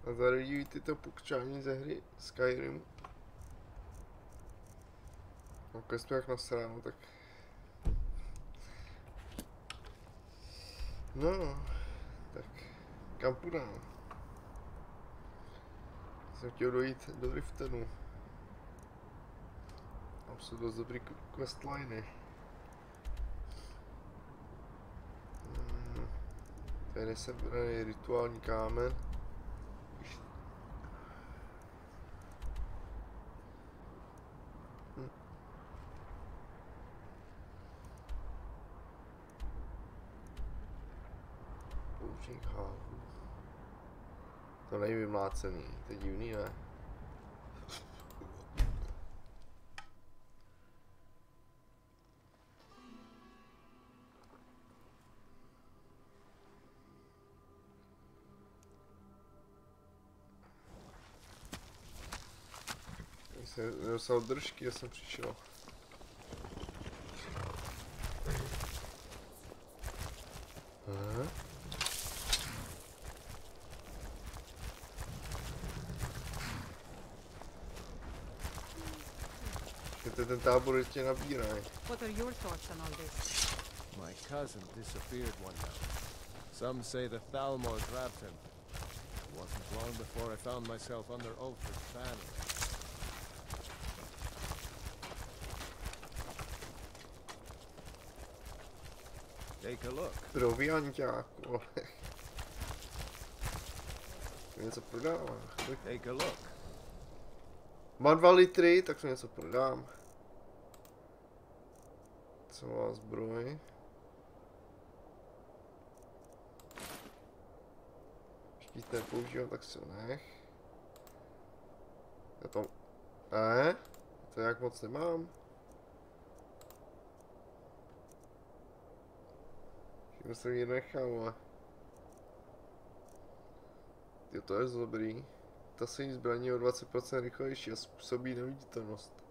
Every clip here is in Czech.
A tady vidíte to pokřání ze hry Skyrimu. No, jsme jak nasráno, tak... No, tak kam půjdeme? Jsem chtěl dojít do Riftenu. Tam jsou dost dobrý questliny. Tady nesebraný rituální kámen. Použít hávu. To není vymlácený, to je divný, ne? Jsem nedostal držky, já jsem přišel. Aha. Ten tábor ještě nabírají. What are your thoughts on all this? My cousin disappeared one night. Some say the Thalmor grabbed him. It wasn't long before I found myself under Ulfric's banner. Take a look. Provianťáku. Něco prodává. Take a look. Mám 2 litry, tak to něco prodám. Co má zbroj? Štít nepoužívám, tak si ho nech. Já tam... To jak moc nemám. Všechno jsem ji nechal, ale... Jo, to je dobrý. Ta se zbraní o 20% rychlejší a způsobí neviditelnost.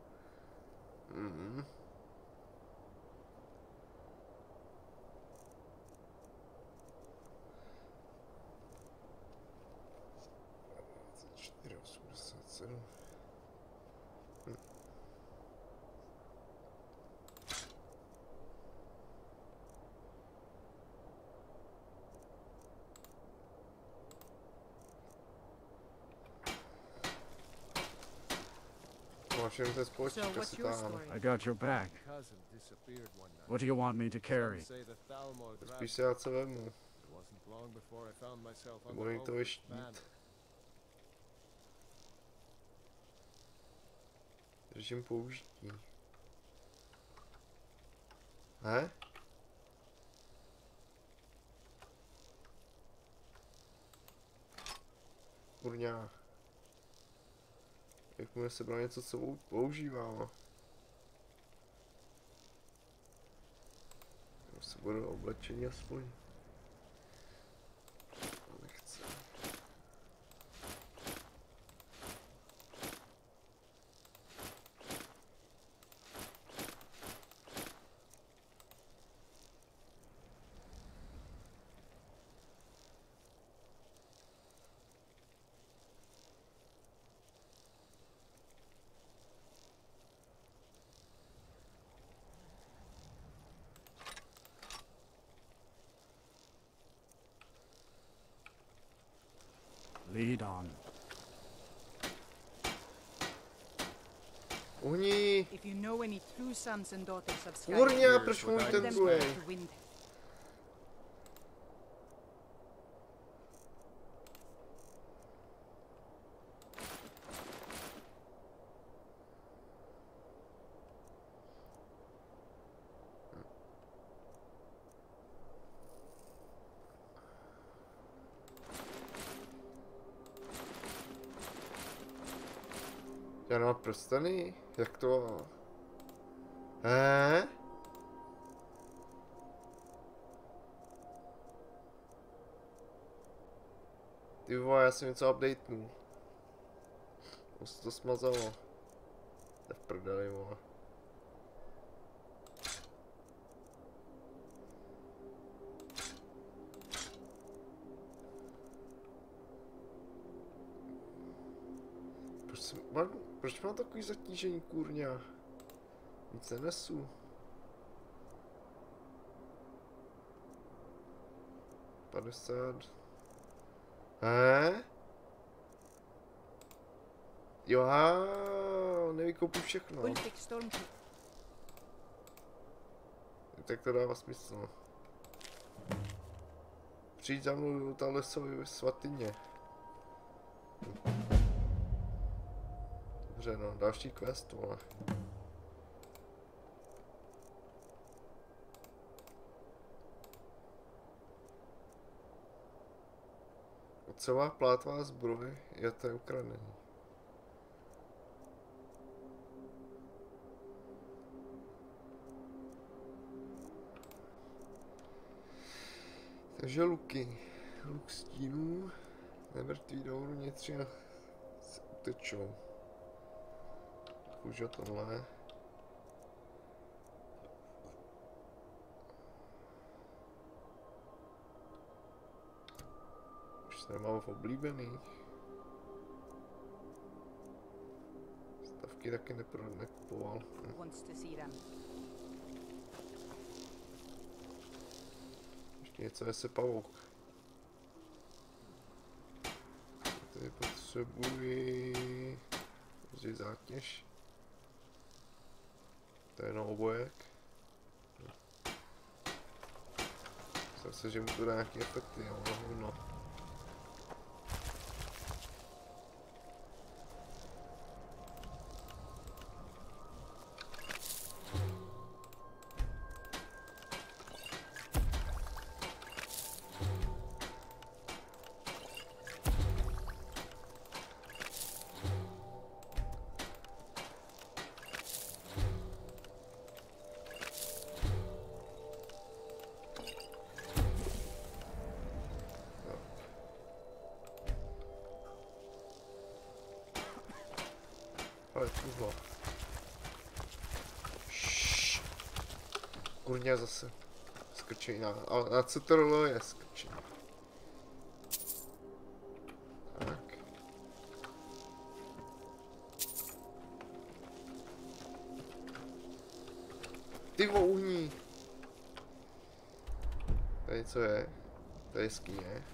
I got your back. What do you want me to carry? Spíš se já co vemu. Bojím to štít. Režim použití. Ne? Kurňa. Jak může sebrat něco, co používám. Já se budu oblečení aspoň. Nechce. Lead on. Uhni! If you know any true sons and daughters of Skyrim, Kurňa, proč můj let ten them druhý? go to wind. Já nemám prsteny? Jak to? Ty vole, já jsem něco updatenul. Už se to smazalo. To je v prdeli, vole. Proč mám takový zatížení, kurňa? Nic nenesu. $50. Jo, nevykoupím všechno. Tak to dává smysl. Přijď za mnou do téhle svatyně. Dobře, no, další quest, vole. Ocelová plátová zbroj je to ukradení. Takže luky. Luk stínů. Nemrtví dohodu nětřina se utečou. Už tohle. Už se nemám v oblíbených. Stavky taky nekupoval. Ještě něco je se pavouk. Tady potřebuji vzít zátěž. To je jenom obojek. Myslím si, že mu to dá nějaký efekty, jo, no. Kurňa zase skrčená, ale na CTRL je skrčená. Tak. Ty vouhní. Tady co je? Tady je skině.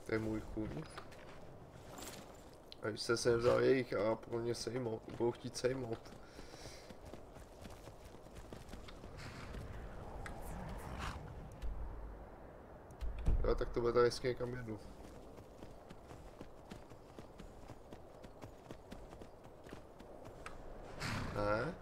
To je můj kůň. A když se sem vzal jejich a po mě sejmout, budou chtít sejmout. Jo, tak to bude tady hezky, kam jedu. Ne?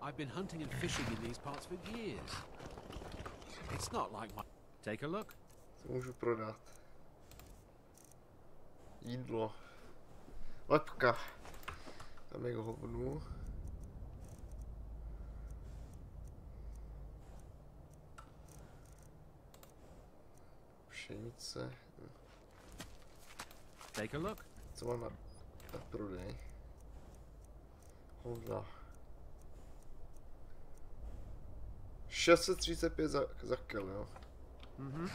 I've been hunting and fishing in these parts for years. It's not like my... Take a look. Co můžu prodat? Jídlo. Lepka. Tam je hovnu. Pšenice. Take a look. Co mám na prodej? Hovna. 635 za kilo, jo. Mhm.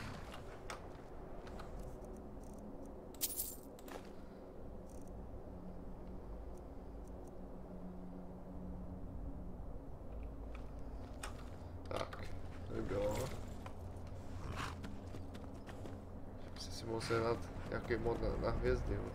Tak, to by bylo. Si mohl dát nějaký mod na hvězdy, jo.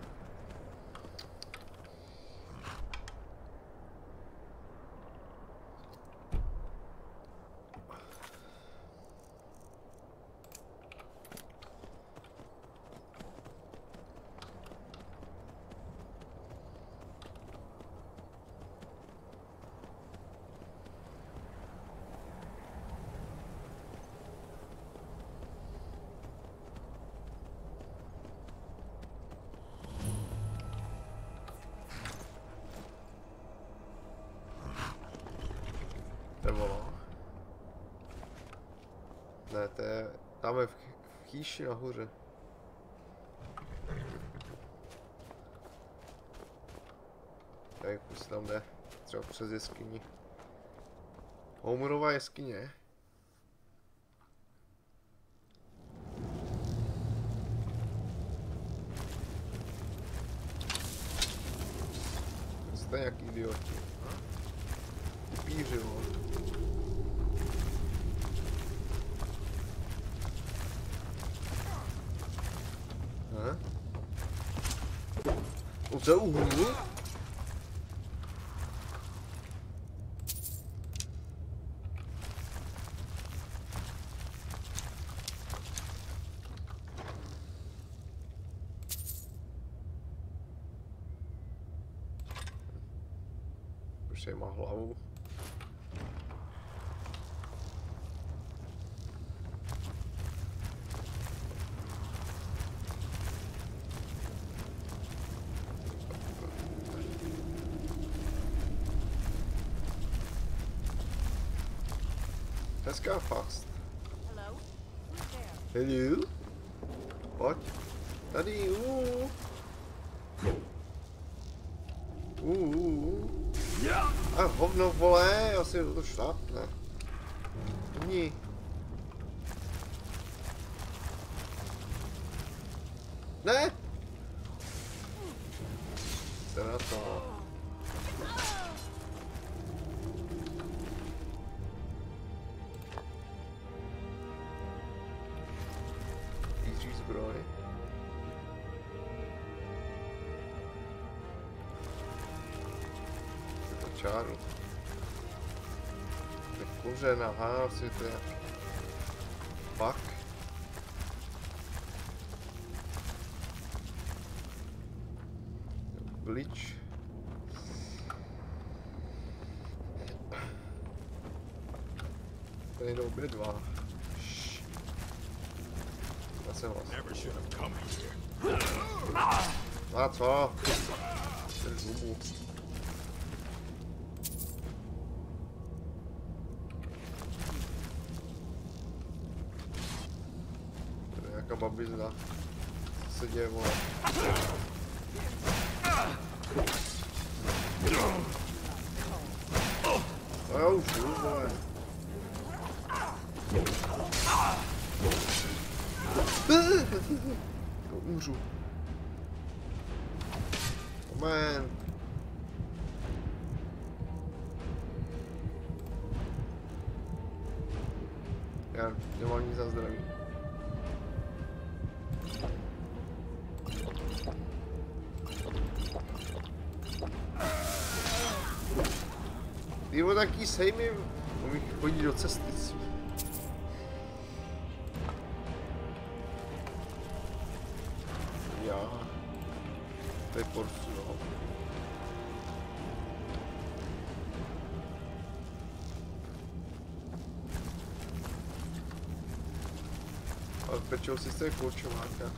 Ne, to je... Tam je v chýši nahoře. Tak už se tam jde. Třeba přes jeskyni. Homerová jeskyně. Jste nějaký idioti. Upíři, no. To je úhlu? Už má hlavu. Hezká fast. Hello? Who's there? Hello? Pojď. Tady, A hovno, vole, asi to šlápne. Ní. Ne! Se na to. Jíří zbroj. Čáru. Tak kořen, aha, asi to je pak. Blič. Tady jdou obě dva. Já jsem vás. A co? Ten zubu. Babizda. Co se děje, vole? A já už jdu, vole. Umřu. Moment. Já nemám nic za zdraví. Tyvo taký sejmy, on mi chodí do cesty. Já. To je porsu, no. Ale pečou si z té koučováka.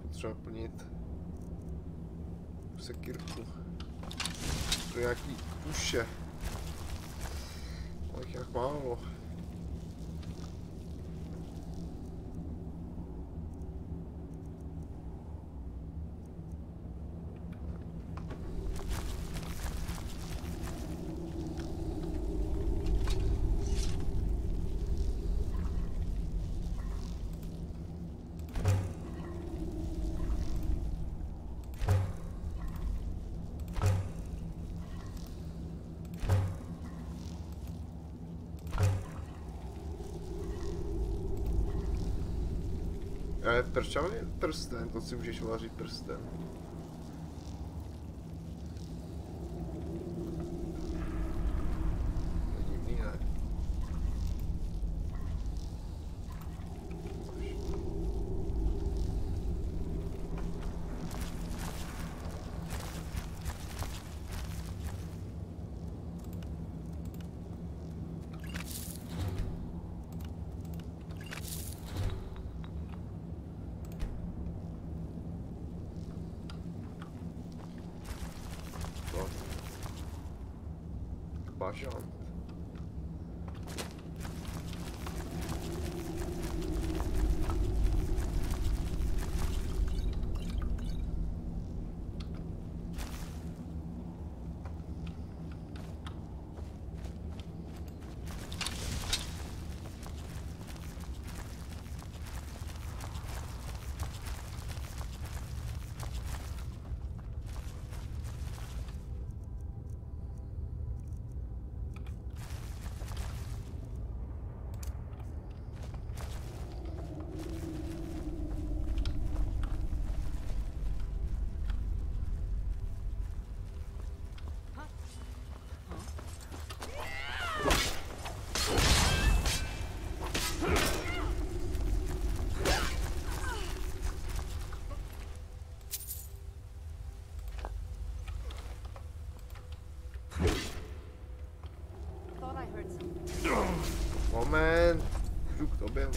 Potřeba plnit sekirku pro nějaký uše, ale jak málo. Prčavý prsten, to si můžeš vařit prsten. To je divný, ne? bažant. Moment, jdu k tobě.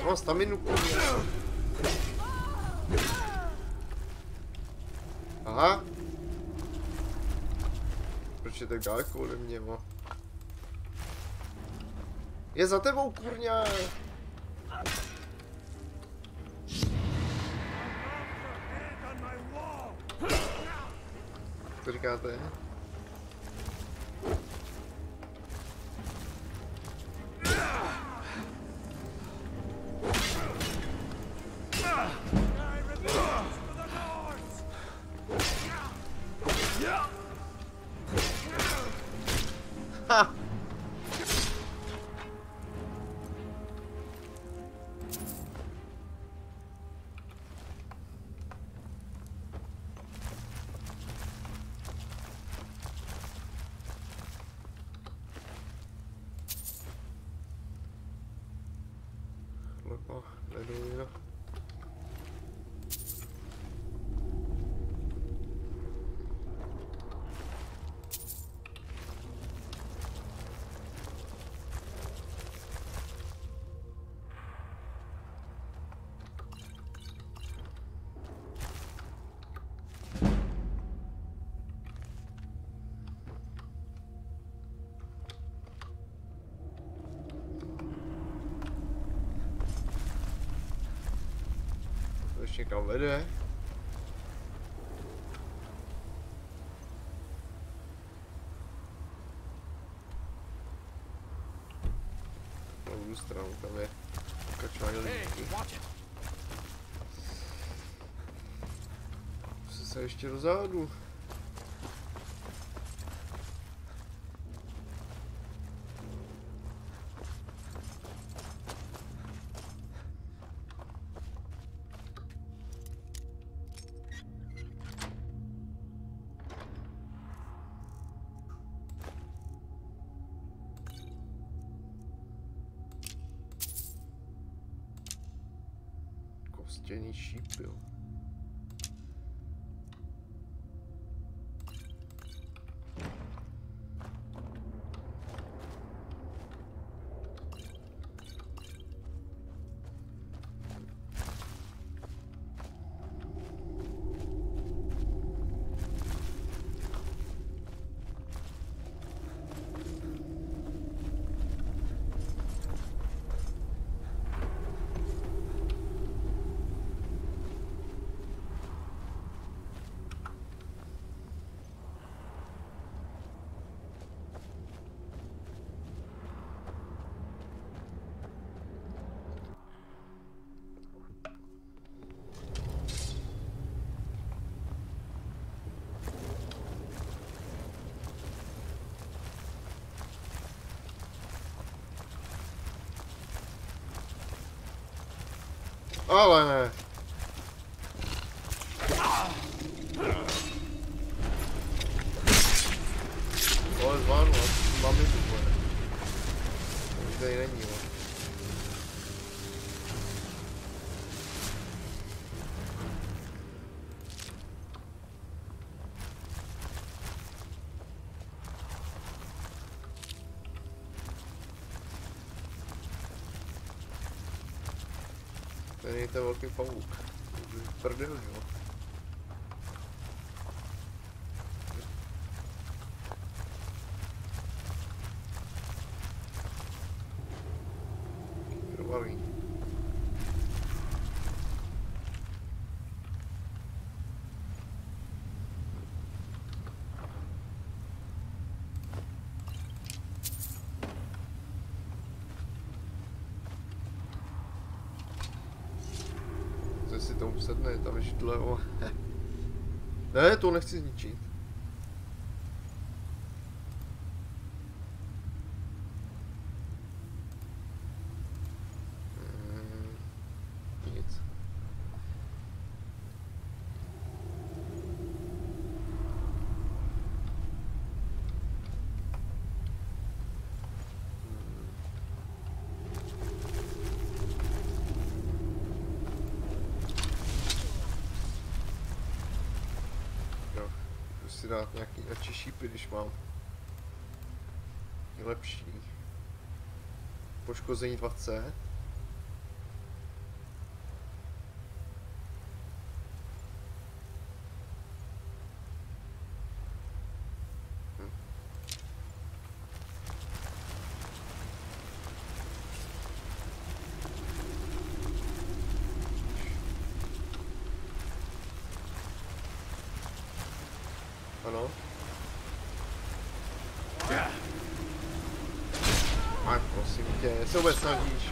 No, staminu. Aha. Proč je tak daleko ode mě, mo? Je za tebou, kurňa! Co říkáte? Ha! Někam vede. Na druhou stranu tam je pokračování lidí. Musím se ještě dozadu. Kostěný šípil. Ale ne. Ale zvánu, mám mi tu bude. Už tady není, jo. není ten velký pavouk. Prdel, jo. Krvavý. Si tomu sedne, tam je židle, ne, to nechci zničit. Nic. Si dát nějaký radši šípy, když mám lepší. Poškození 2C. Ano. Ach, prosím tě, se vůbec snažíš.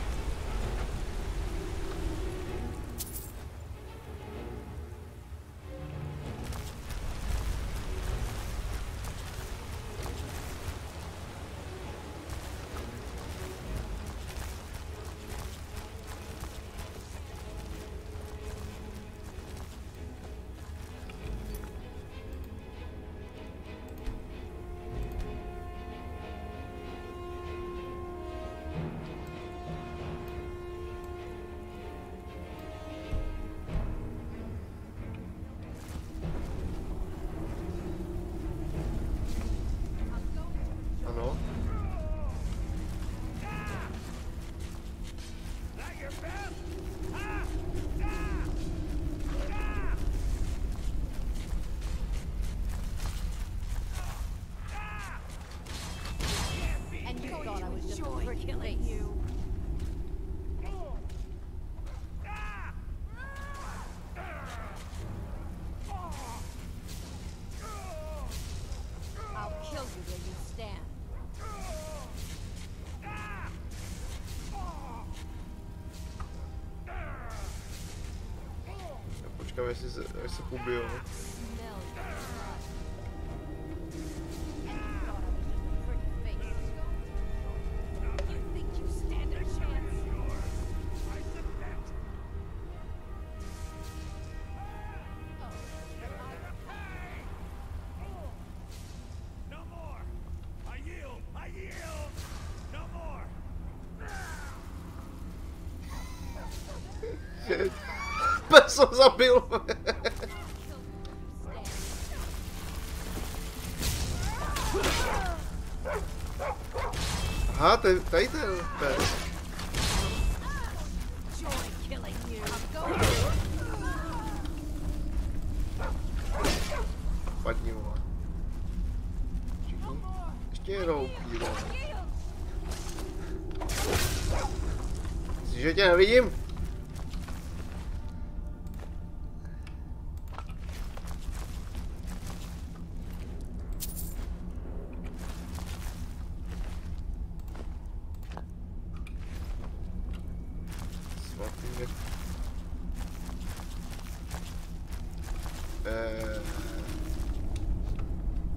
Počkám, jestli se ubijou. Pes ho zabil! Aha, tady ten pes. Padni, vole. Ještě jednou chvíli. Myslíš, že tě nevidím?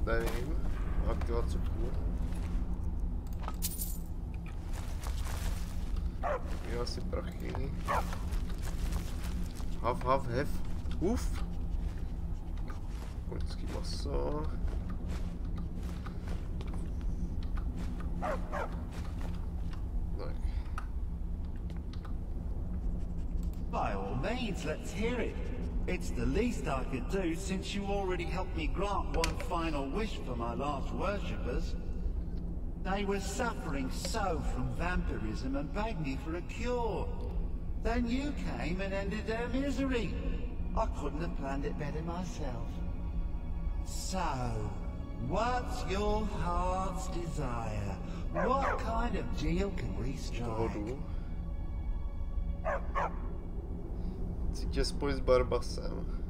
Nevím, aktivovat cukru. Měl asi prachy. Hav, hef, huf. Koňský maso. Tak. By all means, let's hear it. It's the least I could do since you already helped me grant one final wish for my last worshippers. They were suffering so from vampirism and begged me for a cure. Then you came and ended their misery. I couldn't have planned it better myself. So, what's your heart's desire? What kind of deal can we strike? Chci tě spojit s Barbasem.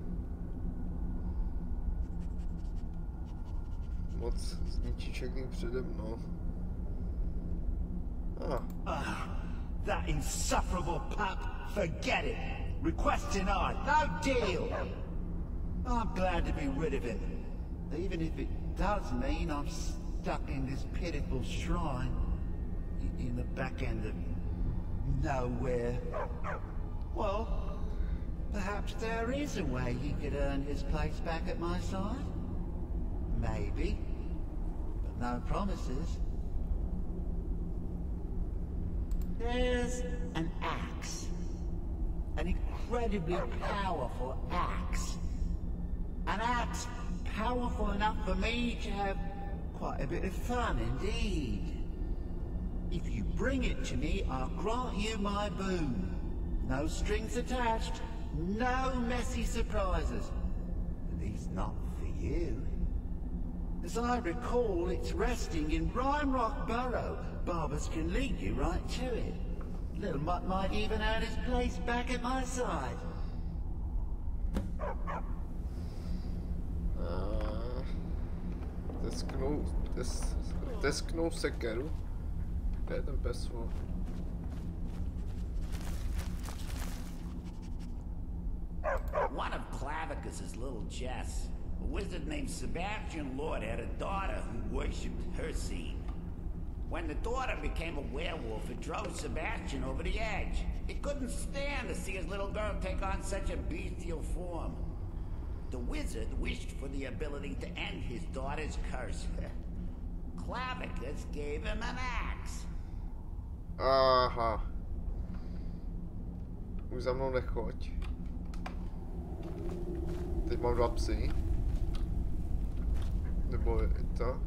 Moc zničí všechny přede mnou. That insufferable pup, forget it. Request denied, no deal. I'm glad to be rid of him, even if it does mean I'm stuck in this pitiful shrine in the back end of nowhere. Well, perhaps there is a way he could earn his place back at my side. Maybe, but no promises. There's an axe. An incredibly powerful axe. An axe powerful enough for me to have quite a bit of fun indeed. If you bring it to me, I'll grant you my boon. No strings attached, no messy surprises. At least not for you. As I recall, it's resting in Rime Rock Burrow. Barbers can lead you right to it. Little Mutt might even earn his place back at my side. Tesknou sekeru. Kde je ten pesvo? One of Clavicus's little Jess, a wizard named Sebastian Lord, had a daughter who worshipped her scene. When the daughter became a werewolf, it drove Sebastian over the edge. He couldn't stand to see his little girl take on such a bestial form. The wizard wished for the ability to end his daughter's curse. Clavicus gave him an axe. Aha. Už za mnou nechoď. Teď mám 2 psy. Nebo je to?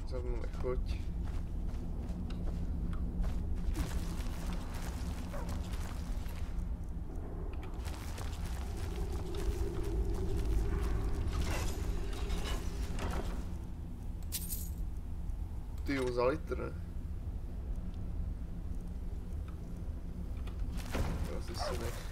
Za mnou nechoď. Ty jo, za litr. Asi si nech.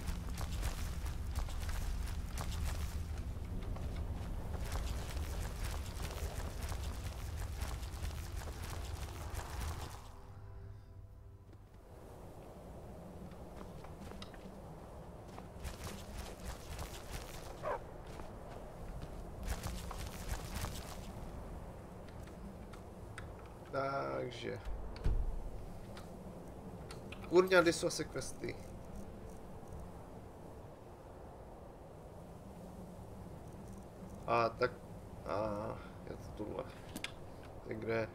Takže kurňa, kde jsou asi questy? A tak je to tohle. Tak kde?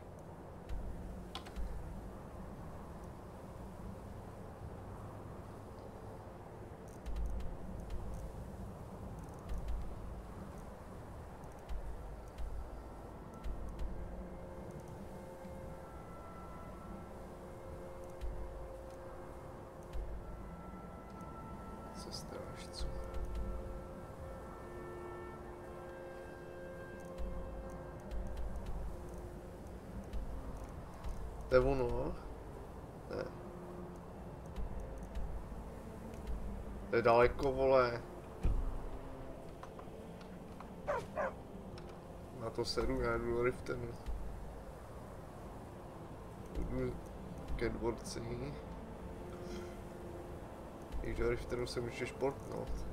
To je ono? Ne. To je daleko, vole. Na to sedu, já jdu do Riftenu. Jdu ke dvorci. Když do Riftenu se můžeš portnout.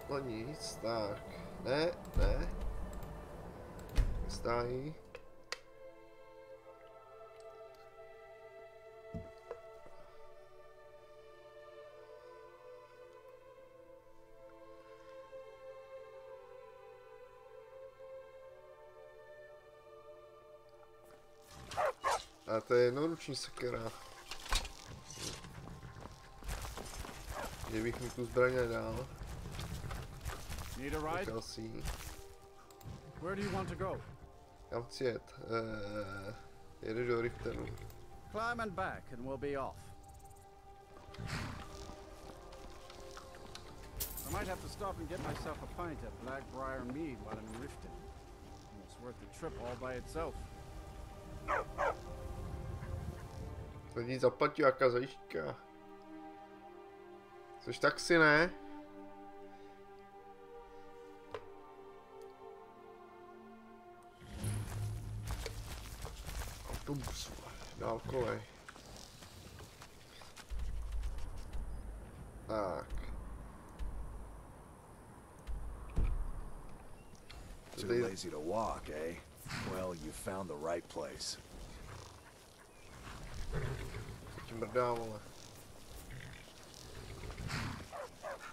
No nic, tak. Ne. Stájí. A to je jednoruční sekera. Kdybych mi tu zbraň nedal. Need a ride? Nechal si ji. Where do you want to go? Kam chci jet? Jedu do Riftenu. Climb and back and we'll be off. I might have to stop and get myself a pint at Blackbriar Mead while I'm in Riften. It's worth the trip all by itself. Lidi zaplatí jaká zajížďka. Což taxi ne? Autobus, dál kolej. Tak. Too lazy to walk, eh? Well, you found the right place. Co ti mrdá, vole?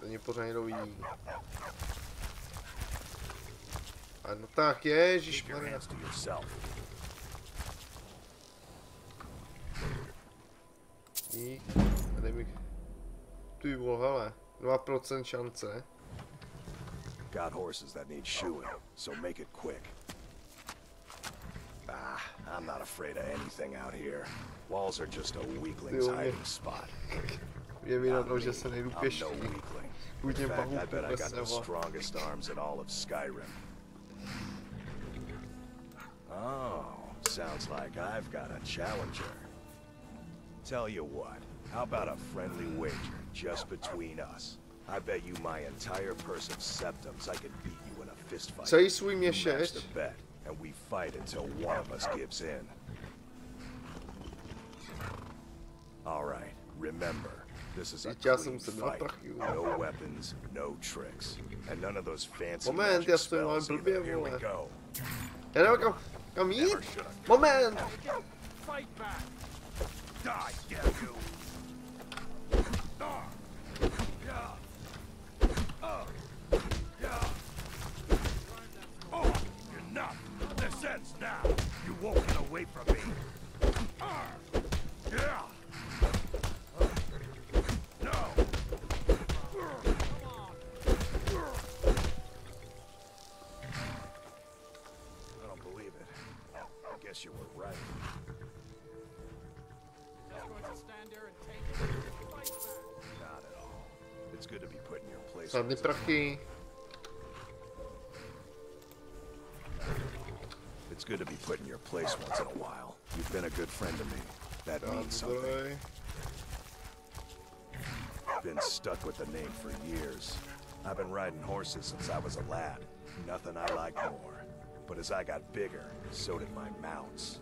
To mě pořád někdo vidí. A no tak, ježišmarja. Dík. A dej mi... Ty vole, hele. 2% šance. Got horses that need shoeing, so make it quick. Ah, I'm not afraid of anything out here. Walls are just a weakling's hiding spot. Je mi na to, že se nejdu pěšky. In fact, I bet I got the strongest arms in all of Skyrim. Oh, sounds like I've got a challenger. Tell you what, how about a friendly wager just between us? I bet you my entire purse of septums I could beat you in a fist fight. Celý svůj Match měšec. the bet, and we fight until one of us gives in. All right, remember, this is a clean fight. No weapons, no tricks, and none of those fancy magic spells either. Here we go. Já nevím kam jít? Moment! Fight back. Die, damn you. Enough! This ends now! You won't get away from me! No! I don't believe it. I guess you were right. Just going to stand there and take it. Fight back. Not at all. It's good to be put in your place. Sadny prachy. It's good to be put in your place once in a while. You've been a good friend to me. That means something. Been stuck with the name for years. I've been riding horses since I was a lad. Nothing I liked more. But as I got bigger, so did my mounts.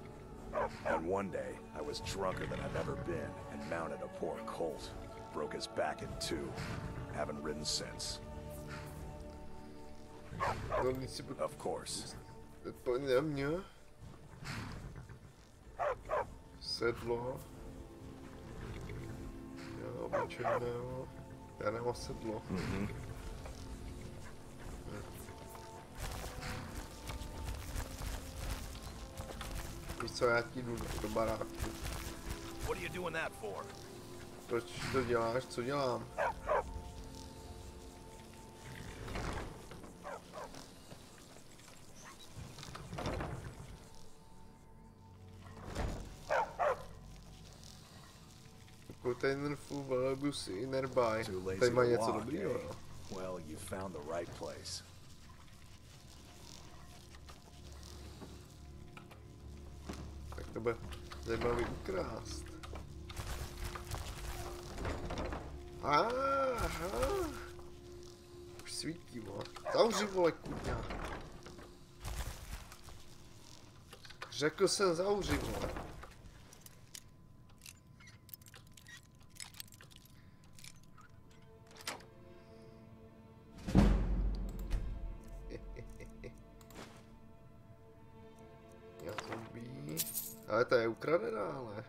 And one day, I was drunker than I've ever been and mounted a poor colt. Broke his back in two. Haven't ridden since. Of course. Pojď na mě. Sedlo. Jo, obyčejného. Já nemám sedlo. Víš co, já ti jdu do baráku. What are you doing that for? Proč to děláš? Co dělám? Container full valebusy nearby. Tady má něco dobrýho. Well, you found the right place. Tak to bude zajímavý ukrást. Aha. Už svítí, vole. Zavři, vole, kurňa. Řekl jsem zavři, vole. Ale to je ukradená, ale.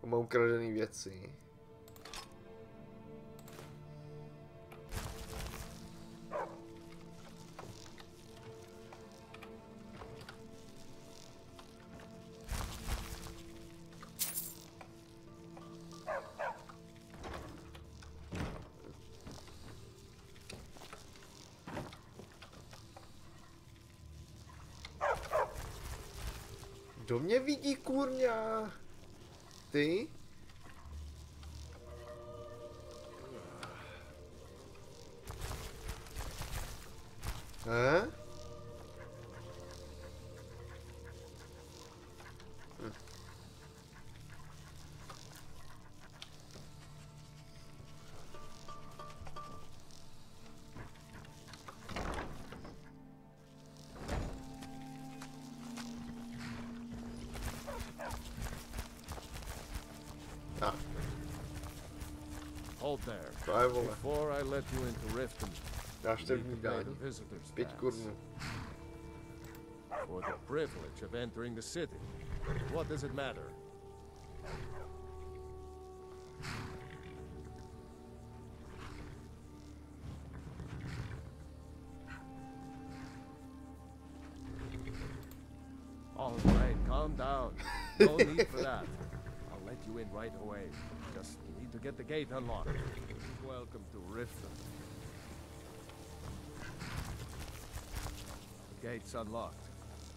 To má ukradený věci. Kdo mě vidí, kurňa? Ty? Hold there. Právě vole. Before I let you into Riften, Návštěvní you need to pay daň. the visitor's 5 tax. korun. For the privilege of entering the city. What does it matter? All right, calm down. No need for that. I'll let you in right away. Just need to get the gate unlocked. Welcome to Riften. The gate's unlocked.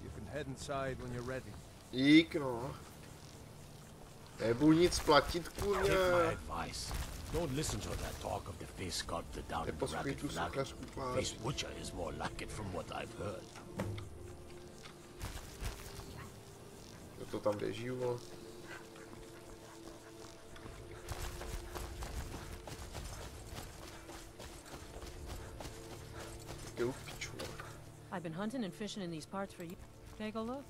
You can head inside when you're ready. Dík, no. Nebudu nic platit, Take my kurňa. advice. Don't listen to that talk of the face sculptor down in the Neposłuchaj rabbit tu flag. suchařku Face tváří. butcher is more like it from what I've heard. Kdo to tam běží, vole? Jakou piču, vole. I've been hunting and fishing in these parts for you. Take a look.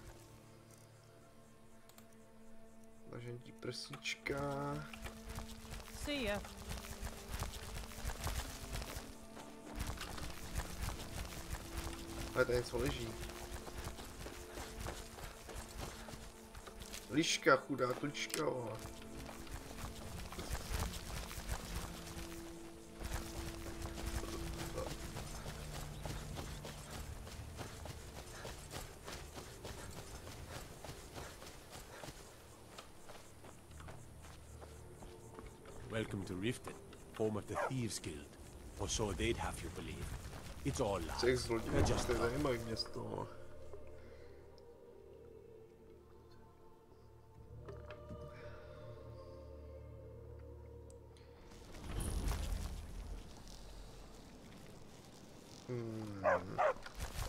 Nažentí prsíčka. See ya. Ale tady něco leží. Liška, chudák liška, vole. Welcome to Riften, home of the Thieves Guild. Or so they'd have you believe. It's all lies. Těch zlodějů, They're just to zajímavé město, vole.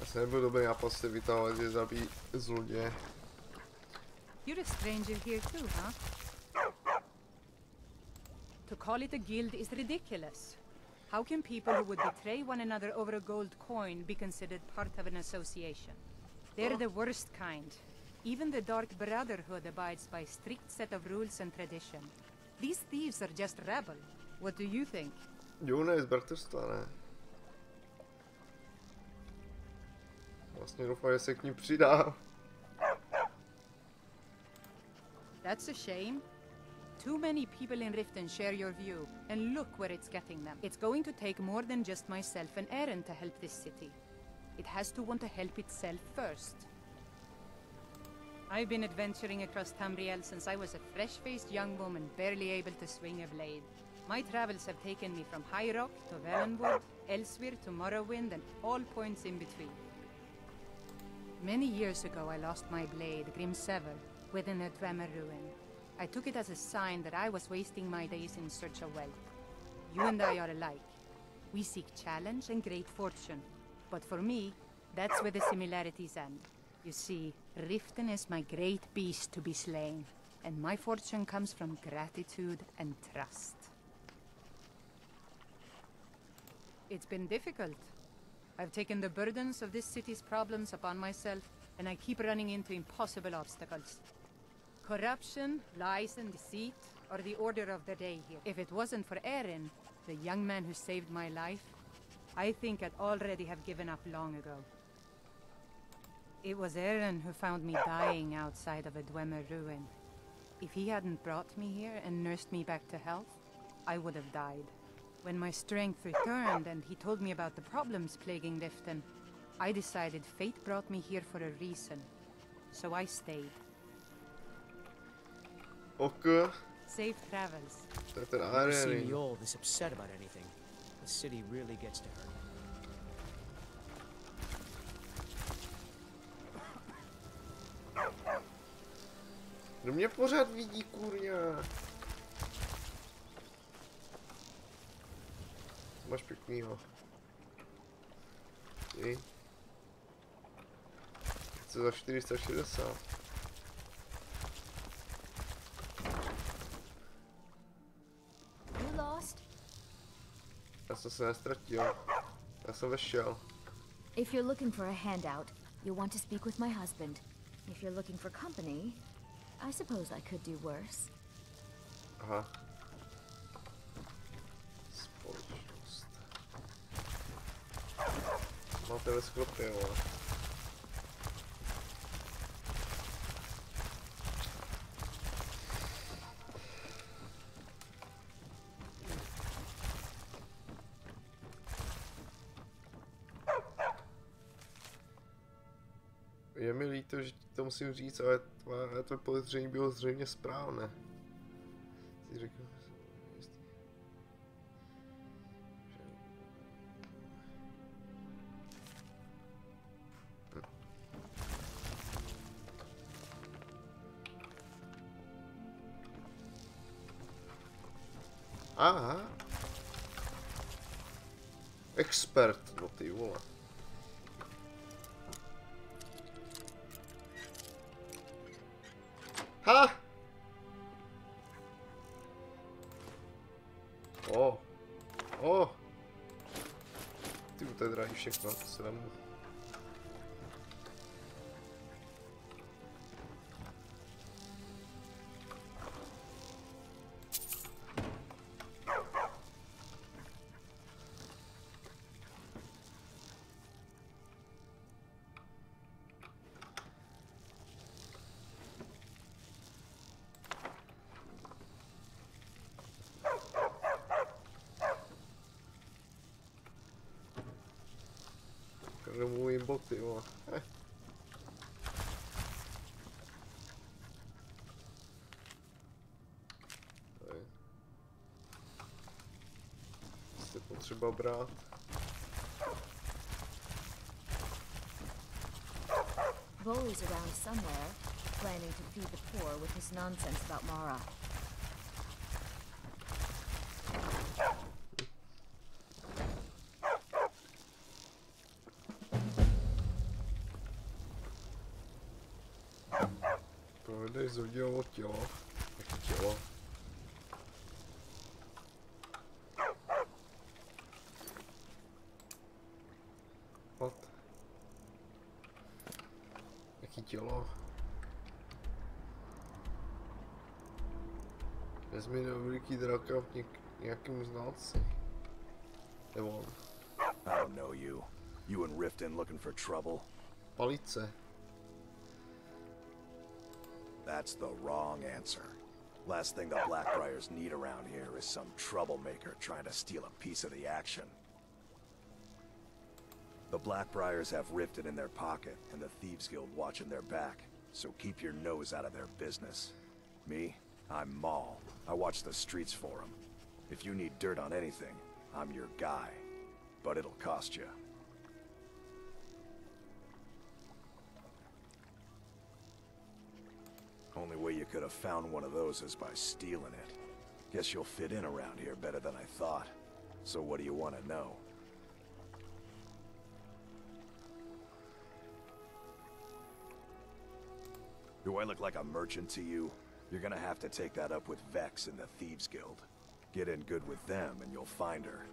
Asi nebyl dobrý nápad si vytahovat, že zabít zloděje. You're a stranger here too, huh? To call it a guild is ridiculous. How can people who would betray one another over a gold coin be considered part of an association? They're the worst kind. Even the Dark Brotherhood abides by a strict set of rules and tradition. These thieves are just rabble. What do you think? Jo, ne, z bratrstva, ne. Vlastně doufám, že se k ní přidá. That's a shame. Too many people in Riften share your view, and look where it's getting them. It's going to take more than just myself and Aaron to help this city. It has to want to help itself first. I've been adventuring across Tamriel since I was a fresh-faced young woman barely able to swing a blade. My travels have taken me from High Rock to Valenwood, Elsewhere to Morrowind, and all points in between. Many years ago I lost my blade, Grimsever, within a Dwemer ruin. I took it as a sign that I was wasting my days in search of wealth. You and I are alike. We seek challenge and great fortune. But for me, that's where the similarities end. You see, Riften is my great beast to be slain, and my fortune comes from gratitude and trust. It's been difficult. I've taken the burdens of this city's problems upon myself, and I keep running into impossible obstacles. Corruption, lies and deceit are the order of the day here. If it wasn't for Aaron, the young man who saved my life, I think I'd already have given up long ago. It was Aaron who found me dying outside of a Dwemer ruin. If he hadn't brought me here and nursed me back to health, I would have died. When my strength returned and he told me about the problems plaguing Riften, I decided fate brought me here for a reason. So I stayed. Ok. Safe travels. To je ten Never seen Aaron. Mjol this upset about anything. The city really gets to her. Kdo mě pořád vidí, kurňa? Máš pěknýho. Ty. Co za 460? Já jsem se nestratil. Já jsem vešel. If you're looking for a handout, you'll want to speak with my husband. If you're looking for company, I suppose I could do worse. Aha. Společnost. Máte ve sklepě, jo. Je mi líto, že ti to musím říct, ale to podezření bylo zřejmě správné. Si řekl, aha. Expert, no ty vole. Ha! Ty to je drahý všechno, to se nemůžu. Removím boty, jo. Jste potřeba brát. Bully's around somewhere, planning to feed the poor with his nonsense about Mara. Zhodilo tělo. Jaké tělo? What? Jaký tělo? Vezmi do veliký draka v nějakém znalci. Nebo on. I don't know you. You and Riften looking for trouble? Palice. That's the wrong answer. Last thing the Blackbriars need around here is some troublemaker trying to steal a piece of the action. The Blackbriars have Riften in their pocket and the Thieves Guild watching their back, so keep your nose out of their business. Me? I'm Maul. I watch the streets for them. If you need dirt on anything, I'm your guy. But it'll cost you. Only way you could have found one of those is by stealing it. Guess you'll fit in around here better than I thought. So what do you want to know? Do I look like a merchant to you? You're gonna have to take that up with Vex in the Thieves Guild. Get in good with them and you'll find her.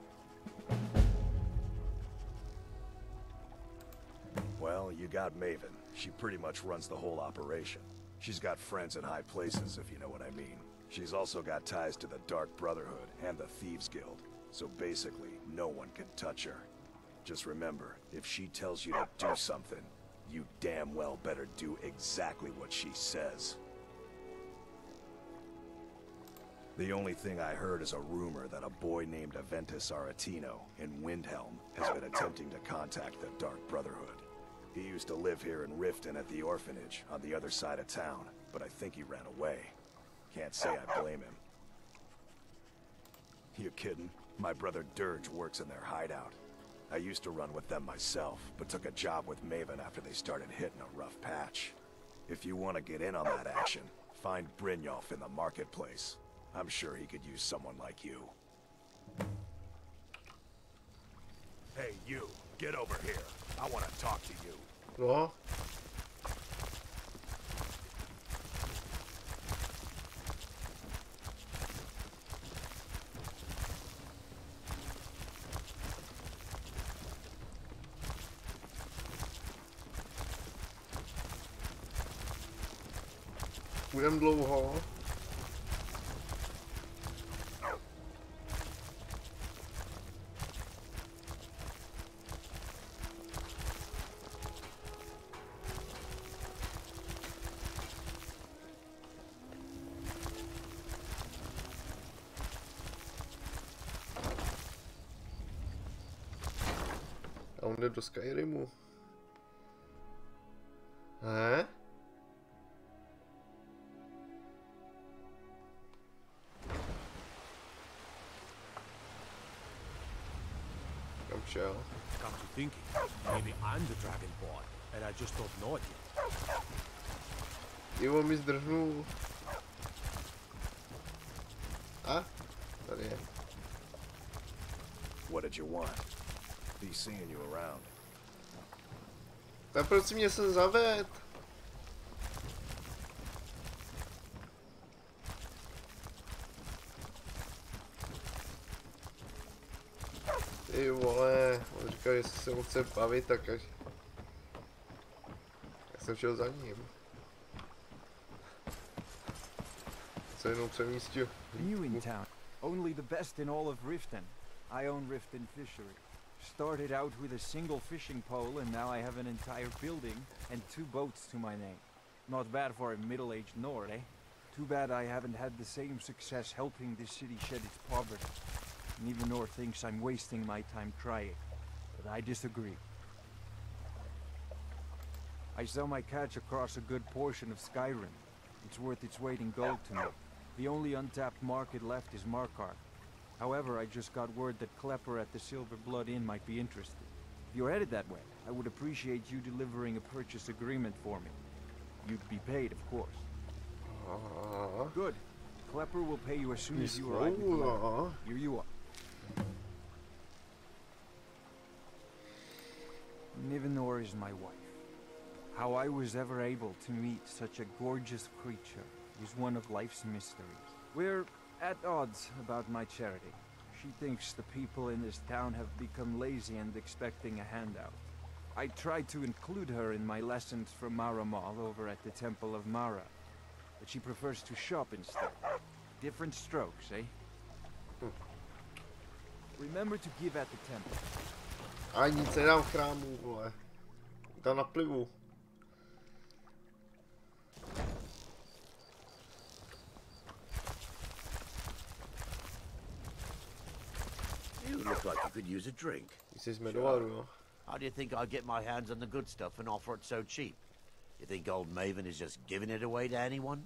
Well, you got Maven. She pretty much runs the whole operation. She's got friends in high places, if you know what I mean. She's also got ties to the Dark Brotherhood and the Thieves Guild. So basically, no one can touch her. Just remember, if she tells you to do something, you damn well better do exactly what she says. The only thing I heard is a rumor that a boy named Aventus Aretino in Windhelm has been attempting to contact the Dark Brotherhood. He used to live here in Riften at the orphanage on the other side of town, but I think he ran away. Can't say I blame him. You kidding? My brother Dirge works in their hideout. I used to run with them myself, but took a job with Maven after they started hitting a rough patch. If you want to get in on that action, Find Brynjolf in the marketplace. I'm sure he could use someone like you. Hey, you. Get over here. I want to talk to you. No. Budem dlouho. A on jde do Skyrimu. Come to thinking, maybe I'm the Dragon Boy, and I just don't know it yet. Jo, mi zdrhnul. A? Tady je. What did you want? Be seeing you around. Tak proč si mě sem zaved? Ty vole, on říkal, že se mu chce bavit, tak až... Já jsem šel za ním. Se jenom přemístil. New in town. Only the best in all of Riften. I own Riften Fishery. Started out with a single fishing pole and now I have an entire building and 2 boats to my name. Not bad for a middle-aged Nord, eh? Too bad I haven't had the same success helping this city shed its poverty. And even Nord thinks I'm wasting my time trying. But I disagree. I sell my catch across a good portion of Skyrim. It's worth its weight in gold to me. The only untapped market left is Markarth. However, I just got word that Klepper at the Silver Blood Inn might be interested. If you're headed that way, I would appreciate you delivering a purchase agreement for me. You'd be paid, of course. Good. Klepper will pay you as soon as you arrive with Klepper. Here you are. Nivenor is my wife. How I was ever able to meet such a gorgeous creature is one of life's mysteries. We're at odds about my charity. She thinks the people in this town have become lazy and expecting a handout. I tried to include her in my lessons from Maramal over at the Temple of Mara, but she prefers to shop instead. Different strokes, eh? Remember to give at the temple. A nic nedám v chrámu, vole. Tam naplivu. You look like you could use a drink. Sure. How do you think I get my hands on the good stuff and offer it so cheap? You think old Maven is just giving it away to anyone?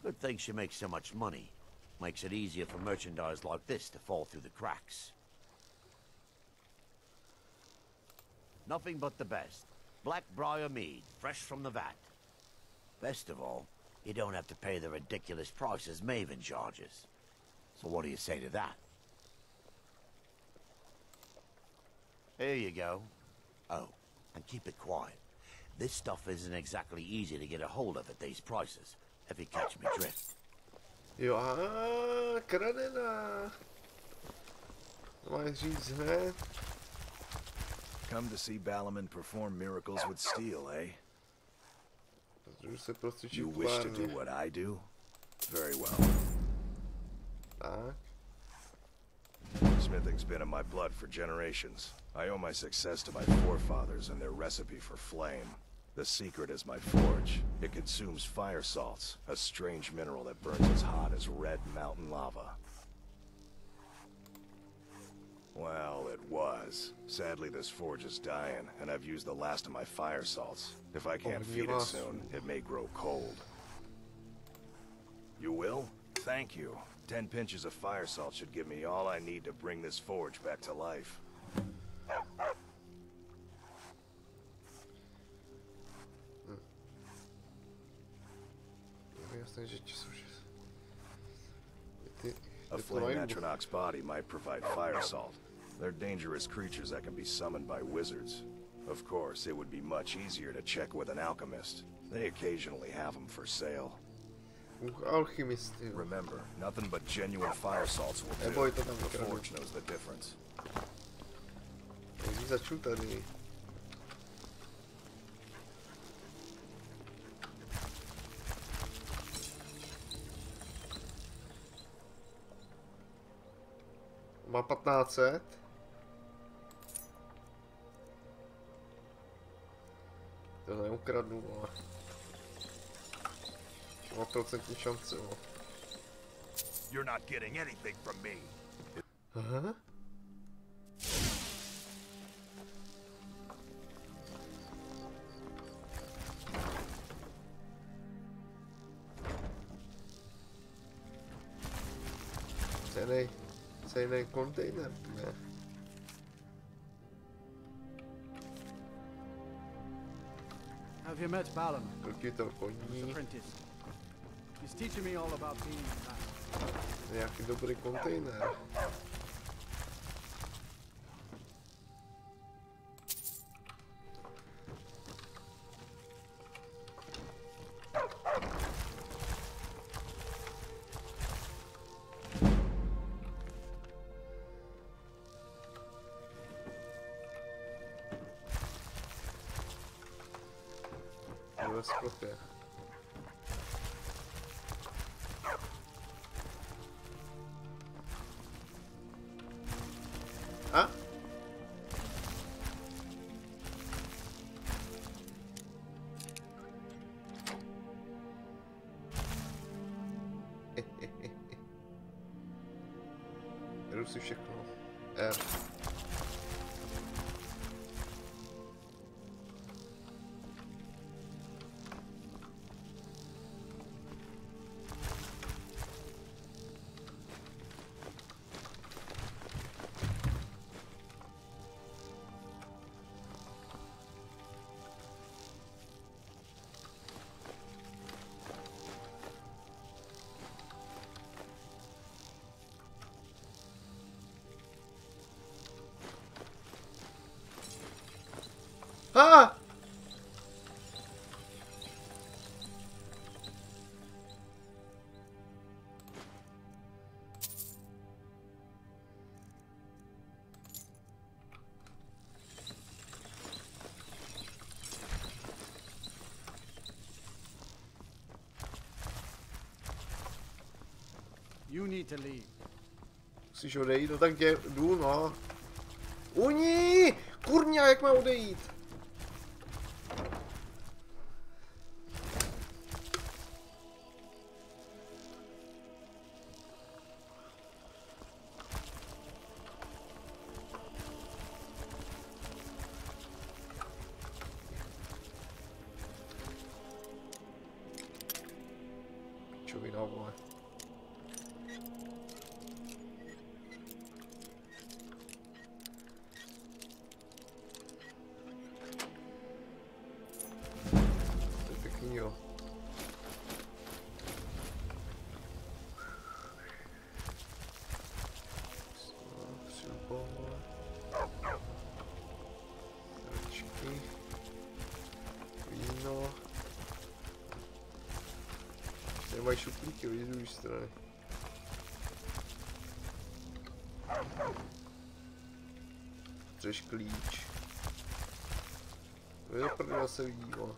Good thing she makes so much money. Makes it easier for merchandise like this to fall through the cracks. Nothing but the best. Blackbriar mead, fresh from the vat. Best of all, you don't have to pay the ridiculous prices Maven charges. So what do you say to that? Here you go. Oh, and keep it quiet. This stuff isn't exactly easy to get a hold of at these prices, if you catch me drift. Jo, kradená. Máš říct hned. Come to see Balaman perform miracles with steel, eh? You wish to do what I do? Very well. Smithing's been in my blood for generations. I owe my success to my forefathers and their recipe for flame. The secret is my forge. It consumes fire salts, a strange mineral that burns as hot as red mountain lava. Well, it was. Sadly, this forge is dying, and I've used the last of my fire salts. If I can't feed it soon, it may grow cold. You will? Thank you. 10 pinches of fire salt should give me all I need to bring this forge back to life. Takže ti jsou A flame Atronach's body might provide fire salt. They're dangerous creatures that can be summoned by wizards. Of course, it would be much easier to check with an alchemist. They occasionally have them for sale. Remember, nothing but genuine fire salts will do. The forge knows the difference. Začnu tady. Má 1500. To neukradnu, ale. Má procentní šance, no. You're not getting anything from me. Aha. Cenej kontejner, ne? Have you met Balan? Koukejte o koní. He's teaching me all about being a man. Nějaký dobrý kontejner. Ve sklepě. A? Jdu si všechno. R. Ah! You need to leave. Musíš odejít, no tak jdu, no. Uní! Kurňa, jak má odejít? Čovina, vole. To je pěkný, jo. Srdčky. Víno. Nemají šuplíky, vidíš z druhé strany. Třeš klíč. To je do prdele se vidí, no.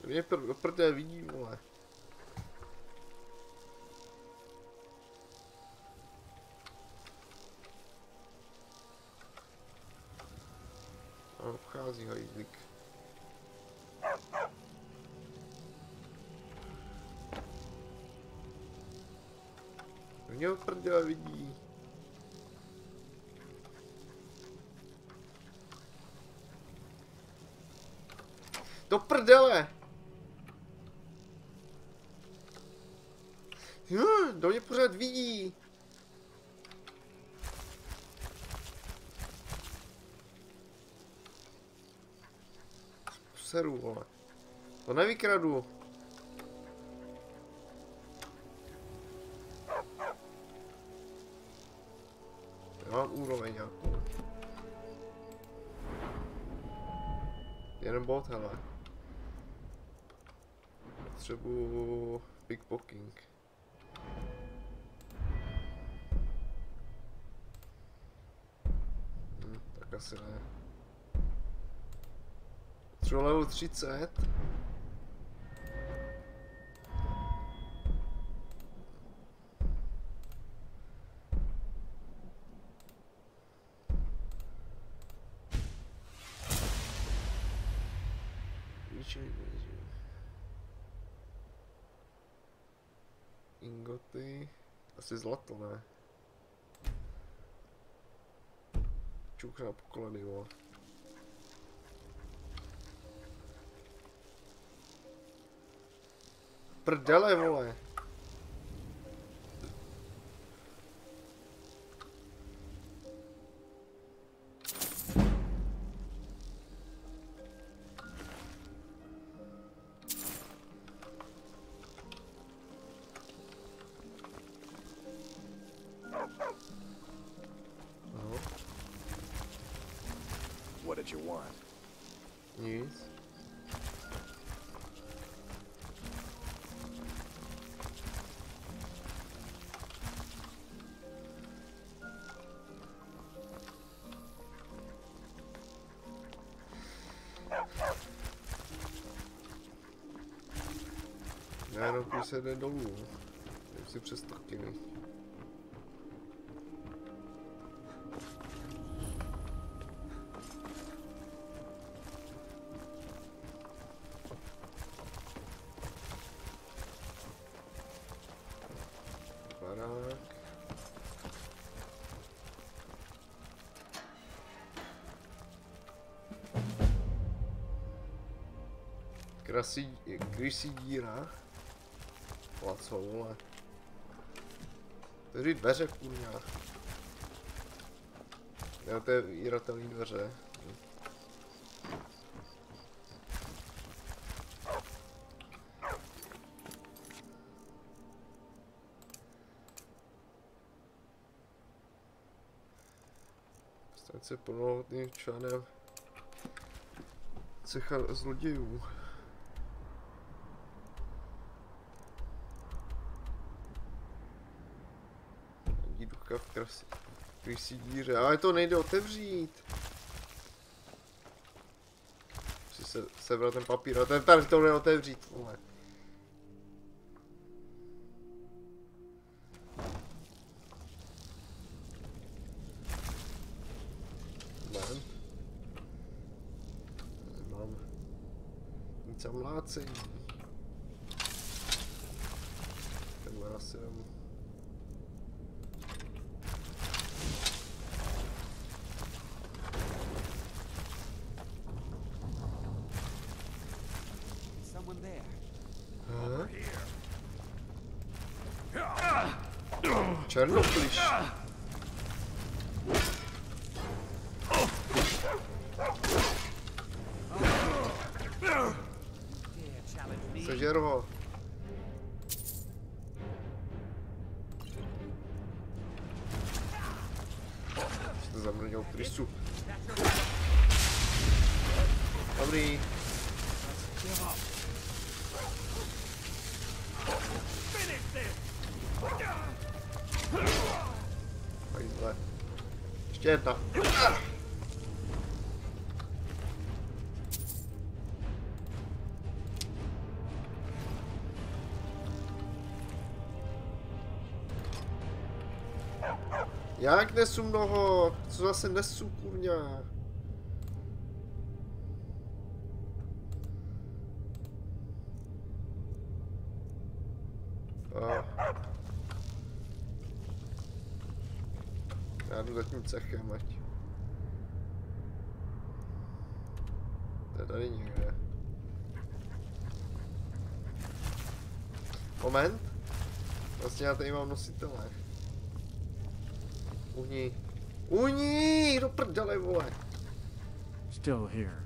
Mě do prdele vidí, vole. A obchází hajzlík. Mě do prdele vidí. Do prdele! Do mě pořád vidí. Seru, vole. To nevykradu. Já mám úroveň nějakou. Jeden bod, hele. Potřebuji pickpocketing. Tak asi ne. Potřebuji level 30. Ingoty. Asi zlato, ne? Čuk na poklady, vole. Prdele, vole. What did you want? Nic. Já jenom když se jde dolů. Jdem si přes trkiny. Krysí díra. Co, vole. Otevři dveře, kurňa. Jo, to je víratelný dveře. Staň se plnohodným členem cecha zlodějů. V krysí díře, ale to nejde otevřít. Musí se sebrat ten papír, a ten tady to nejde otevřít, vole. Nemám nic a mlácení. Tenhle asi nemám. Černoplyš. Sežer ho. Jste zamrnil krysu. Dobrý. Ještě jedna. Jak nesu mnoho? Co zase nesu, kurňa? Já jdu za tím cechem, ať. To je tady někde. Moment. Vlastně já tady mám nositele. Uhni, do prdele, vole. Still here.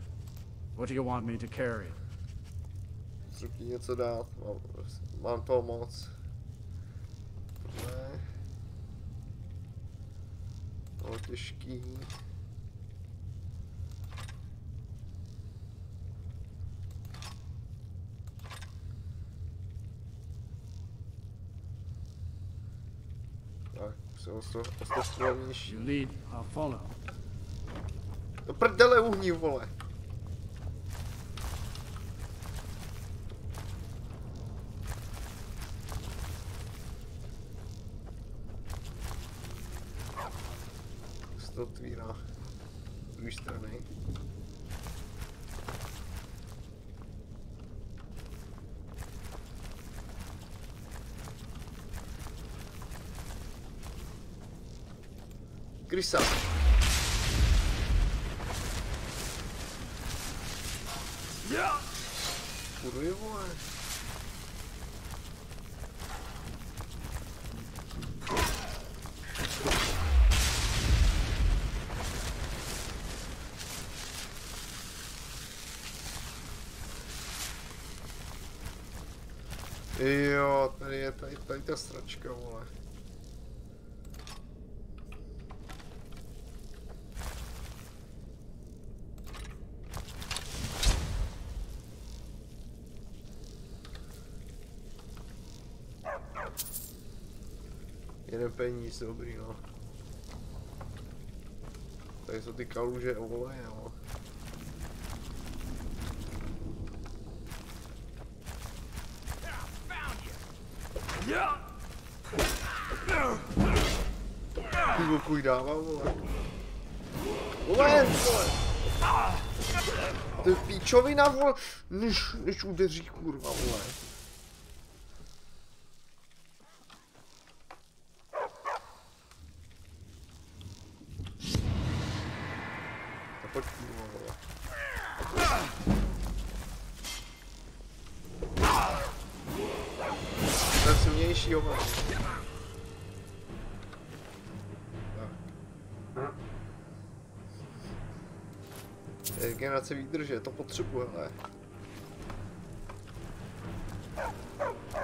What do you want me to carry? Chci ti něco dát, mám toho moc. Ne. To je těžký. Tak, jsem ostrovnější. You lead, I'll follow. Do prdele uhni, vole. To otvírá z druhé strany. Krysa. Kurvy, vole. Jo, tady je tady ta sračka, vole. Jeden peníz, dobrý, no. Tady jsou ty kaluže oleje, no. Ty kuj dává, vole. Moment, vole. To je píčovina, vole. Než udeří, kurva, vole. A pojď, kurva, vole. Ten silnější, vole. Regenerace výdrže, to potřebuje, ale.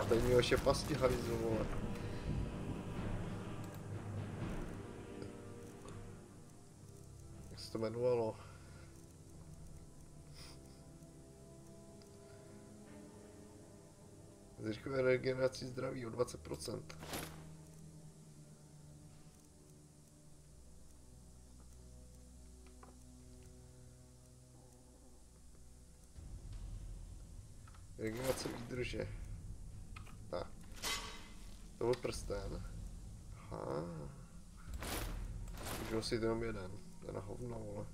Tady mi ještě pasti hajzlu, vole. Jak se to jmenovalo? Zrychluje regeneraci zdraví o 20%. Regenerace výdrže. Tak. To byl prsten. Aha. Můžu si jenom jeden. To je na hovno, vole.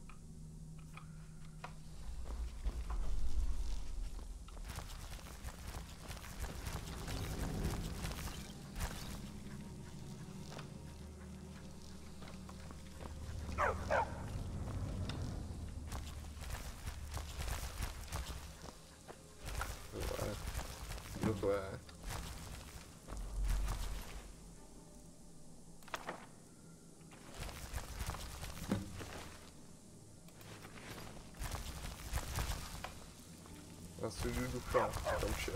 Kdo to je? Já si jdu ducha, tam šel.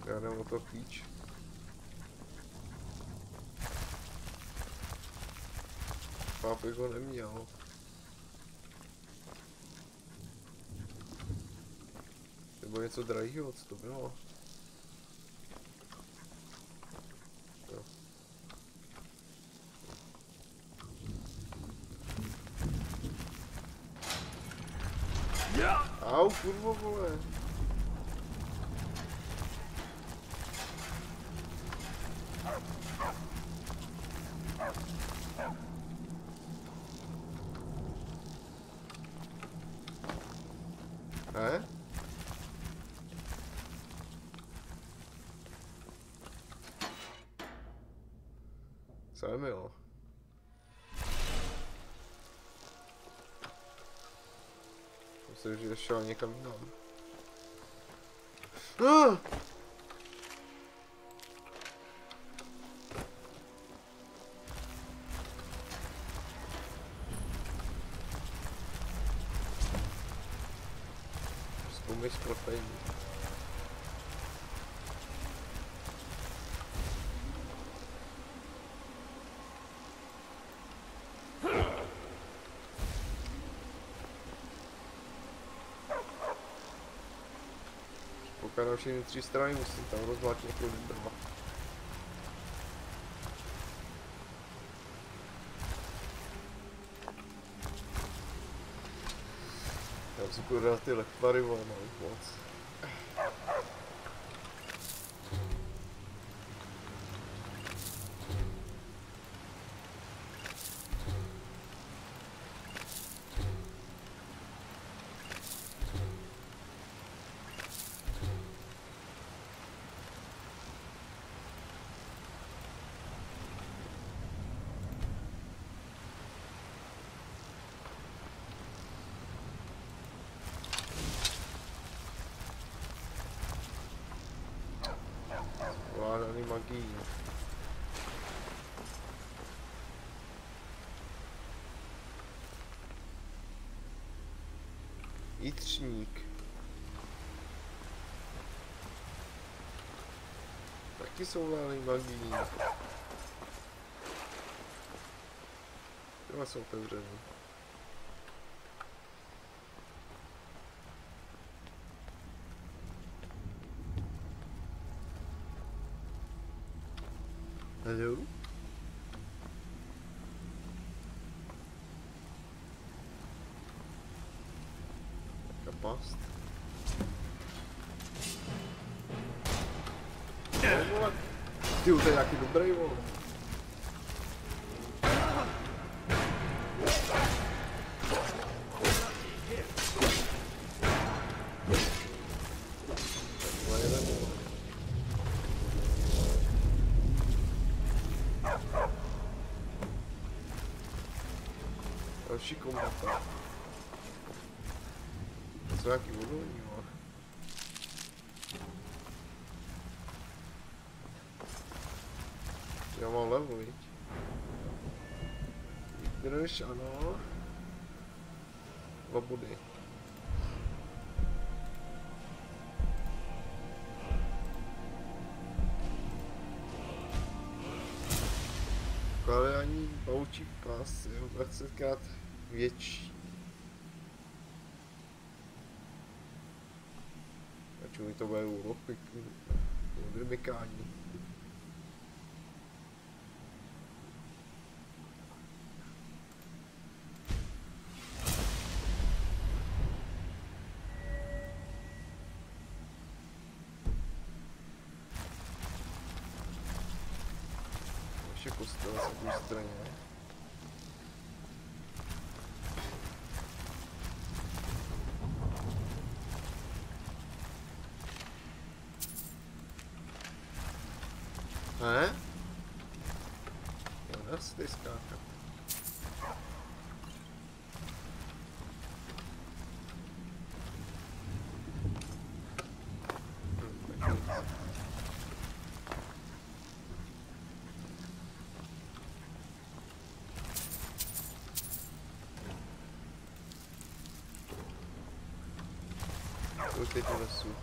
Já nevím o to klíč. Pápek ho neměl. Nebo něco drahýho, co to bylo? Au, kurvo, vole. Co je milo? Myslím, že šel někam jinam. Zkoumej zprofejní. Na všechny 3 strany musím tam rozmlátit několik drva. Já si půjdu dát ty lektvary, ale mám moc. Vládaný magií. Jitřník. Taky jsou vládaný magií. Tyhle jsou otevřený. Hello? Kapast. Ty, to je nějaký dobrý, vole. Další komnata. To jsou nějaký odolní, vole. Já mám level, viď? Jdeš, ano. 2 body. Kládání paučí pas je o 20krát větší. A čemu mi to bude u lockpicku? Vymykání. Ještě kostel na druhé straně. Ne? Jo, dá se tady skákat. Teď nesu.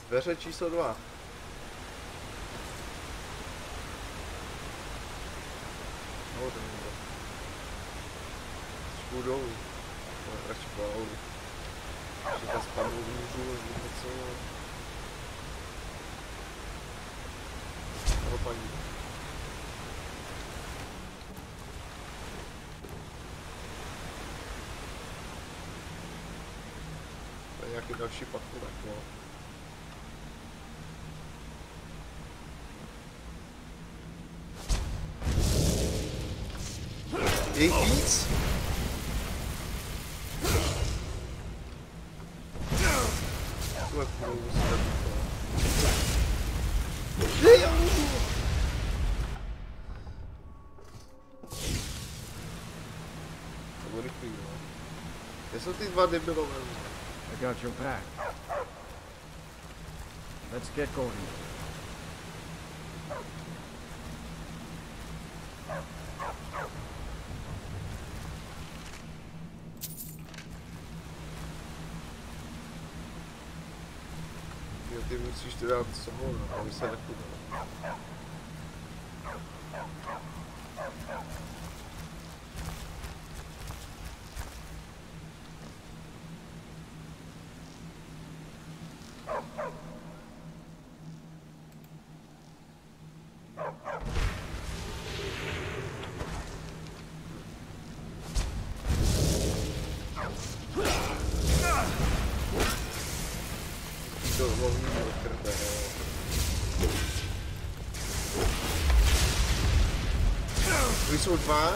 Dveře číslo 2. No, to není. půjdu dolů. No, radši dolů. Že tam spadnout můžu, nebo co. No paní. To je nějaký další patrulek, no. Je jich víc? Tohle půjdu muset zabít. Já můžu! To bude rychlý, no. Kde jsou ty dva debilové? I got your back. Let's get going. Jo, ty musíš to dát sebou, no, aby se nepůjde. Jsou dva.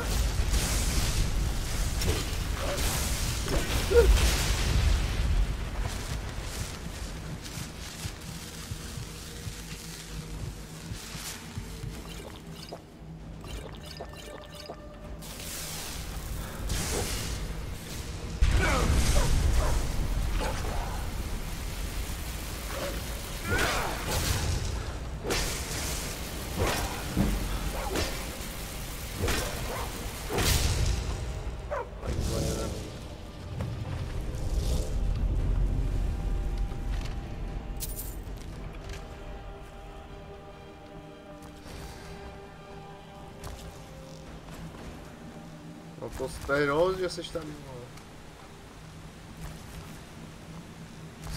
No to je dost, že seš tam, no.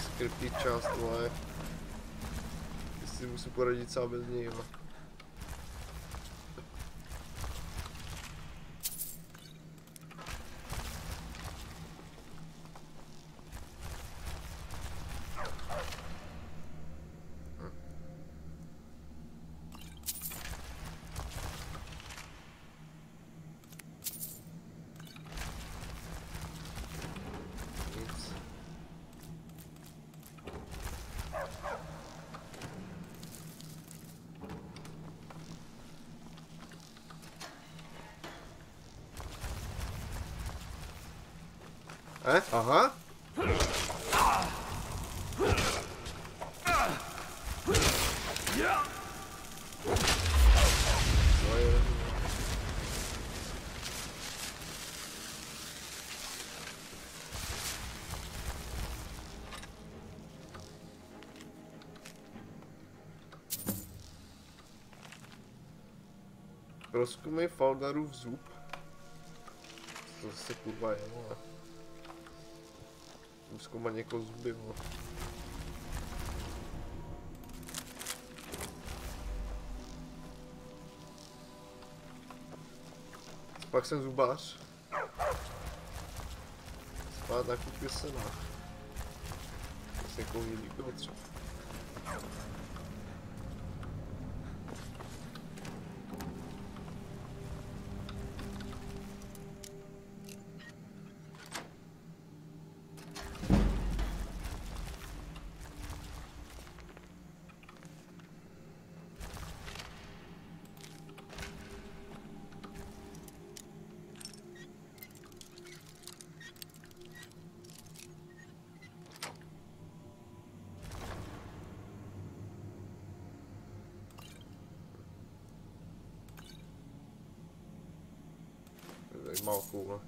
Skryptý část, vole. Jestli musím poradit sám bez něj, jo. Aha. Prozkumej Faldarův zub. To zase kurva je, vole. Zkoumat někoho zuby, vole. Pak jsem zubář. Spát na kůpě sena. To se někoho líbilo třeba. Malkou,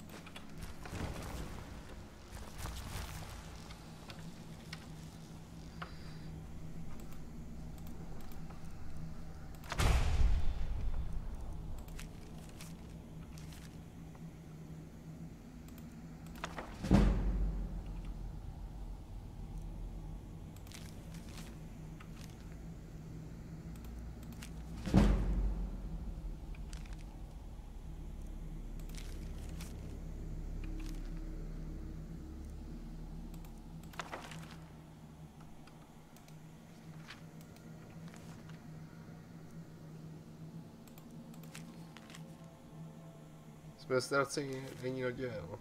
Bez ztracení není naděje, no.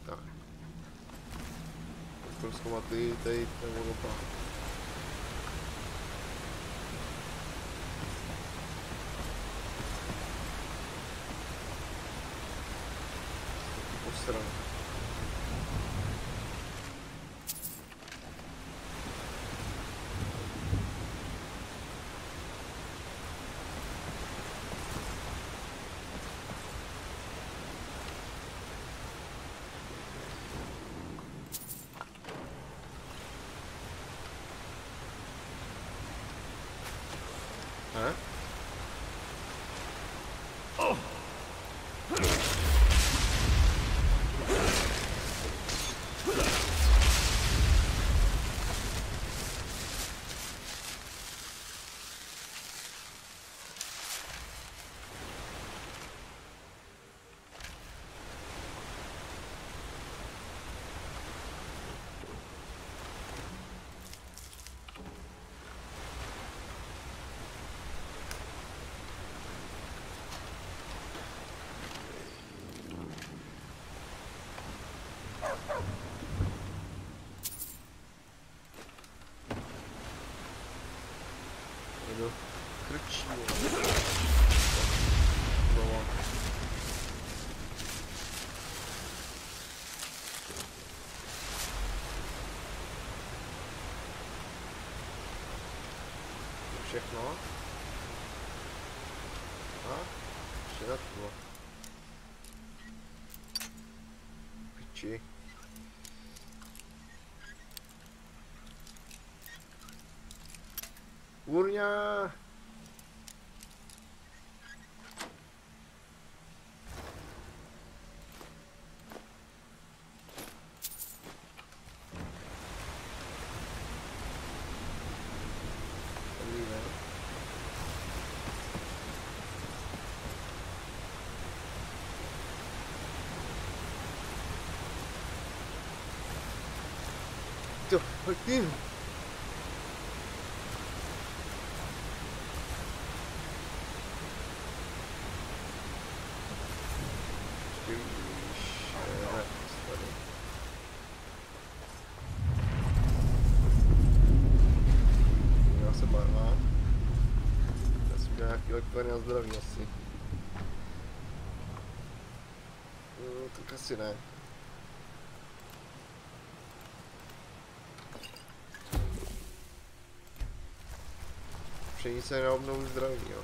Tak. Zkoumat ty tady ten vodopád. Posraný. Huh? Oh! Jdu krčí. No. Všechno. A ještě na to. Piči. Kurňa! To, pojď tím! Lékové na zdraví asi. Tak asi ne. Pšenice na obnovu zdraví, jo.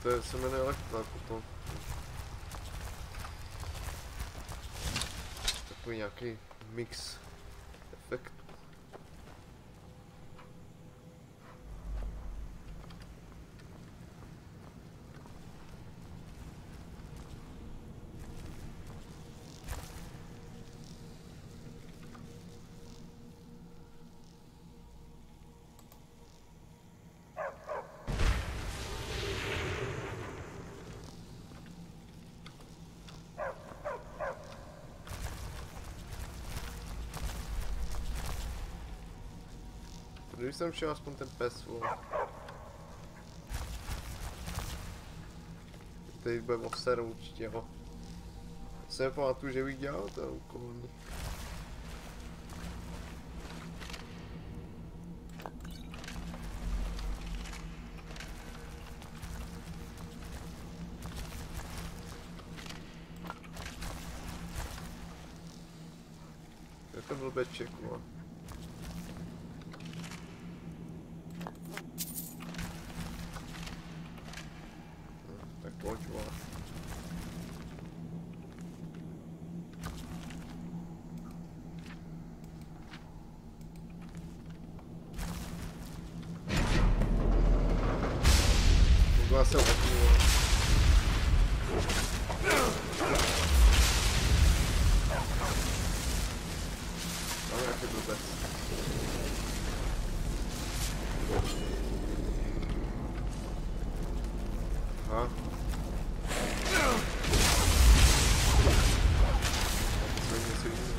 To se jmenuje Lekta potom. Takový nějaký mix efektů. Kdyby jsem šel aspoň ten pes, vole. Teď bude obser určitě, jo. Se pamatuju, že bych dělal ten úkolní. Je to blbeček, vole. Tak pojď, vole. Můžu se hodně, vole. Máme nějaký blbec. Aha. To je něco jiného.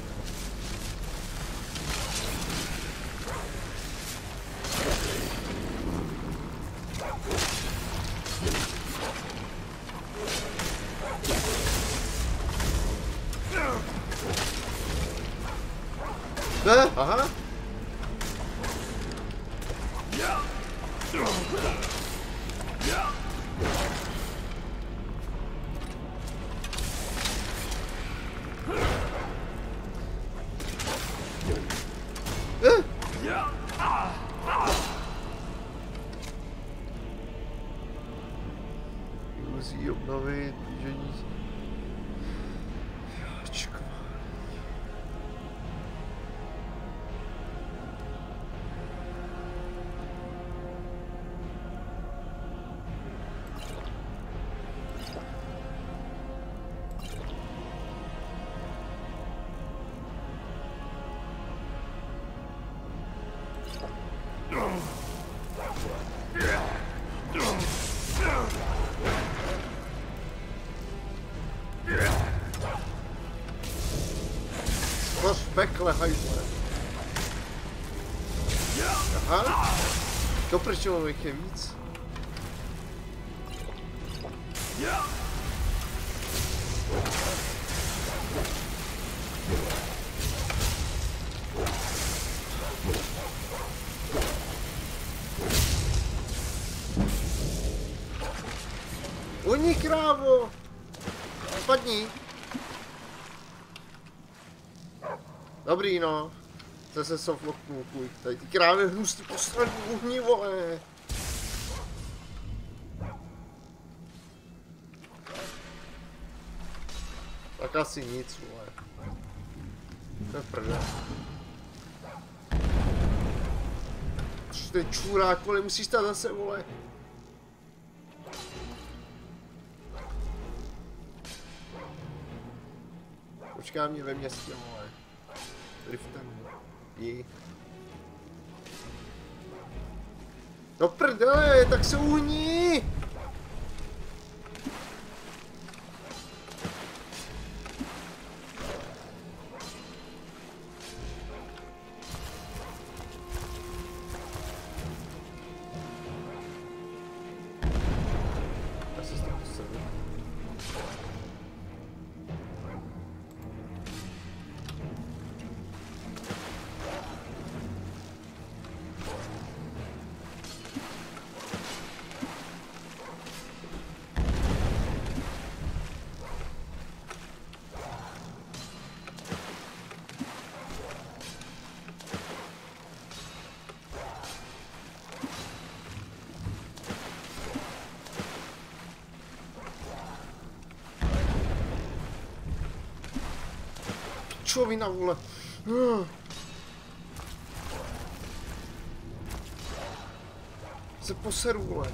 Aha. Musí obnovit blížení. Pekle, hajzle. Aha. To proč jich je víc? Uní, krávo! Spadni! Dobrý, no. Zase jsem vloknul, kuj. Tady ty krávy hnusný poslední uhni, vole. Tak asi nic, vole. To je prdel. Ten čurák, vole, musíš stát zase, vole. Počká mě ve městě, vole. Driftem. Jí. No prdele, tak se uhní! Čovina, vole. Se poseru, vole.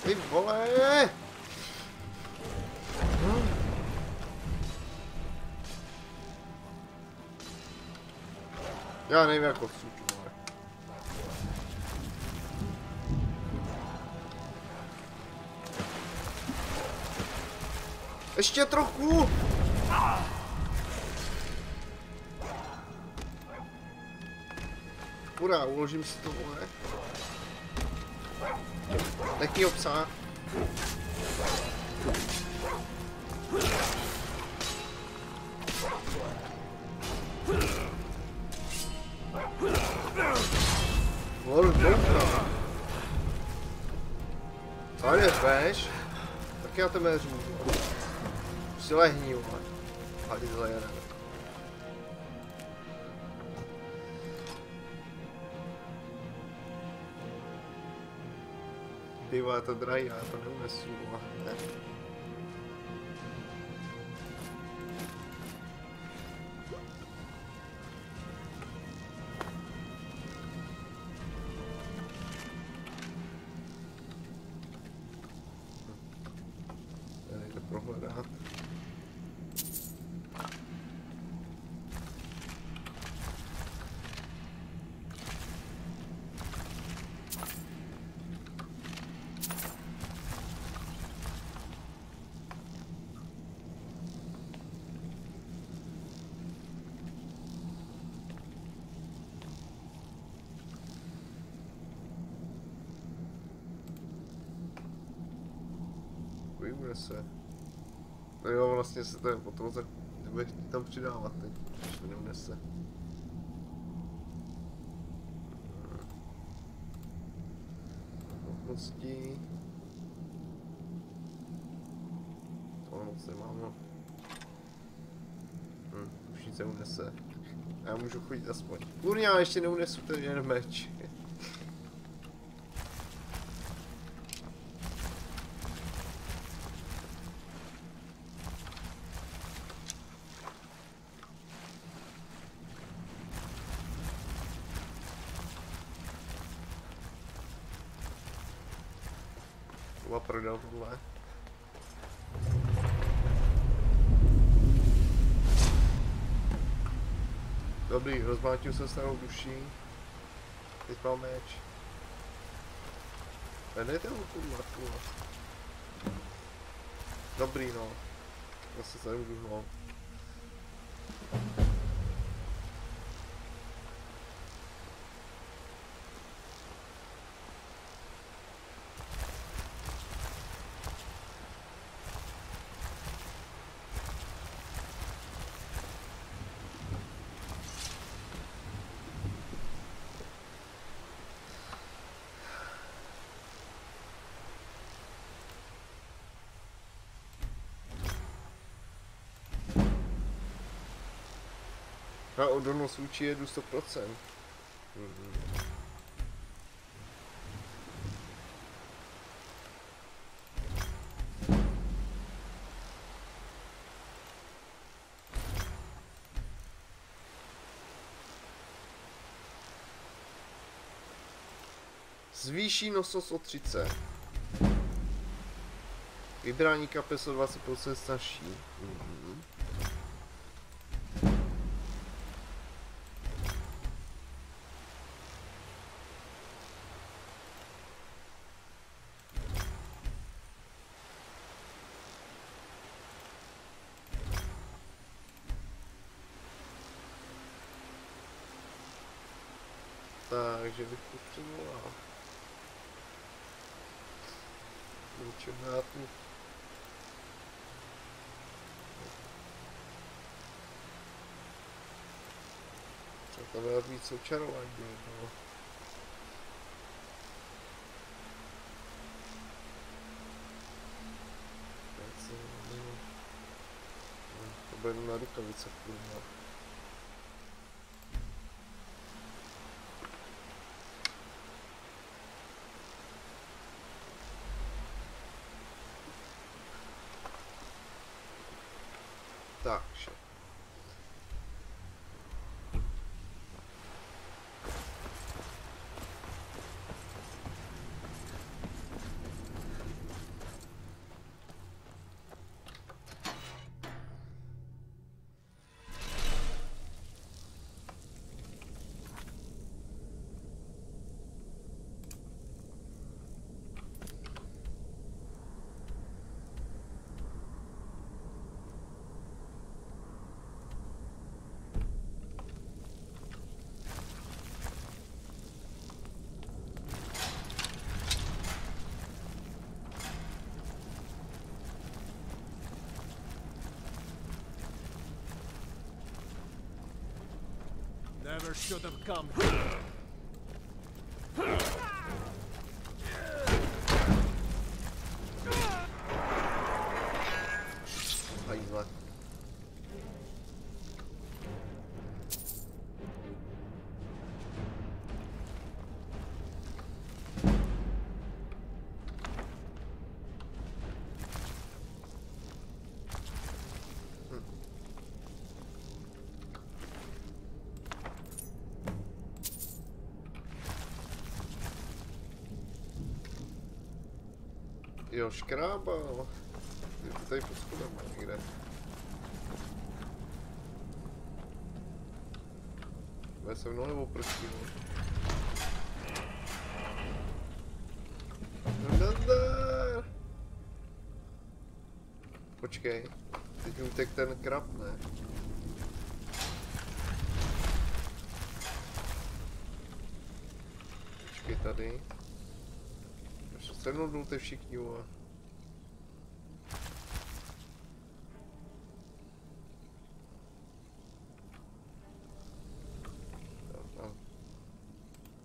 Ty vole! Já nevím jak odsuču, ale. Ještě trochu! Pura, uložím si to, vole. Neký obsah. Ale veš, tak já tebe římu. Si lehni, vole. Hadi zlejere. Ty vole, to drahý, já to neunesu, vole. Ne. Prohledat. Pojďme se. No jo, vlastně se to potom bude tam přidávat teď, když to neunese. Hmotnosti. To moc nemám, no. Už nic neunese. Já můžu chodit aspoň. Kurňa, já ještě neunesu ten jeden meč. Prodal tohle. Dobrý, rozmlátil jsem starou duší. Teď mám meč. Nedejte ho tu matku. Dobrý, no. Zase se nemůžu hnout. A odolnost vůči jedu 100%. Zvýší nosnost o 30. Vybrání kapes o 20% starší. Takže bych potřeboval černátu. Třeba tam bude víc očarování, no. To bude na rukavice, kurva. Takže. never should have come. Hajzle. Jo, škrábal. Je to tady pod spodem někde. Bude se mnou nebo proti mu? Nazdar! Počkej. Teď mi utek ten krab, ne? Počkej tady. Se mnou jdou ty všichni, vole.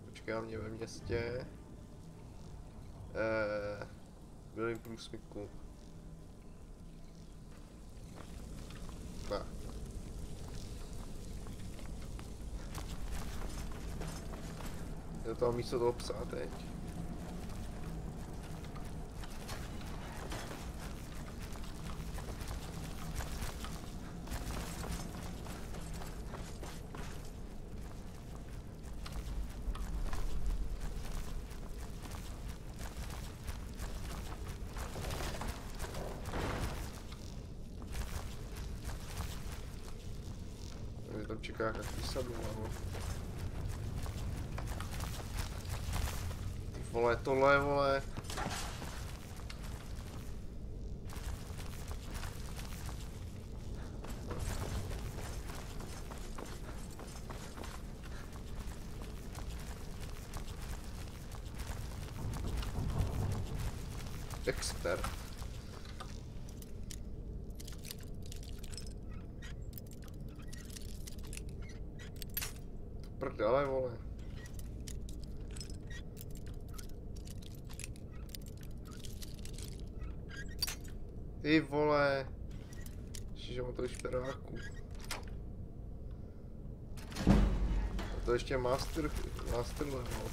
Počká mě ve městě. Bylým průsmyku. Ne. Je to místo toho psa teď. Tam čeká nějaký sadovalo. Ty vole, tohle vole. Expert. Prdele, vole. Ty vole. Že mám tady šperáku. A to ještě master level.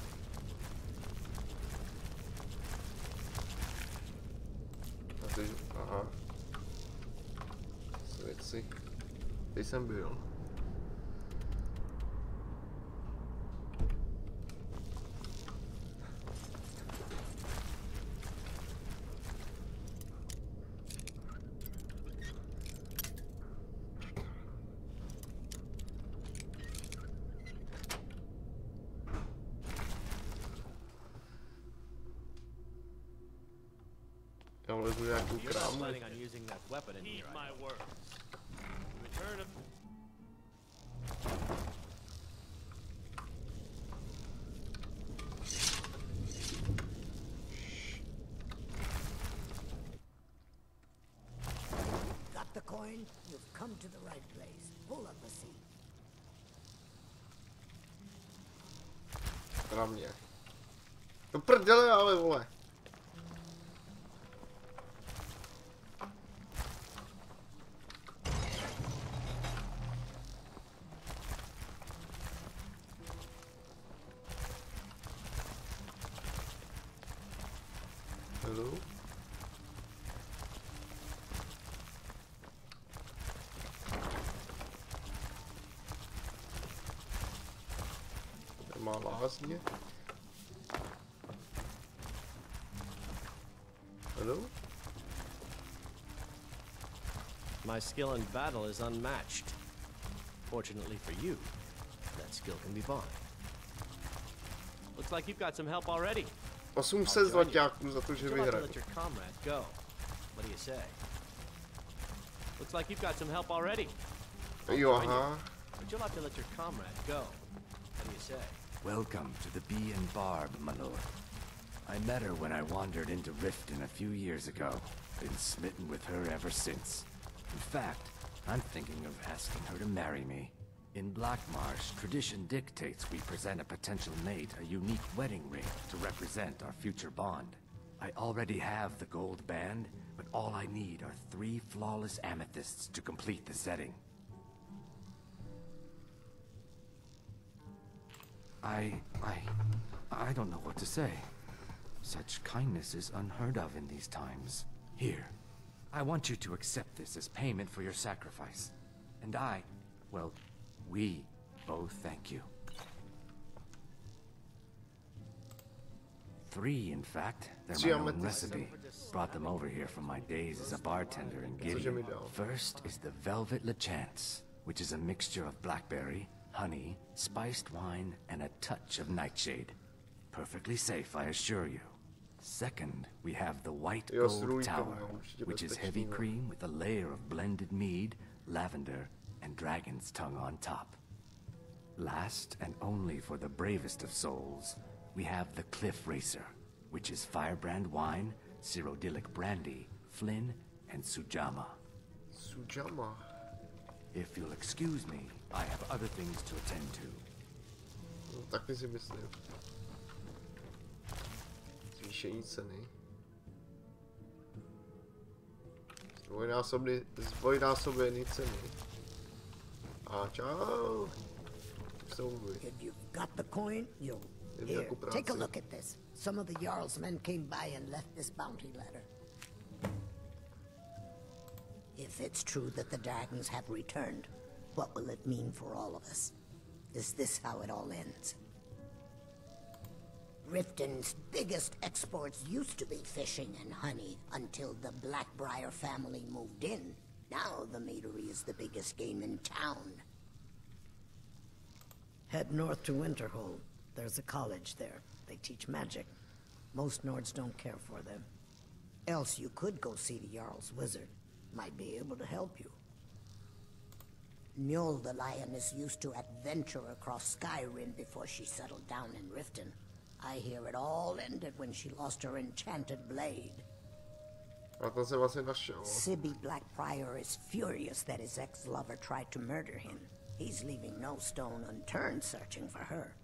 A teď, aha. Věci. Teď jsem byl. You're not planning on using that weapon in here. Heed my words. Return of... Got the coin? You've come to the right place. Pull up the seat. Na mě. To prdele, ale vole. Hello? Má lázně? Hello? My skill in battle is unmatched. Fortunately for you, that skill can be bought. Looks like you've got some help already. 800 zlaťáků za to, že vyhraju. Let your comrade go. What do you say? Looks like you've got some help already. Jo, aha. But you'll have to let your comrade go. What do you say? Welcome to the Bee and Barb, my lord. I met her when I wandered into Riften a few years ago. Been smitten with her ever since. In fact, I'm thinking of asking her to marry me. In Black Marsh, tradition dictates we present a potential mate a unique wedding ring to represent our future bond. I already have the gold band, but all I need are 3 flawless amethysts to complete the setting. I don't know what to say. Such kindness is unheard of in these times. Here, I want you to accept this as payment for your sacrifice. And well, we both thank you. 3, in fact. They're my own recipe. Brought them over here from my days as a bartender in Gideon. First is the Velvet LeChance, which is a mixture of blackberry, honey, spiced wine, and a touch of nightshade. Perfectly safe, I assure you. Second, we have the White Gold Tower, which is heavy cream with a layer of blended mead, lavender, and dragon's tongue on top. Last, and only for the bravest of souls, we have the Cliff Racer, which is firebrand wine, Cyrodiilic brandy, Flynn, and Sujama. Sujama? If you'll excuse me, I have other things to attend to. Taky si myslím. Zvýšení ceny. Zdvojnásobený ceny. A čau. If you've got the coin, you'll... Here, take a look at this. Some of the Jarl's men came by and left this bounty letter. If it's true that the dragons have returned, what will it mean for all of us? Is this how it all ends? Riften's biggest exports used to be fishing and honey until the Blackbriar family moved in. Now the meadery is the biggest game in town. Head north to Winterhold. There's a college there. They teach magic. Most Nords don't care for them. Else you could go see the Jarl's wizard. Might be able to help you. Mjol the lioness used to adventure across Skyrim before she settled down in Riften. I hear it all ended when she lost her enchanted blade. Sibby Blackbriar is furious that his ex-lover tried to murder him. He's leaving no stone unturned searching for her.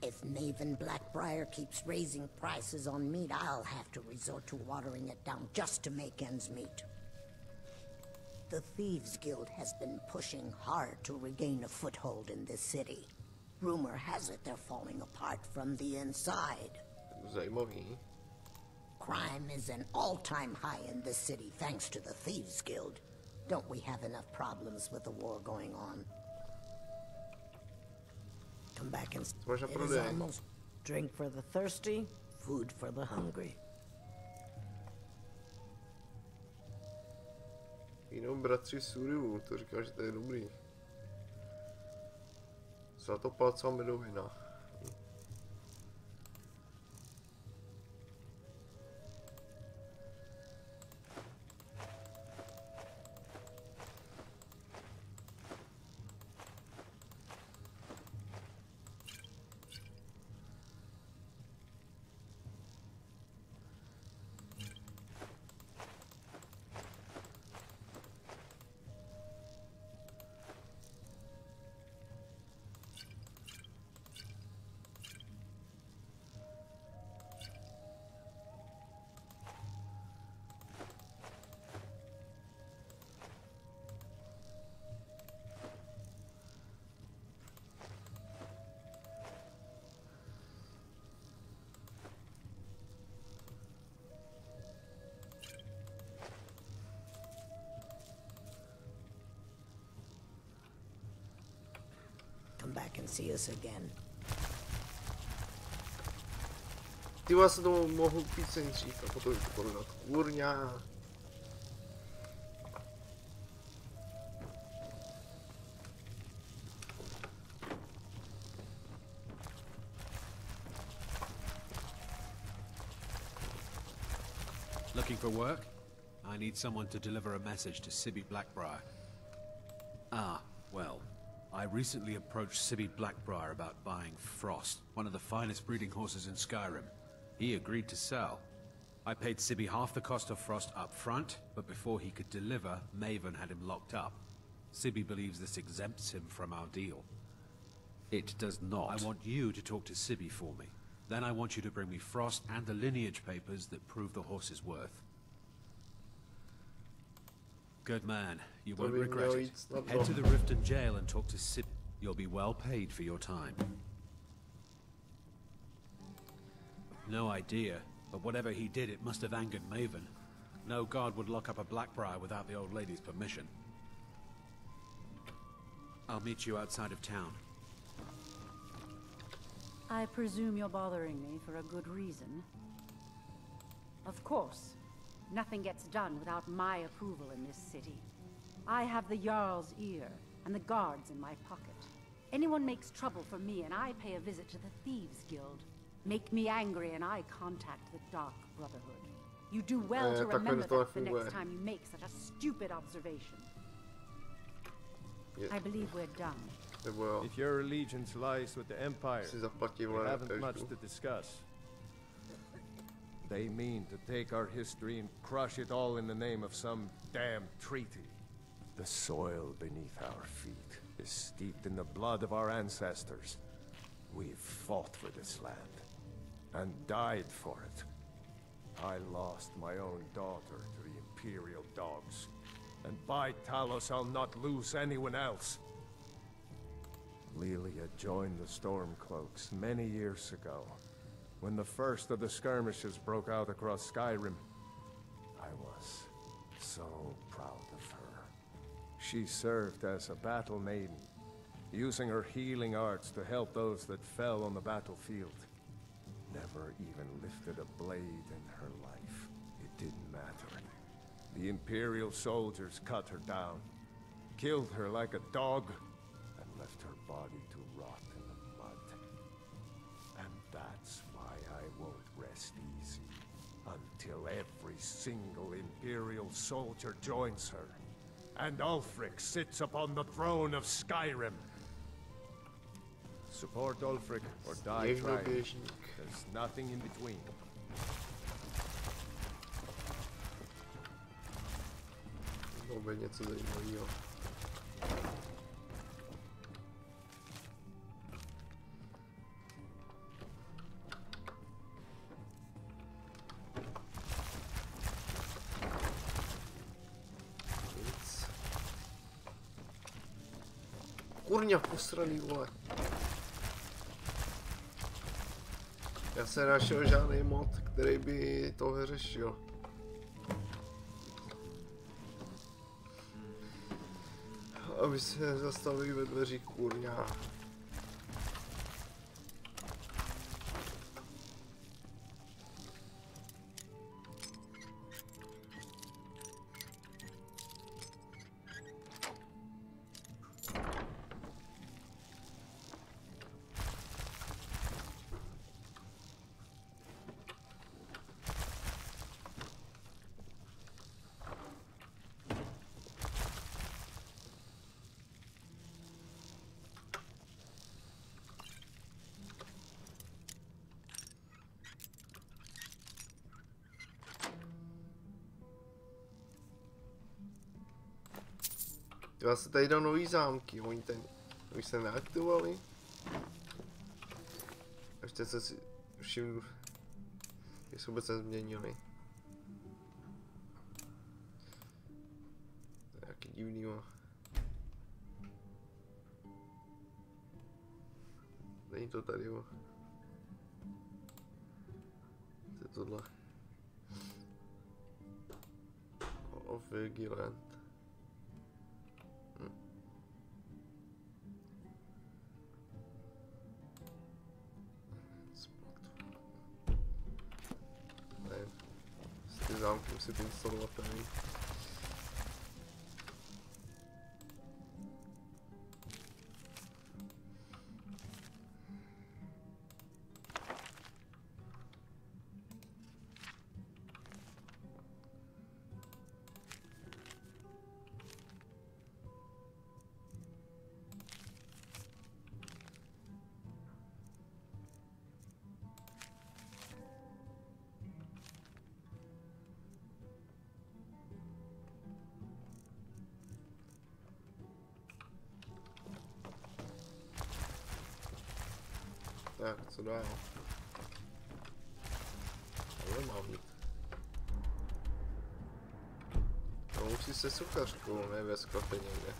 If Maven Blackbriar keeps raising prices on meat, I'll have to resort to watering it down just to make ends meet. The Thieves Guild has been pushing hard to regain a foothold in this city. Rumor has it they're falling apart from the inside. Crime is an all-time high in this city thanks to the Thieves Guild. Don't we have enough problems with the war going on? Come back and... It is almost drink for the thirsty, food for the hungry. Jenom bratři Suriu, to říkal, že to je dobrý. Zlatopalcová medovina. Come back and see us again. Ty vlastně to mohu víc nejdřív a potom to podat. Kurňa. Looking for work? I need someone to deliver a message to Sibby Blackbriar. Ah, well. I recently approached Sibby Blackbriar about buying Frost, one of the finest breeding horses in Skyrim. He agreed to sell. I paid Sibby half the cost of Frost up front, but before he could deliver, Maven had him locked up. Sibby believes this exempts him from our deal. It does not. I want you to talk to Sibby for me. Then I want you to bring me Frost and the lineage papers that prove the horse's worth. Good man. You won't regret it. Head to the Riften jail and talk to Sibby. You'll be well paid for your time. No idea, but whatever he did, it must have angered Maven. No guard would lock up a Blackbriar without the old lady's permission. I'll meet you outside of town. I presume you're bothering me for a good reason. Of course. Nothing gets done without my approval in this city. I have the Jarl's ear, and the guards in my pocket. Anyone makes trouble for me, and I pay a visit to the Thieves Guild. Make me angry, and I contact the Dark Brotherhood. You do well to remember that the next time you make such a stupid observation. I believe we're done. If your allegiance lies with the Empire, we haven't much to discuss. They mean to take our history and crush it all in the name of some damn treaty. The soil beneath our feet is steeped in the blood of our ancestors. We've fought for this land and died for it. I lost my own daughter to the Imperial dogs, and by Talos I'll not lose anyone else. Lilia joined the Stormcloaks many years ago, when the first of the skirmishes broke out across Skyrim. I was so proud of her. She served as a battle maiden, using her healing arts to help those that fell on the battlefield. Never even lifted a blade in her life. It didn't matter. The Imperial soldiers cut her down, killed her like a dog, and left her body to rot in the mud. And that's why I won't rest easy until every single Imperial soldier joins her, and Ulfric sits upon the throne of Skyrim. Support Ulfric or die trying. There's nothing in between. Bude něco zajímavého. Nic. Kurňa, posraný, vole. Já jsem našel žádný mod, který by to vyřešil. Aby se zastavili ve dveřích, kurňa. Já se tady dal nový zámky, oni se neaktivovali. Ještě se si všimnu, že se vůbec nezměnili. To je jaký divný, má. Není to tady, jo. Co je tohle? Of Vigilant. Zámky musí být instalovatelný. Tak, co dál? Ale mám jít. No, musí se suchařkou, ne ve sklepě někde.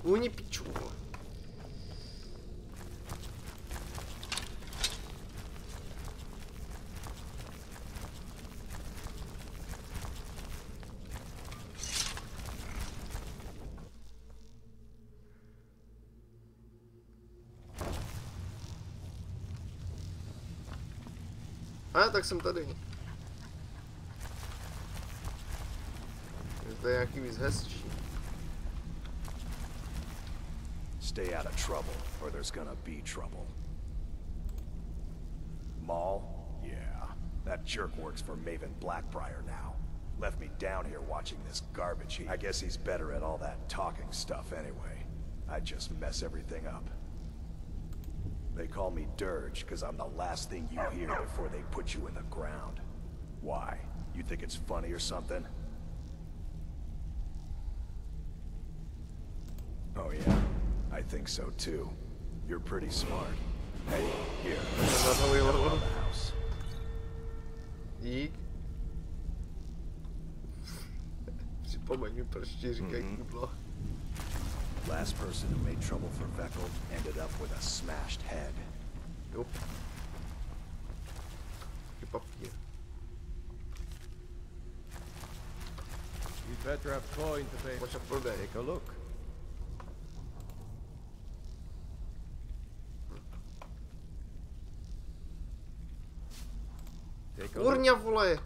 Unifficial. A tak jsem tady. Je to nějaký víc hezčí. Stay out of trouble, or there's gonna be trouble. Maul? Yeah. That jerk works for Maven Blackbriar now. Left me down here watching this garbage heap. I guess he's better at all that talking stuff anyway. I just mess everything up. They call me Dirge, because I'm the last thing you hear before they put you in the ground. Why? You think it's funny or something? Oh yeah? I think so too. You're pretty smart. Hey, here. Around the house. Dík. Připomeň mi, proč ti říkají kudlo. Last person who made trouble for Veckel ended up with a smashed head. Yup. Je papír. You'd better have coin to pay. Take a look. Kurňa, vole!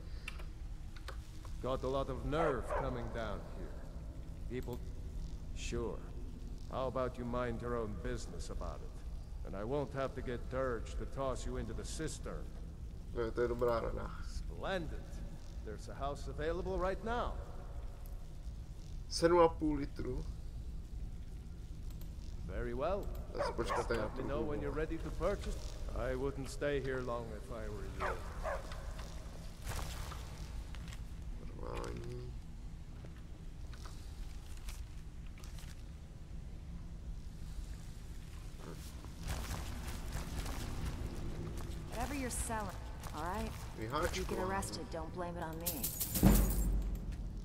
Got a lot of nerve coming down here. People... Sure. How about you mind your own business about it? And I won't have to get Dirge to toss you into the cistern. No, to je dobrá rada. Splendid. There's a house available right now. 7,5 litru. Very well. Let me know when you're ready to purchase. I wouldn't stay here long if I were you. Whatever you're selling, all right? If you get arrested, don't blame it on me.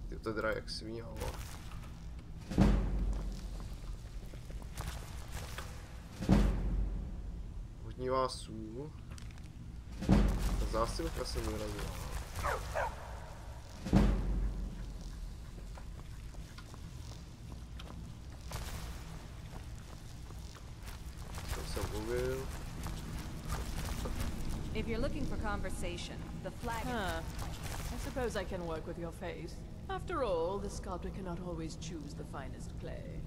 Ty to teda jak svině, ale... Hodně vásů. Ta zásilka se vyrazila. If you're looking for conversation, the flag... I suppose I can work with your face. After all, the sculptor cannot always choose the finest clay.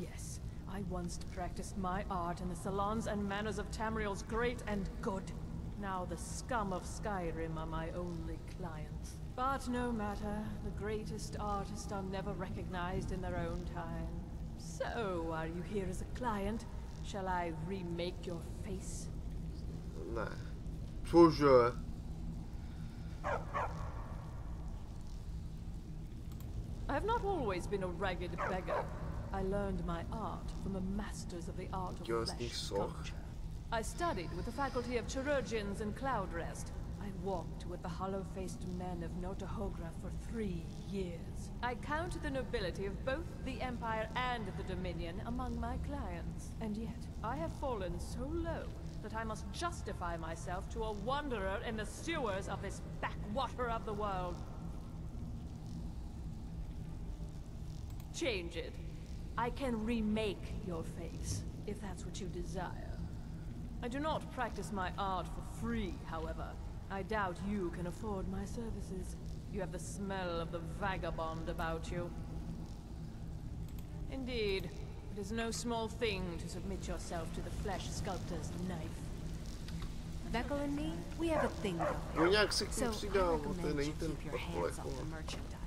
Yes, I once practiced my art in the salons and manners of Tamriel's great and good. Now the scum of Skyrim are my only clients. But no matter, the greatest artists are never recognized in their own time. So, are you here as a client? Shall I remake your face? Ne. Cože? I have not always been a ragged beggar. I learned my art from the masters of the art of flesh sculpture. I studied with the faculty of chirurgeons and cloud rest. I walked with the hollow-faced men of Notahogra for 3 years. I count the nobility of both the Empire and the Dominion among my clients. And yet, I have fallen so low that I must justify myself to a wanderer in the sewers of this backwater of the world. Change it. I can remake your face, if that's what you desire. I do not practice my art for free, however. I doubt you can afford my services. You have the smell of the vagabond about you. Indeed, it is no small thing to submit yourself to the flesh sculptor's knife. Beckle and me, we have a thing going. No nějak se k ním So přidám, I to je recommend není you ten keep your podpol hands jako. off the merchandise.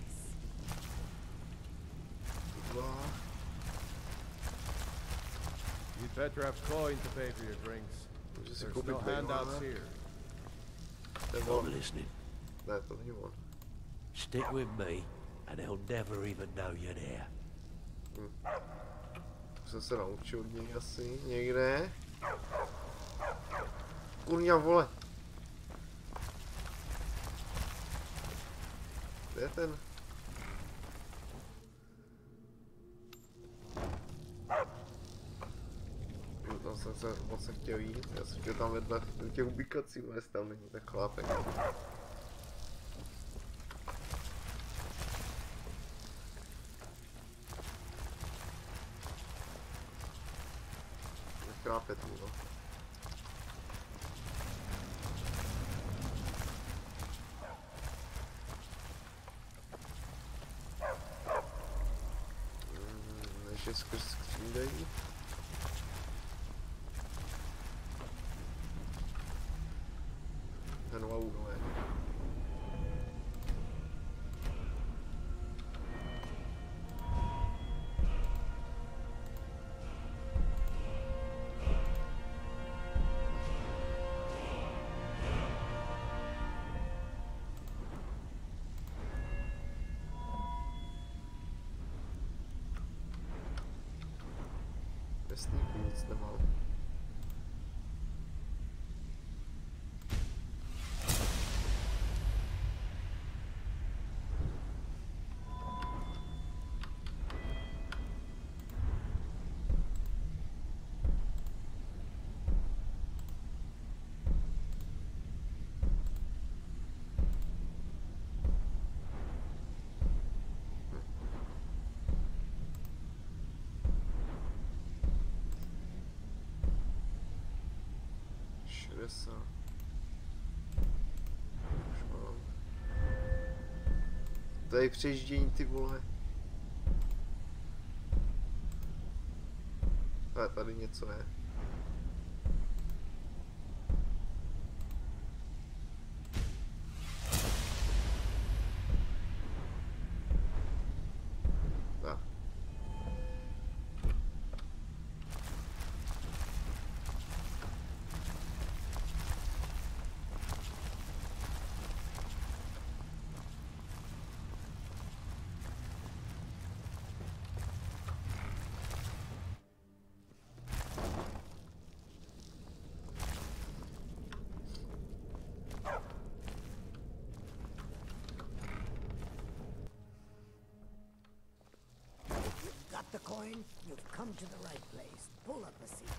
You'd better have coin to pay for your drinks. There's no handouts here. I'm listening. Ne, to není on. Stick with me, and they'll never even know you're there. Jsem se naučil od něj asi někde. Kurňa vole. Kde je ten? Tam jsem se moc chtěl jít, já jsem chtěl tam vedle těch ubikací, ale tam není tak chlápek. Chlápe tu, no. Než je skrz skříň dají. Ten wow, no je. Vesníku nic nemám. Už mám. Tady přejíždění, ty vole. Ale tady něco je. The coin, you've come to the right place. Pull up a seat.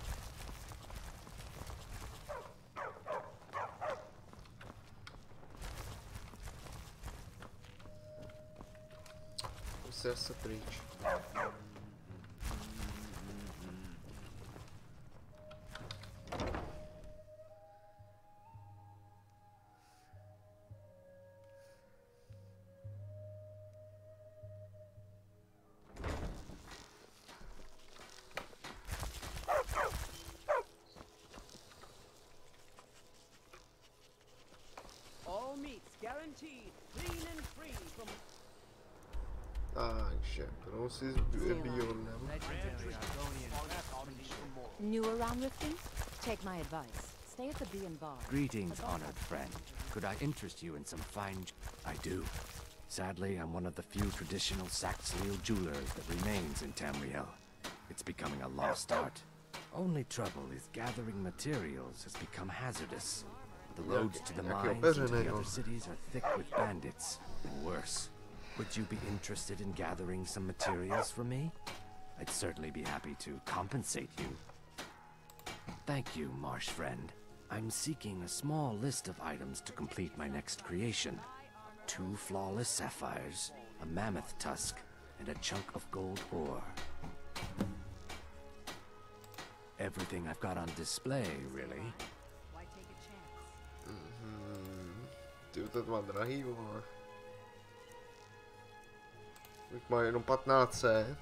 Musel se pryč. Takže, prosím, Bjornem. New around Rifting? Take my advice. Stay at the Bee and Bar. Greetings, honored friend. Could I interest you in some fine... I do. Sadly, I'm one of the few traditional Saxliel jewelers that remains in Tamriel. It's becoming a lost art. Only trouble is gathering materials has become hazardous. The roads to the mines and to the other cities are thick with bandits, and worse. Would you be interested in gathering some materials for me? I'd certainly be happy to compensate you. Thank you, marsh friend. I'm seeking a small list of items to complete my next creation. 2 flawless sapphires, a mammoth tusk, and a chunk of gold ore. Everything I've got on display, really. Ty to má drahý, vole. Už má jenom 1500.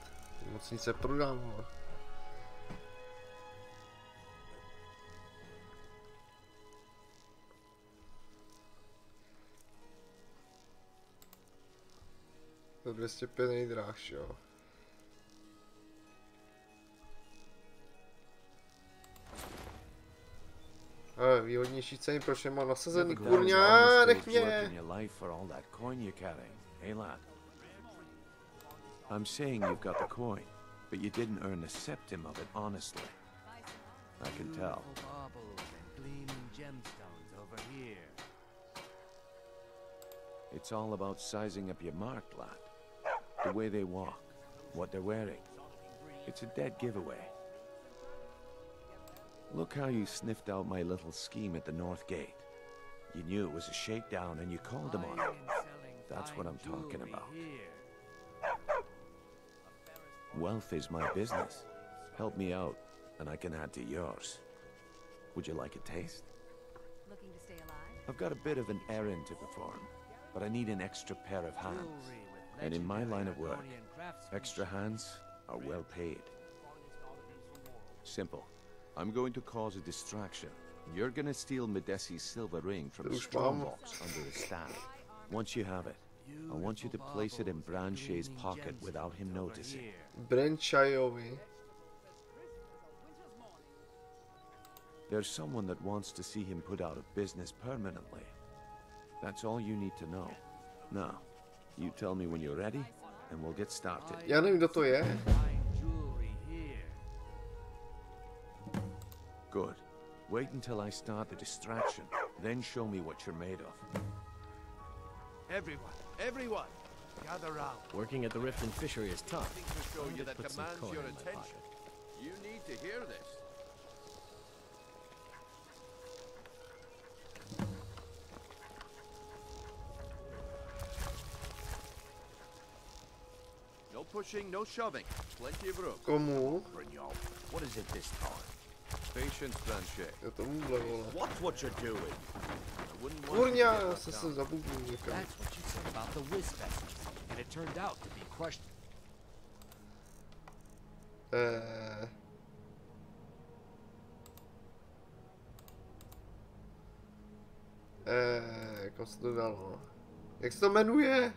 Moc nic se prodám, vole. 205 nejdráž, jo. Ale výhodnější ceny, proč nemám nasazený, kurňa, nech mě! I'm saying you've got the coin, but you didn't earn a septim of it honestly. I can tell. It's all about sizing up your mark, lad. The way they walk, what they're wearing. It's a dead giveaway. Look how you sniffed out my little scheme at the North Gate. You knew it was a shakedown and you called them on it. That's what I'm talking about. Wealth is my business. Help me out, and I can add to yours. Would you like a taste? Looking to stay alive? I've got a bit of an errand to perform, but I need an extra pair of hands. And in my line of work, extra hands are well paid. Simple. I'm going to cause a distraction. You're gonna steal Medesi's silver ring from a strongbox under his stand. Once you have it, I want you to place it in Branche's pocket without him noticing. Branchejovi. There's someone that wants to see him put out of business permanently. That's all you need to know. Now, you tell me when you're ready, and we'll get started. Já nevím, kdo to je. Good. Wait until I start the distraction, then show me what you're made of. Everyone, gather round. Working at the Rift and Fishery is tough. To show you that Put some demands coin your in my attention. pocket. You need to hear this. No pushing, no shoving. Plenty of room. Komu? What is it this time? Patience, Branche. Je tomuhle, vole. What's what you're doing? Kurňa, já se zabudil někam. That's what you said about the whiz vessels, and it turned out to be crushed. Kam se to dalo? Jak se to jmenuje?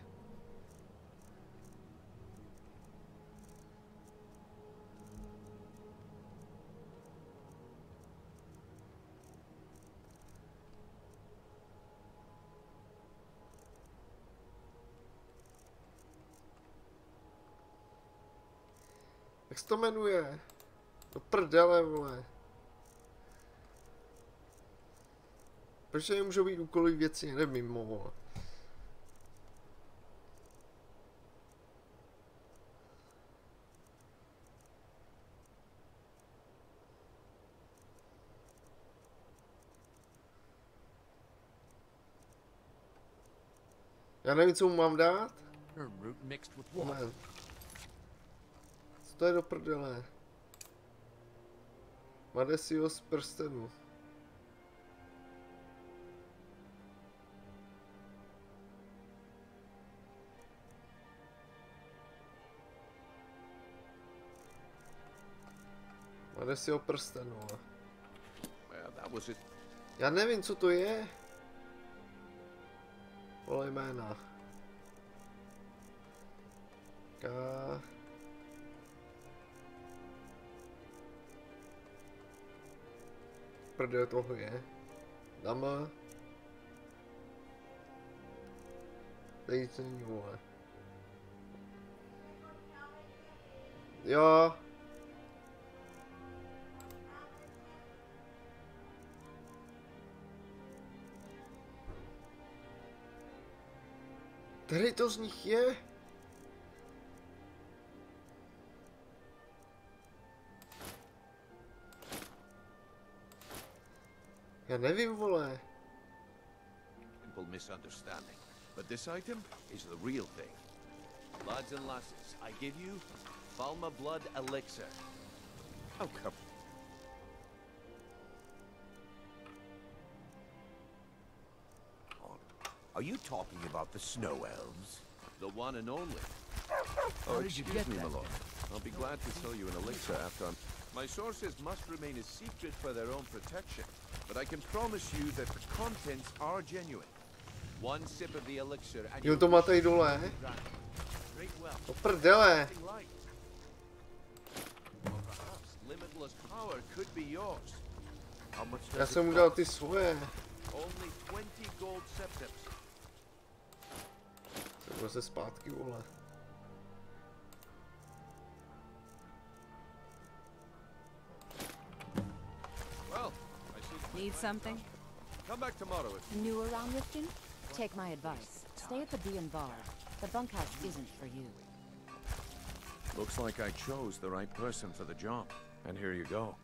Jak se to jmenuje? Do prdele, vole. Proč nemůžou být úkolový věci někde mimo, vole? Já nevím, co mu mám dát. Moment. Co to je do prdele? Madesiho z prstenu. Madesiho prstenu. Já nevím, co to je. Vole jména. Prdele toho je. Dáme. Tady to není, vole. Jo. Tady to z nich je. Já nevím, vole. Simple misunderstanding, but this item is the real thing. Lads and lasses, I give you Falma Blood Elixir. Oh, come. Are you talking about the snow elves? The one and only. Oh, excuse me, my lord. I'll be glad to sell you an elixir after I'm... My sources must remain a secret for their own protection, but I can promise you that the contents are genuine. One sip of the elixir and Jo, to má tady dole. Do prdele. Já jsem udělal ty svoje. Třeba se zpátky, vole. Need something? Come back tomorrow. New around Riften? Take my advice. Stay at the B&Bar. The bunkhouse isn't for you. Looks like I chose the right person for the job. And here you go.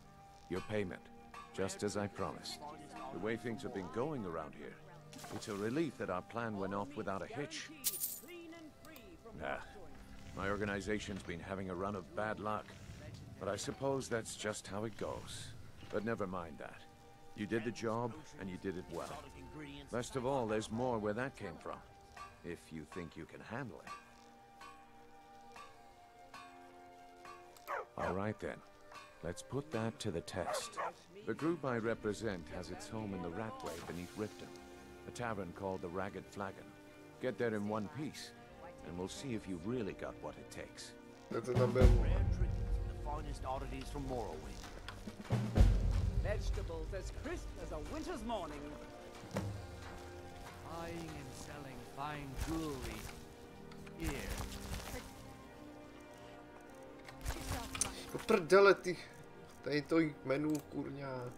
Your payment. Just as I promised. The way things have been going around here, it's a relief that our plan went off without a hitch. Nah. My organization's been having a run of bad luck. But I suppose that's just how it goes. But never mind that. You did the job, and you did it well. Best of all, there's more where that came from. If you think you can handle it. All right then. Let's put that to the test. The group I represent has its home in the Ratway beneath Riften, a tavern called the Ragged Flagon. Get there in one piece, and we'll see if you've really got what it takes. That's a number one. The finest oddities from Morrowind. Vegetables as crisp as a winter's morning. Buying and selling fine jewelry. Here. Do prdele ty. Tady to jmenů, kurňa.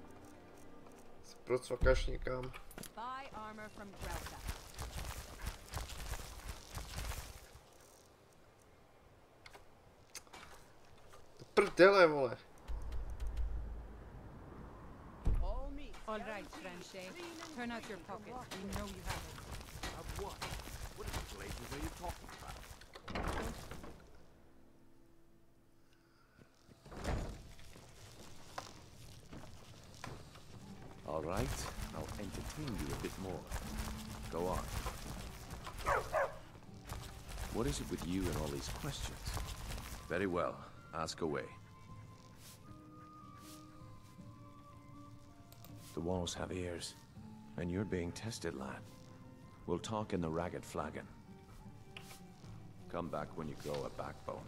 Procvakaš někam. Buy armor from Grelda. Do prdele, vole. All right, Franche. Turn out your pocket. We know you have it. Of what? What places are you talking about? All right, I'll entertain you a bit more. Go on. What is it with you and all these questions? Very well, ask away. The walls have ears, and you're being tested, lad. We'll talk in the Ragged Flagon. Come back when you grow a backbone.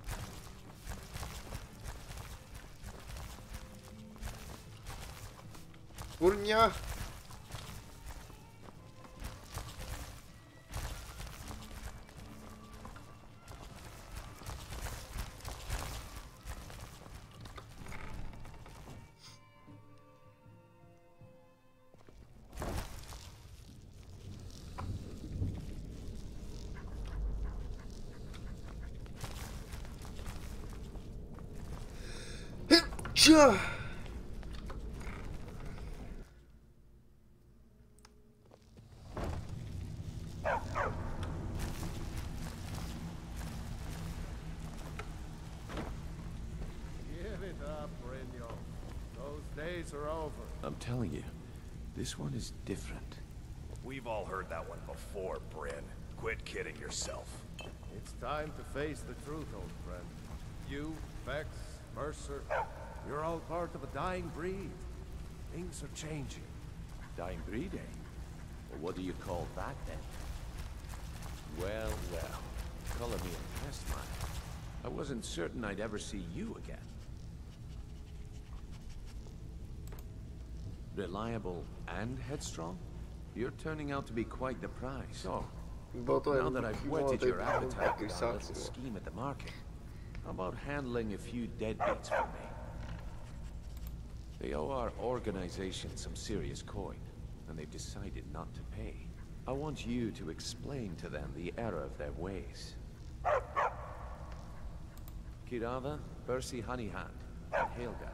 Kurňa! Hitcha! Are over. I'm telling you, this one is different. We've all heard that one before, Bryn. Quit kidding yourself. It's time to face the truth, old friend. You, Vex, Mercer, you're all part of a dying breed. Things are changing. Dying breed, eh? Well, what do you call that, then? Well, well. Color me impressed, man. I wasn't certain I'd ever see you again. Reliable and headstrong? You're turning out to be quite the prize. So, now that I've whetted your appetite with our little scheme at the market, how about handling a few deadbeats for me? They owe our organization some serious coin, and they've decided not to pay. I want you to explain to them the error of their ways. Kirava, Percy Honeyhand, and Helga.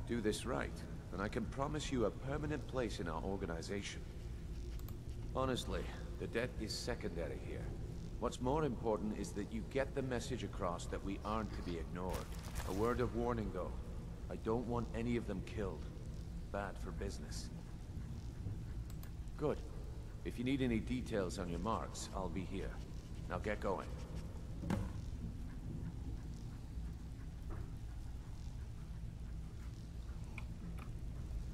Do this right, and I can promise you a permanent place in our organization. Honestly, the debt is secondary here. What's more important is that you get the message across that we aren't to be ignored. A word of warning, though. I don't want any of them killed. Bad for business. Good. If you need any details on your marks, I'll be here. Now get going.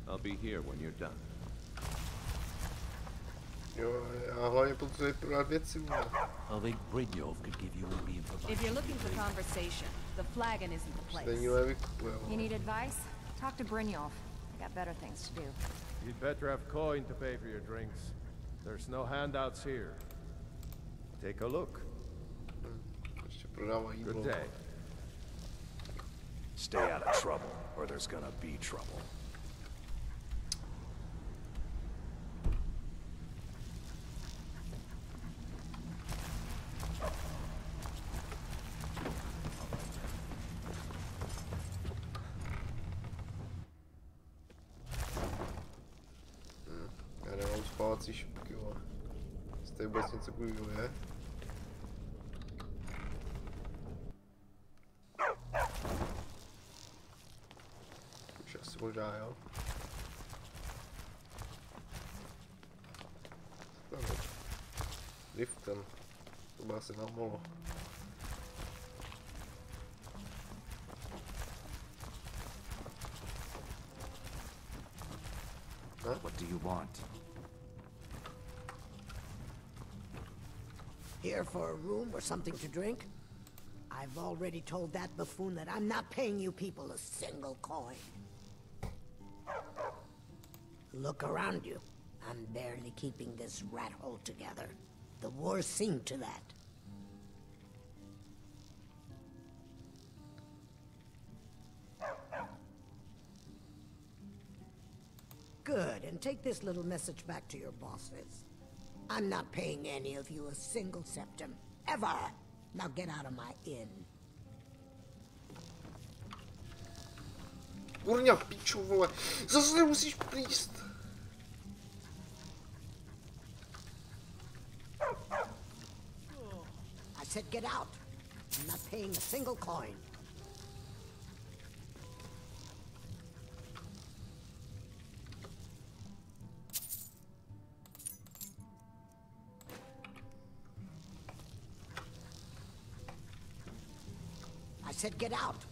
I'll be here when you're done. Jo, já hlavně potřebuji prodat věci. I think Brynjolf could give you all the information. If you're looking for conversation, the flagon isn't the place. You need advice? Talk to Brynjolf. I got better things to do. You'd better have coin to pay for your drinks. There's no handouts here. Take a look. Good day. Stay out of trouble, or there's gonna be trouble. Já nemám spávací šipky, ale jste vůbec něco bojuje. Už asi možná, jo. Liftem. To by asi nám mohlo. What do you want? Here for a room or something to drink? I've already told that buffoon that I'm not paying you people a single coin. Look around you. I'm barely keeping this rat hole together. The war's seen to that. Good, and take this little message back to your bosses. I'm not paying any of you a single septim. Ever! Now get out of my inn. Kurňa, piču, vole. Zase nemusíš plíst. I said get out. I'm not paying a single coin. I said get out.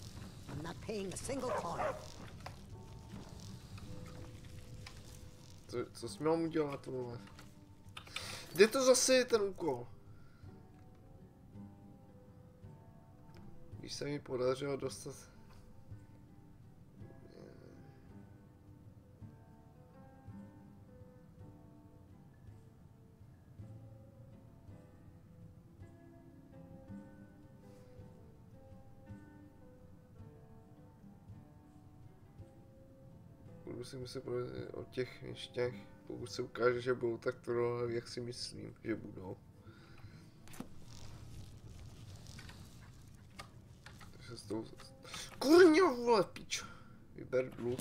I'm not paying a single coin. Co jsi mám udělat, vole? Kde to zase je ten úkol? Když se mi podařilo dostat... Budu si muset povědět o těch ještě, pokud se ukáže, že budou, tak to jak si myslím, že budou. Takže s tou... Kurňo, vole, pičo! Vyber dluh.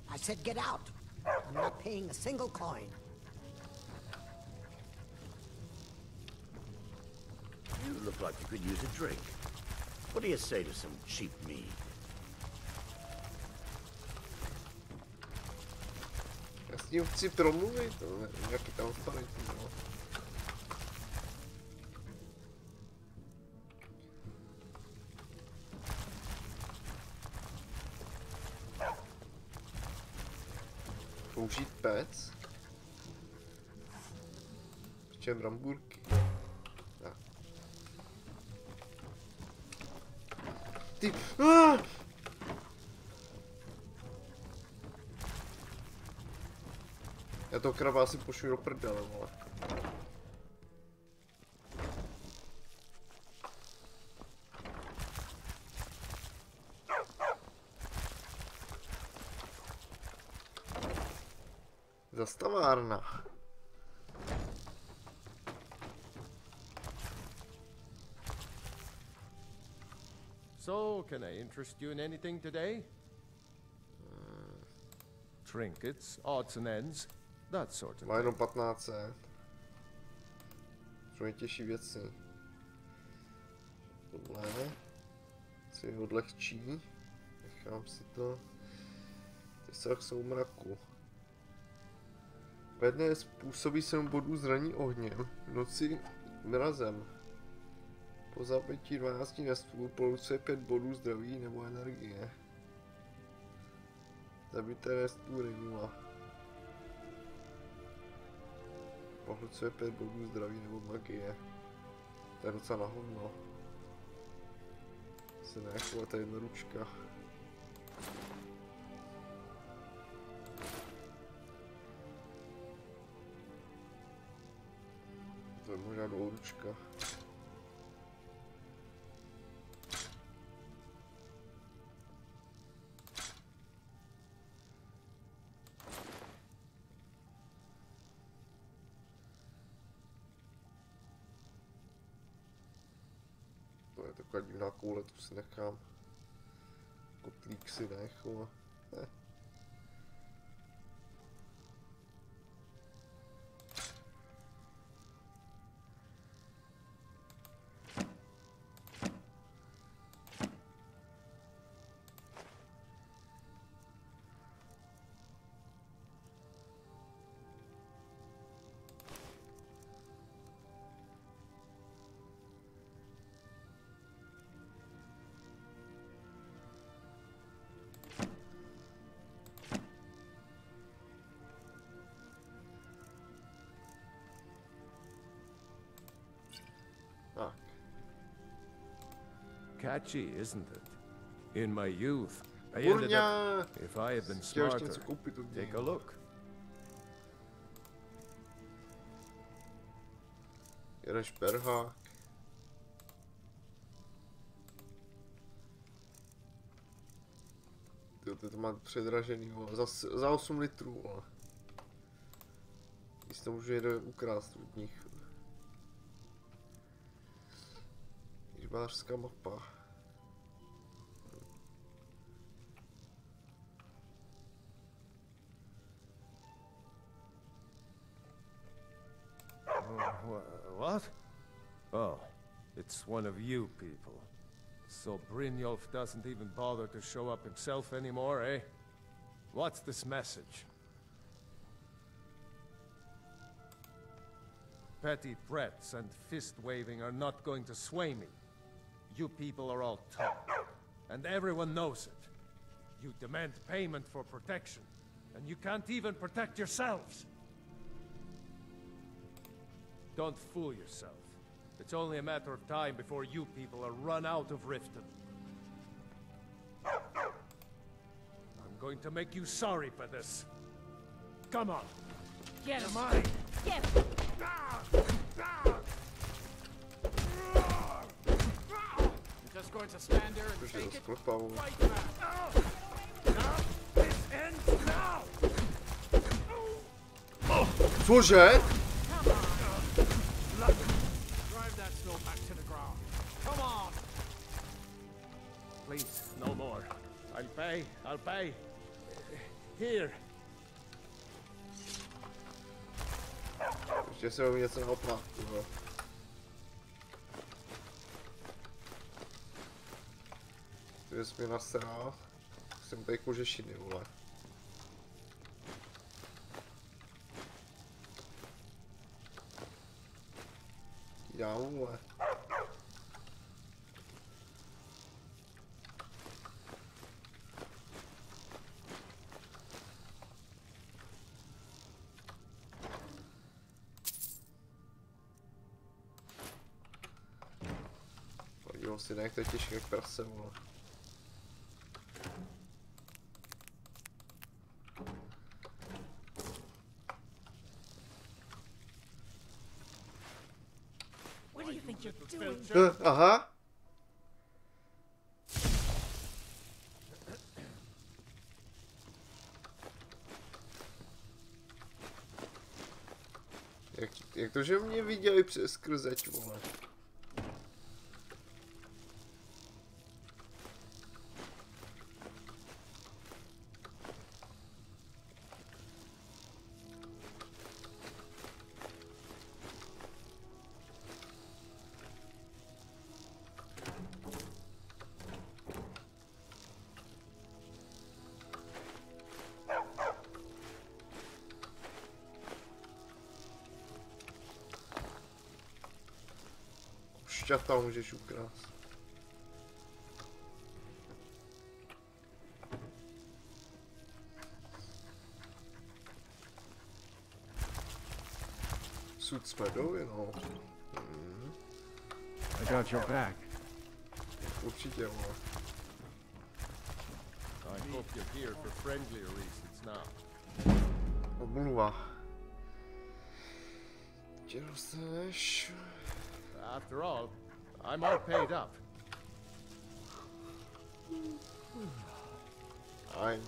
I said get out. I'm not paying a single coin. You look like you could use a drink. What do you say to some cheap mead? Já s ním chci promluvit, ale nějaký tam transparentní, no. Použít pec? Přičem bramburky. Tak. Ty... Já toho kraba asi pošlu do prdele, vole. Zastavárna. So, can I interest you in anything today? Trinkets, odds and ends, that sort of Má jenom 15. Jsou nejtěžší věci. Tohle si odlehčí. Nechám si to. Teď se jsou mraku. Ve dne způsobí 7 bodů zraní ohněm, v noci mrazem. Po zabití 12 nestvů polucuje 5 bodů zdraví nebo energie. Zabité nestvůry 0. Ohlcuje 5 bodů zdraví nebo magie. To je docela na hovno. Se nějakou, to je jedna ručka. To je možná dvouručka. To je taková divná koule, tu si nechám. Kotlík si nechám. Catchy, isn't it? In my youth, I ended up... If I had been smarter, take a look. Jedeš perhák. To má předražený, za 8 litrů. Když to můžu jede ukrást od nich. Rybářská mapa. What? Oh, it's one of you people. So Brynjolf doesn't even bother to show up himself anymore, eh? What's this message? Petty threats and fist-waving are not going to sway me. You people are all talk, and everyone knows it. You demand payment for protection, and you can't even protect yourselves. Don't fool yourself. It's only a matter of time before you people are run out of Riften. I'm going to make you sorry for this. Come on. Get him. Mine. Get him. You're just going to stand there and take it? Fight back. Now, this ends now. Cože? Drive that snow back to the ground. Come on. Please, no more. I'll pay. I'll pay. Here. Ještě se ho něco naopak, to jsi mě nasral. Jsem tady kožešiny, vole. Já, vole. Podíval si, jak to je těžké jak prase, vole. Aha. Jak to, že mě viděli přes krzeť, vole? Šťata můžeš ukrást. Dosud jsme doli, no. I got your back. Určitě, jo. I hope you're here for friendlier reasons now. Omluva. Tě dostaneš. After all, I'm all paid up. Aj,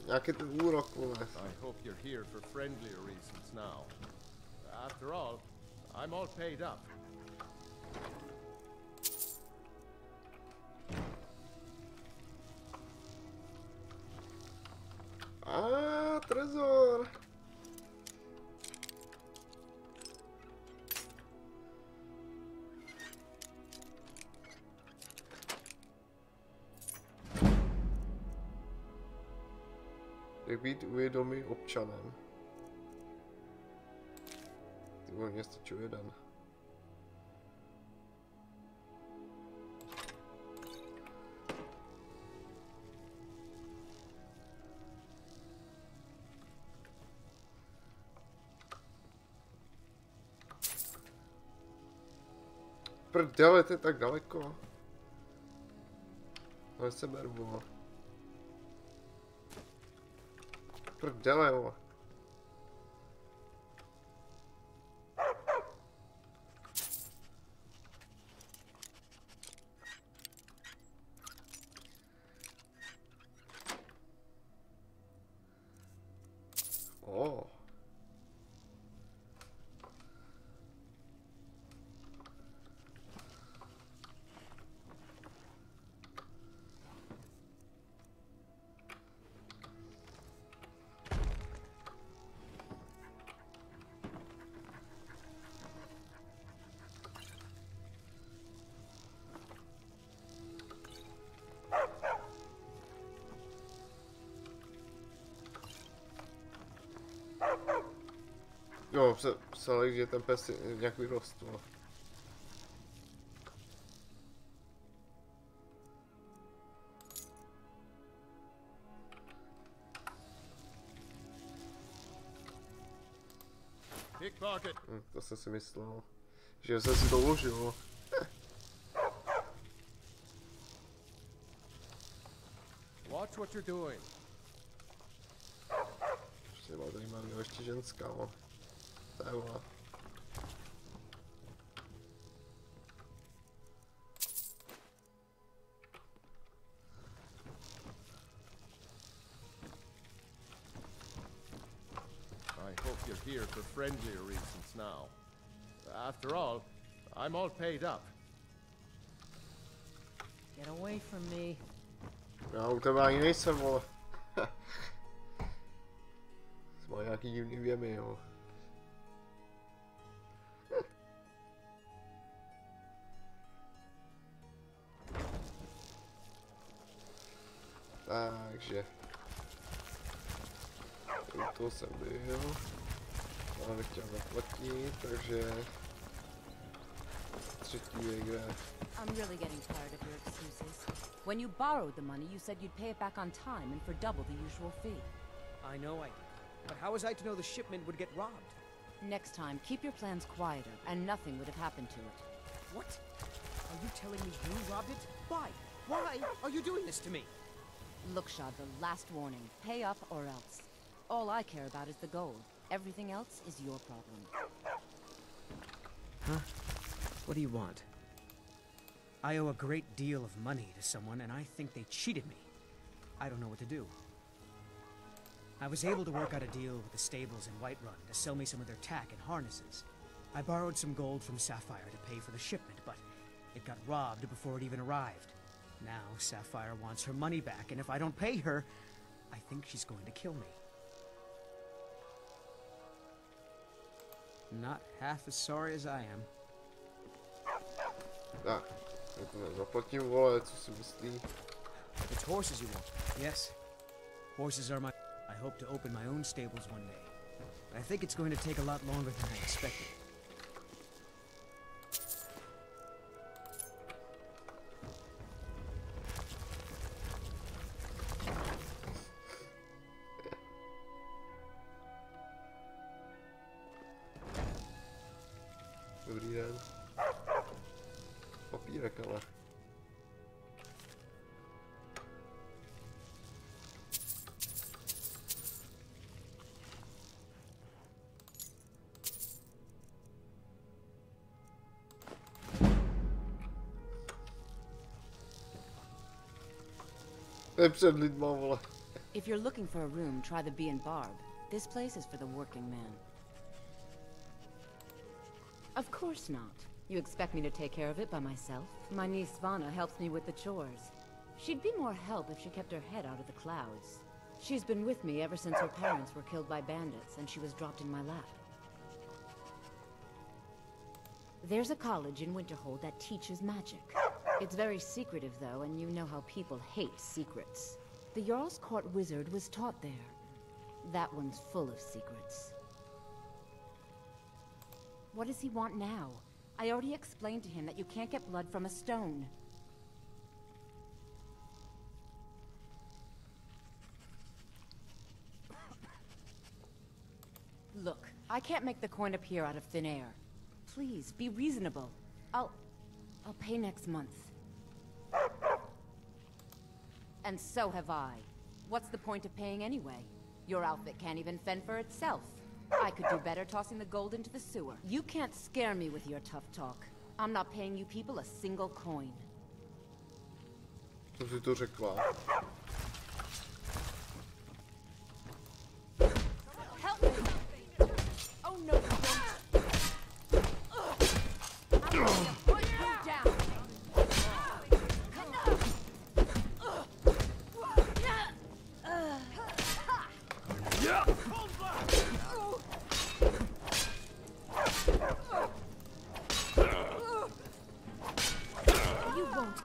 nějaký ten úrok, vole. I hope you're here for friendlier reasons now. After all, I'm all paid up. Trezor. Jak být uvědomý občanem. Ty mě stačí jeden. Prdele, to je tak daleko. Ale se beru, prdele, jo. Oh. Jo, psali, že ten pes nějak vyrostl. Pickpocket. To jsem si myslel, že jsem si to uložil. Watch what you're doing. Tady mám ještě ženská, no. Takhle. I hope you're here for friendlier reasons now. After all, I'm all paid up. Get away from me. Já u tebe ani nejsem, vole. Má nějaký divný věmy, jo. Takže to jsem byl, ale nechtěl zaplatit, takže třetí je kde. I'm really getting tired of your excuses. When you borrowed the money, you said you'd pay it back on time and for double the usual fee. I know I did. But how was I to know the shipment would get robbed? Next time, keep your plans quieter, and nothing would have happened to it. What? Are you telling me you robbed it? Why? Why are you doing this to me? Look, Shad, the last warning. Pay up or else. All I care about is the gold. Everything else is your problem. Huh? What do you want? I owe a great deal of money to someone, and I think they cheated me. I don't know what to do. I was able to work out a deal with the stables in Whiterun to sell me some of their tack and harnesses. I borrowed some gold from Sapphire to pay for the shipment, but it got robbed before it even arrived. Now Sapphire wants her money back, and if I don't pay her, I think she's going to kill me. Not half as sorry as I am. Tak, já to nezaplatím, vole, co si myslí? It's horses you want? Yes. Horses are my... I hope to open my own stables one day. But I think it's going to take a lot longer than I expected. Před lidma, vole. If you're looking for a room, try the Bee and Barb. This place is for the working man. Of course not. You expect me to take care of it by myself? My niece Svana helps me with the chores. She'd be more help if she kept her head out of the clouds. She's been with me ever since her parents were killed by bandits and she was dropped in my lap. There's a college in Winterhold that teaches magic. It's very secretive though, and you know how people hate secrets. The Jarl's Court wizard was taught there. That one's full of secrets. What does he want now? I already explained to him that you can't get blood from a stone. Look, I can't make the coin appear out of thin air. Please, be reasonable. I'll pay next month. And so have I. What's the point of paying anyway? Your outfit can't even fend for itself. I could do better tossing the gold into the sewer. You can't scare me with your tough talk. I'm not paying you people a single coin. Co jsi to řekla? Help me! Oh no, you don't! I'm going to put you down! Yeah! You won't.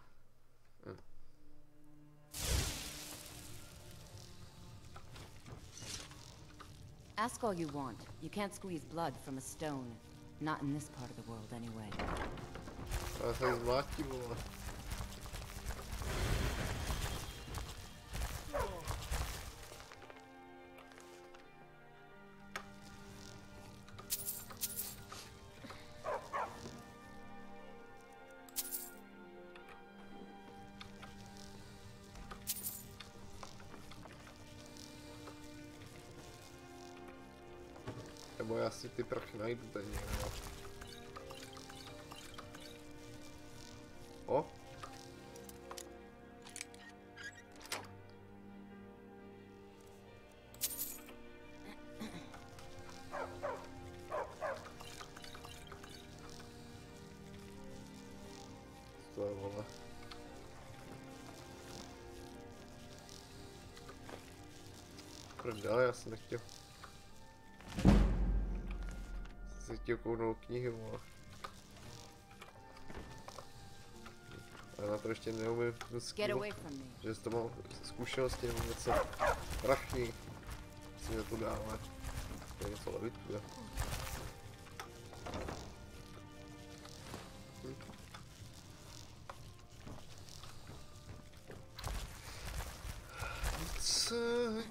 Ask all you want. You can't squeeze blood from a stone. Not in this part of the world, anyway. Nebo já si ty prachy najdu tady někde. O! Co je, vole? Prdele, já jsem nechtěl. Jsem chtěl kouknout knihy, vole. Ale na to ještě neumím skývat, že z toho mám zkušenosti nebo něco prachní. Si mě to dáme. To je něco levituje.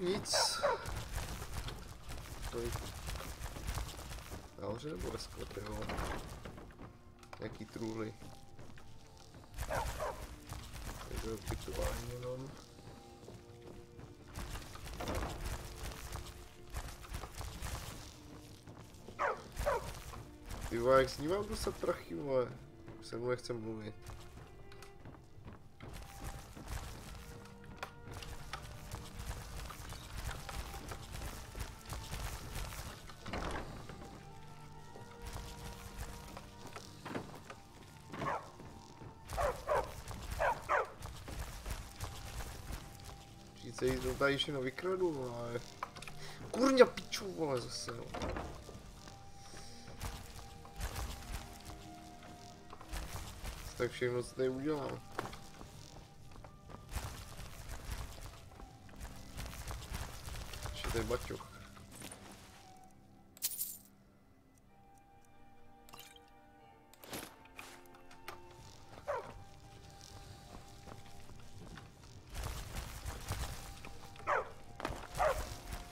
Nic. Nahoře nebo ve sklepě, jo? Nějaký trůly. Takže ubytování jenom. Ty vole, jak s ním mám dostat prachy, vole? Už se mu nechce mluvit. Se jí to tady všechno vykradu, ale... Kurňa piču, vole, zase, jo. Tak všechno se tady udělám. Ještě tady baťoch.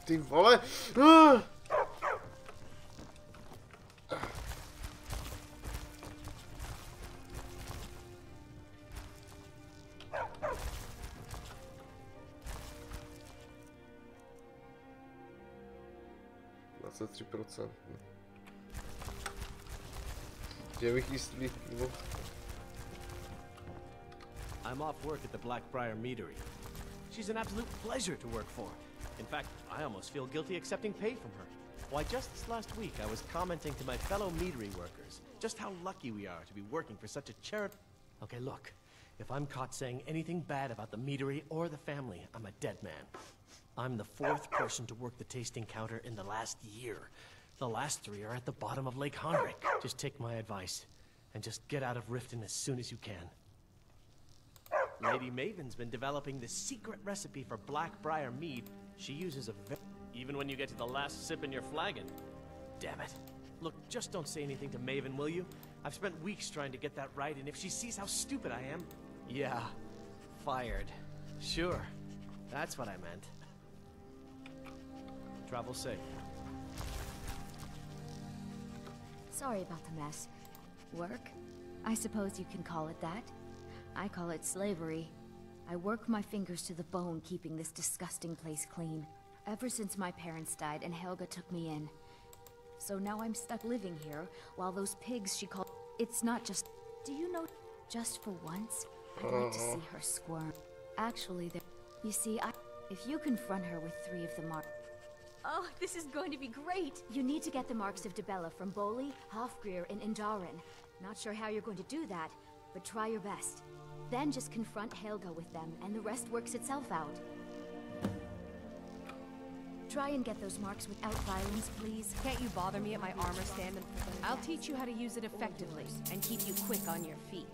Ty vole! Ah! Že bych jistý, no. I'm off work at the Blackbriar Meadery. She's an absolute pleasure to work for. In fact, I almost feel guilty accepting pay from her. Why, just this last week, I was commenting to my fellow meadery workers just how lucky we are to be working for such a charity. Okay, look, if I'm caught saying anything bad about the meadery or the family, I'm a dead man. I'm the 4th person to work the tasting counter in the last year. The last 3 are at the bottom of Lake Henrik. Just take my advice and just get out of Riften as soon as you can. Lady Maven's been developing the secret recipe for Blackbriar mead. She uses even when you get to the last sip in your flagon. Damn it. Look, just don't say anything to Maven, will you? I've spent weeks trying to get that right, and if she sees how stupid I am... Yeah, fired. Sure, that's what I meant. Travel safe. Sorry about the mess. Work? I suppose you can call it that. I call it slavery. I work my fingers to the bone keeping this disgusting place clean. Ever since my parents died and Helga took me in. So now I'm stuck living here, while those pigs she called... It's not just... Do you know... Just for once, I'd like to see her squirm. Actually, there... You see, if you confront her with 3 of the marks... Oh, this is going to be great! You need to get the marks of Dibella from Boli, Hofgrir, and Indaren. Not sure how you're going to do that, but try your best. Then just confront Helga with them, and the rest works itself out. Try and get those marks without violence, please. Can't you bother me at my armor stand? I'll teach you how to use it effectively, and keep you quick on your feet.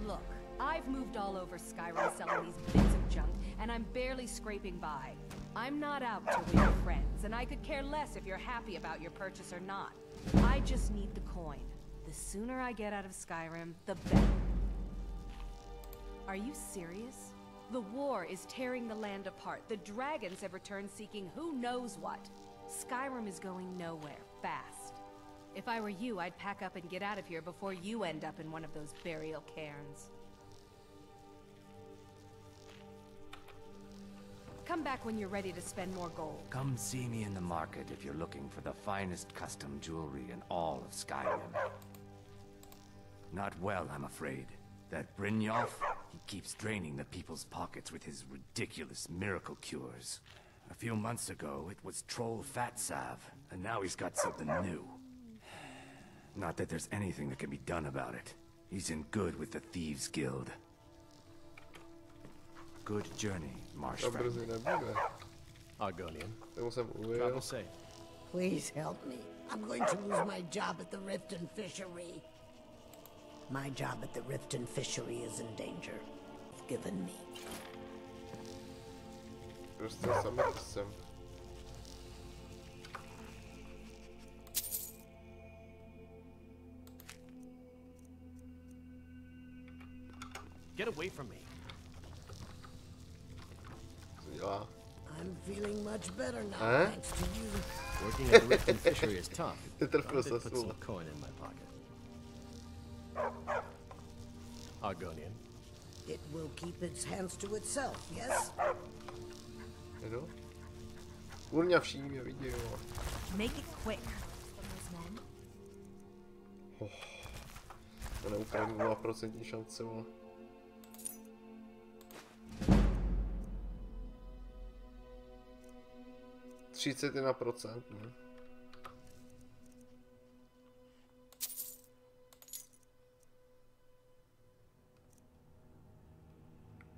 Look, I've moved all over Skyrim selling these bits of junk, and I'm barely scraping by. I'm not out to win friends, and I could care less if you're happy about your purchase or not. I just need the coin. The sooner I get out of Skyrim, the better. Are you serious? The war is tearing the land apart. The dragons have returned seeking who knows what. Skyrim is going nowhere, fast. If I were you, I'd pack up and get out of here before you end up in one of those burial cairns. Come back when you're ready to spend more gold. Come see me in the market if you're looking for the finest custom jewelry in all of Skyrim. Not well, I'm afraid. That Brynjolf, he keeps draining the people's pockets with his ridiculous miracle cures. A few months ago, it was Troll Fat Salve, and now he's got something new. Not that there's anything that can be done about it. He's in good with the Thieves Guild. Good journey, Marsh friend. Argonian. Travel safe. Please help me. I'm going to lose my job at the Riften Fishery. My job at the Riften Fishery is in danger. It's given me. Get away from me. I'm feeling much better now, thanks to you. Working at the Riften Fishery is tough. I did put some coin in my pocket. Argonian. It will keep its hands to itself, yes? Make it quick. To neúpravím 0% šance, vole. %, ne?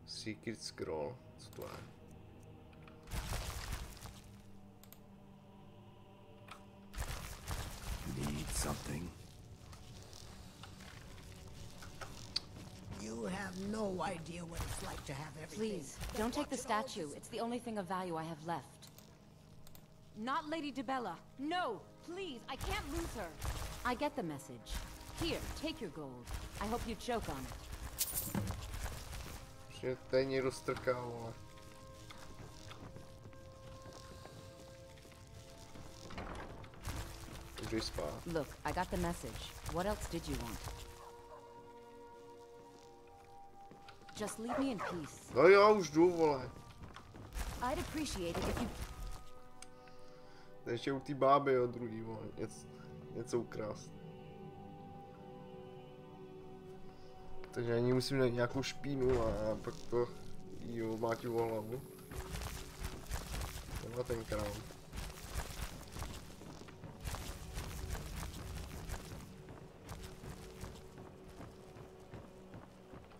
Secret Scroll, co to je? Need something? You have no idea what it's like to have everything. Please, don't take the statue. It's the only thing of value I have left. Not Lady Dibella. No, please, I can't lose her. I get the message. Here, take your gold. I hope you choke on it. Že stejně roztrká, vole. Můžeš spát. Look, I got the message. What else did you want? Just leave me in peace. No jo, už jdu, vole. I'd appreciate it if you... Ještě u té báby, jo, druhý, vole. Něco ukrást. Takže ani musím najít nějakou špínu a pak to jí mátí o hlavu. Tenhle ten krám.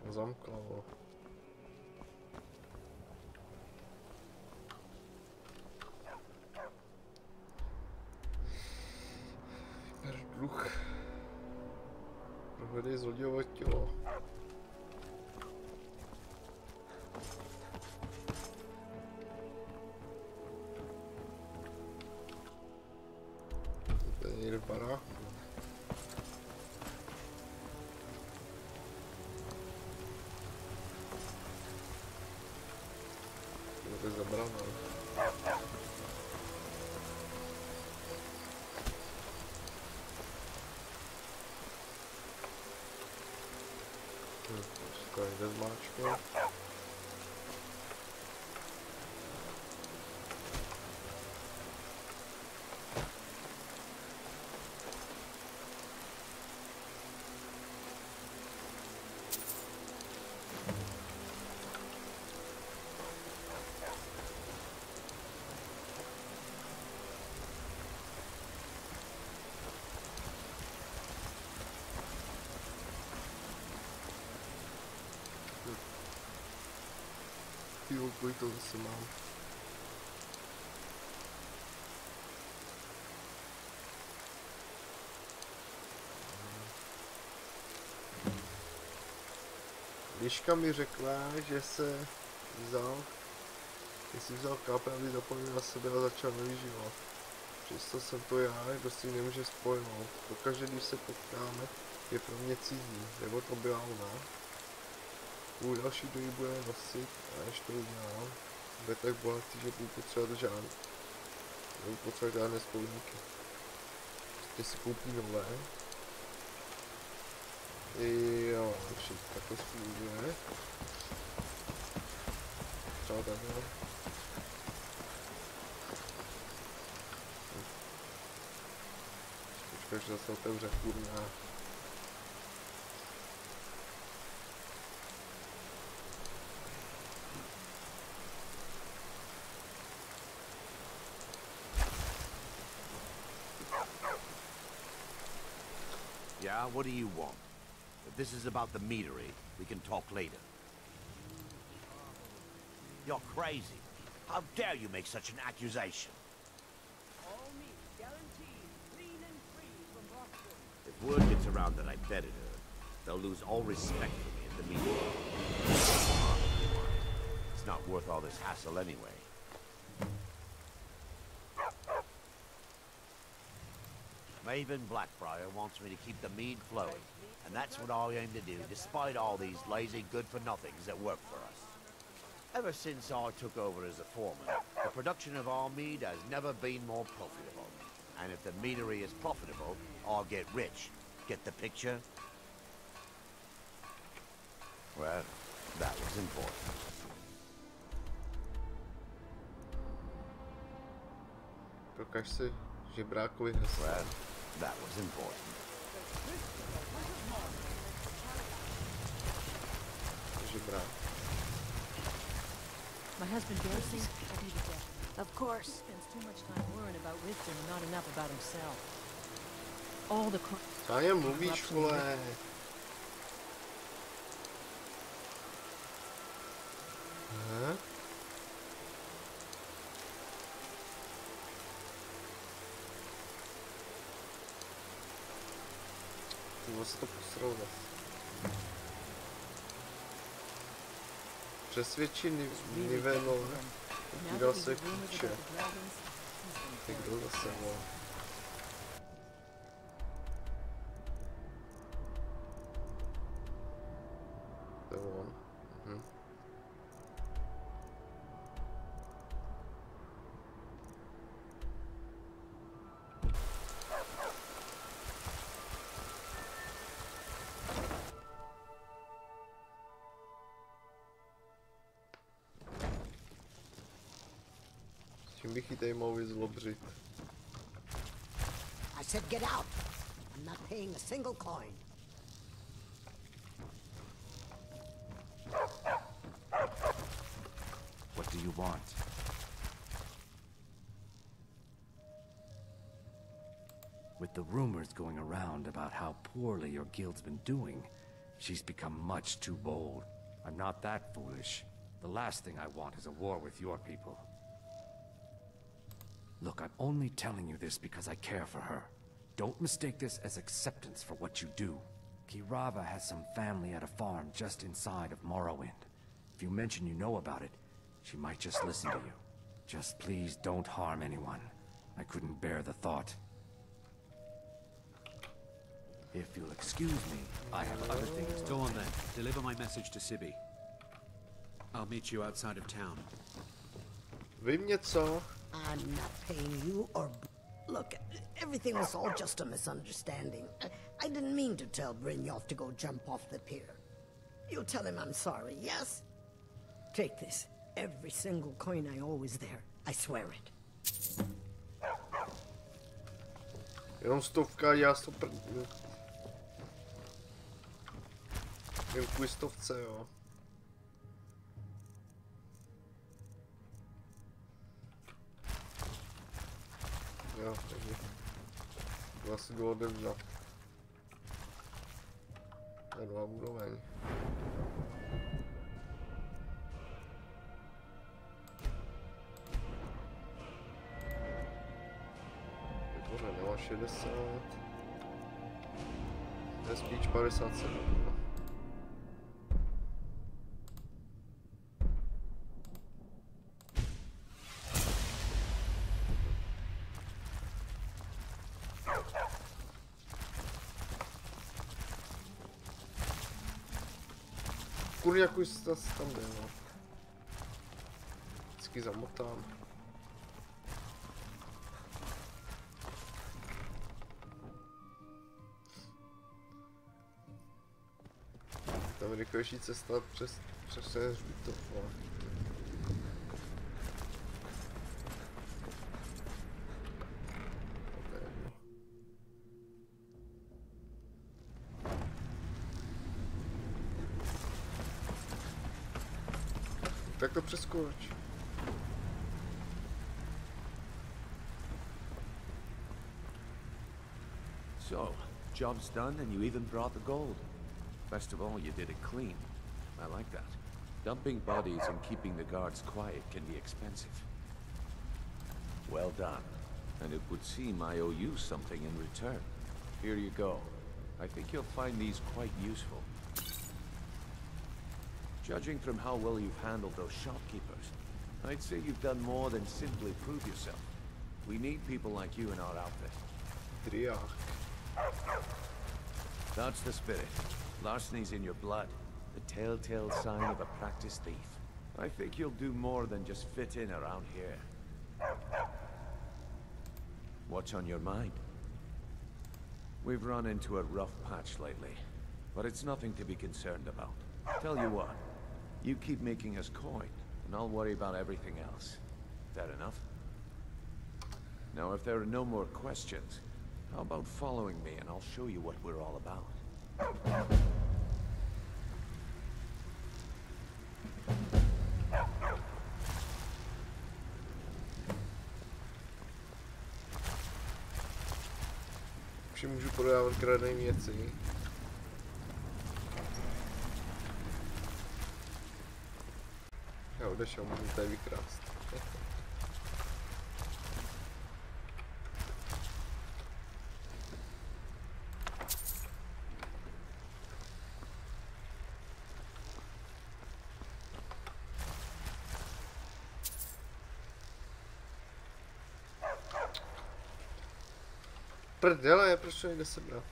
Zamklo. Vyber druh. Prohledej zlodějovo tělo. To je někde v baráku. To je zabrané. To jde z máčka. Kolik to zase mám. Liška mi řekla, že se vzal, jestli vzal kápe, aby zapomněl na sebe a začal nový život. Přesto jsem to já, kdo si nemůže spojnout. Pokaždé, když se potkáme, je pro mě cizí, nebo to byla ona. Půl další doby bude nosit a než to udělám, bude tak bohatý, že budu potřebovat žádné spolníky. Prostě si koupí nové. Jo, tak to funguje. Třeba takhle. Počkej, že zase otevře kurňa. Yeah, what do you want? If this is about the meadery, we can talk later. You're crazy. How dare you make such an accusation? All meat guaranteed, clean and free from Rockwood. If word gets around that I bedded her, they'll lose all respect for me at the meeting. It's not worth all this hassle anyway. Maven Blackbriar wants me to keep the mead flowing, and that's what I aim to do, despite all these lazy good-for-nothings that work for us. Ever since I took over as a foreman, the production of our mead has never been more profitable. And if the meadery is profitable, I'll get rich. Get the picture? Well, that was important. Prokaž si žebrákovi heslo. Well, that was important. Žebrák. My husband Darcy, I'll be the death. Of course. He spends too much time worrying about Riften and not enough about himself. All the Táně mluvíš, vole. Aha. Ty se to posral zase. Přesvědčí Niveno, podíval se klíče. Ty kdo zase, vole. To je on. Čím bych ji tady mohl vyzlobřit? I said get out. I'm not paying a single coin. you want. With the rumors going around about how poorly your guild's been doing, she's become much too bold. I'm not that foolish. The last thing I want is a war with your people. Look, I'm only telling you this because I care for her. Don't mistake this as acceptance for what you do. Kirava has some family at a farm just inside of Morrowind. If you mention you know about it, she might just listen to you. Just please don't harm anyone. I couldn't bear the thought. If you'll excuse me, I have other things to... Go on then. Deliver my message to Sibi. I'll meet you outside of town. Vím něco. I'm not paying you or... Look, everything was all just a misunderstanding. I didn't mean to tell Brynjolf to go jump off the pier. You'll tell him I'm sorry, yes? Take this. Every single coin I owe is there. I swear it. Jenom stovka, já to jen kvůli stovce, jo. Jo, takže vlastně bylo odevzat. Na 2 úroveň. Tohle nemá 60. To je spíš 57. Kurňa, jak už se tam jde, no. Vždycky zamotám. Tam rychlejší cesta přes hřbitov, no. Tak to přeskoč. So, job's done and you even brought the gold. Best of all, you did it clean. I like that. Dumping bodies and keeping the guards quiet can be expensive. Well done. And it would seem I owe you something in return. Here you go. I think you'll find these quite useful. Judging from how well you've handled those shopkeepers, I'd say you've done more than simply prove yourself. We need people like you in our outfit. That's the spirit. Larceny's in your blood. The telltale sign of a practiced thief. I think you'll do more than just fit in around here. What's on your mind? We've run into a rough patch lately, but it's nothing to be concerned about. Tell you what, you keep making us coin, and I'll worry about everything else. That enough? Now, if there are no more questions, how about following me and I'll show you what we're all about. Už můžu prodávat kradené věci. Já odešel, můžu tady vykrást. Prdele, proč to nejde sebrat?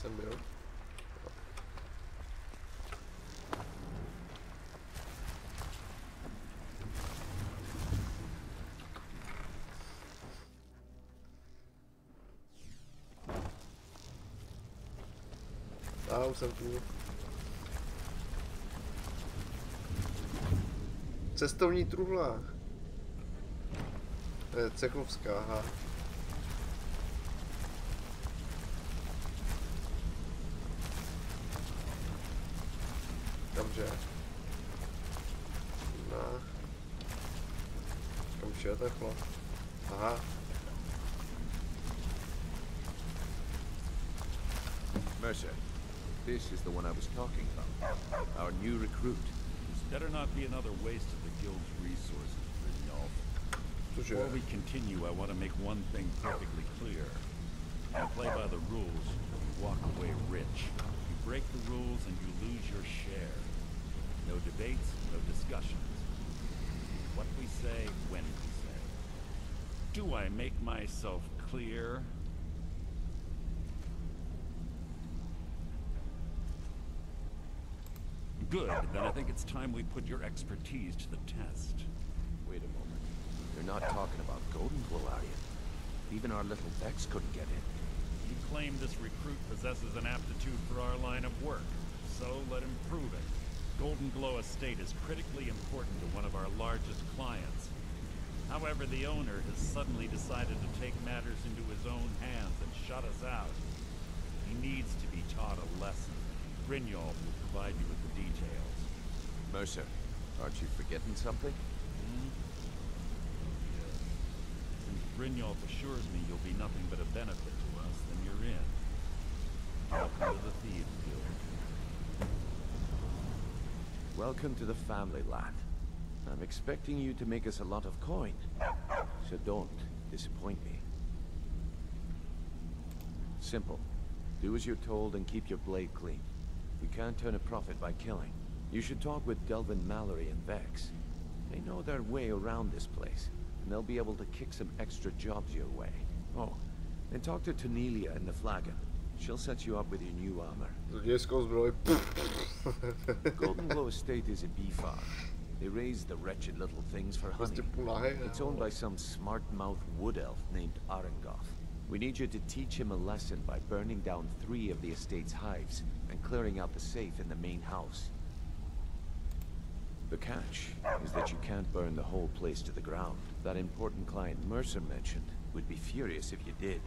Jsem byl. A už jsem tu. Cestovní truhla. To je cechovská, aha. Kamže? No. Kam šel ten chlap? Aha. Mercer, this is the one I was talking about. Our new recruit. This better not be another waste of the guild's resources, Werewolf. Before we continue, I want to make one thing perfectly clear. You play by the rules, you walk away rich. You break the rules and you lose your share. No debates, no discussions. What we say, when we say. Do I make myself clear? Good, then I think it's time we put your expertise to the test. Wait a moment. You're not talking about Golden Glow, are you? Even our little Vex couldn't get in. He claimed this recruit possesses an aptitude for our line of work, so let him prove it. Golden Glow Estate is critically important to one of our largest clients. However, the owner has suddenly decided to take matters into his own hands and shut us out. He needs to be taught a lesson. Brynjolf will provide you with the details. Mercer, aren't you forgetting something? Yes. Since Brynjolf assures me you'll be nothing but a benefit to us, then you're in. Welcome to the Thieves Guild. Welcome to the family, lad. I'm expecting you to make us a lot of coin, so don't disappoint me. Simple. Do as you're told and keep your blade clean. We can't turn a profit by killing. You should talk with Delvin Mallory and Vex. They know their way around this place, and they'll be able to kick some extra jobs your way. Oh, and talk to Tanelia in the Flagon. She'll set you up with your new armor. Golden Glow Estate is a bee farm. They raise the wretched little things for honey. It's owned by some smart-mouthed wood elf named Arengoth. We need you to teach him a lesson by burning down 3 of the estate's hives and clearing out the safe in the main house. The catch is that you can't burn the whole place to the ground. That important client Mercer mentioned would be furious if you did.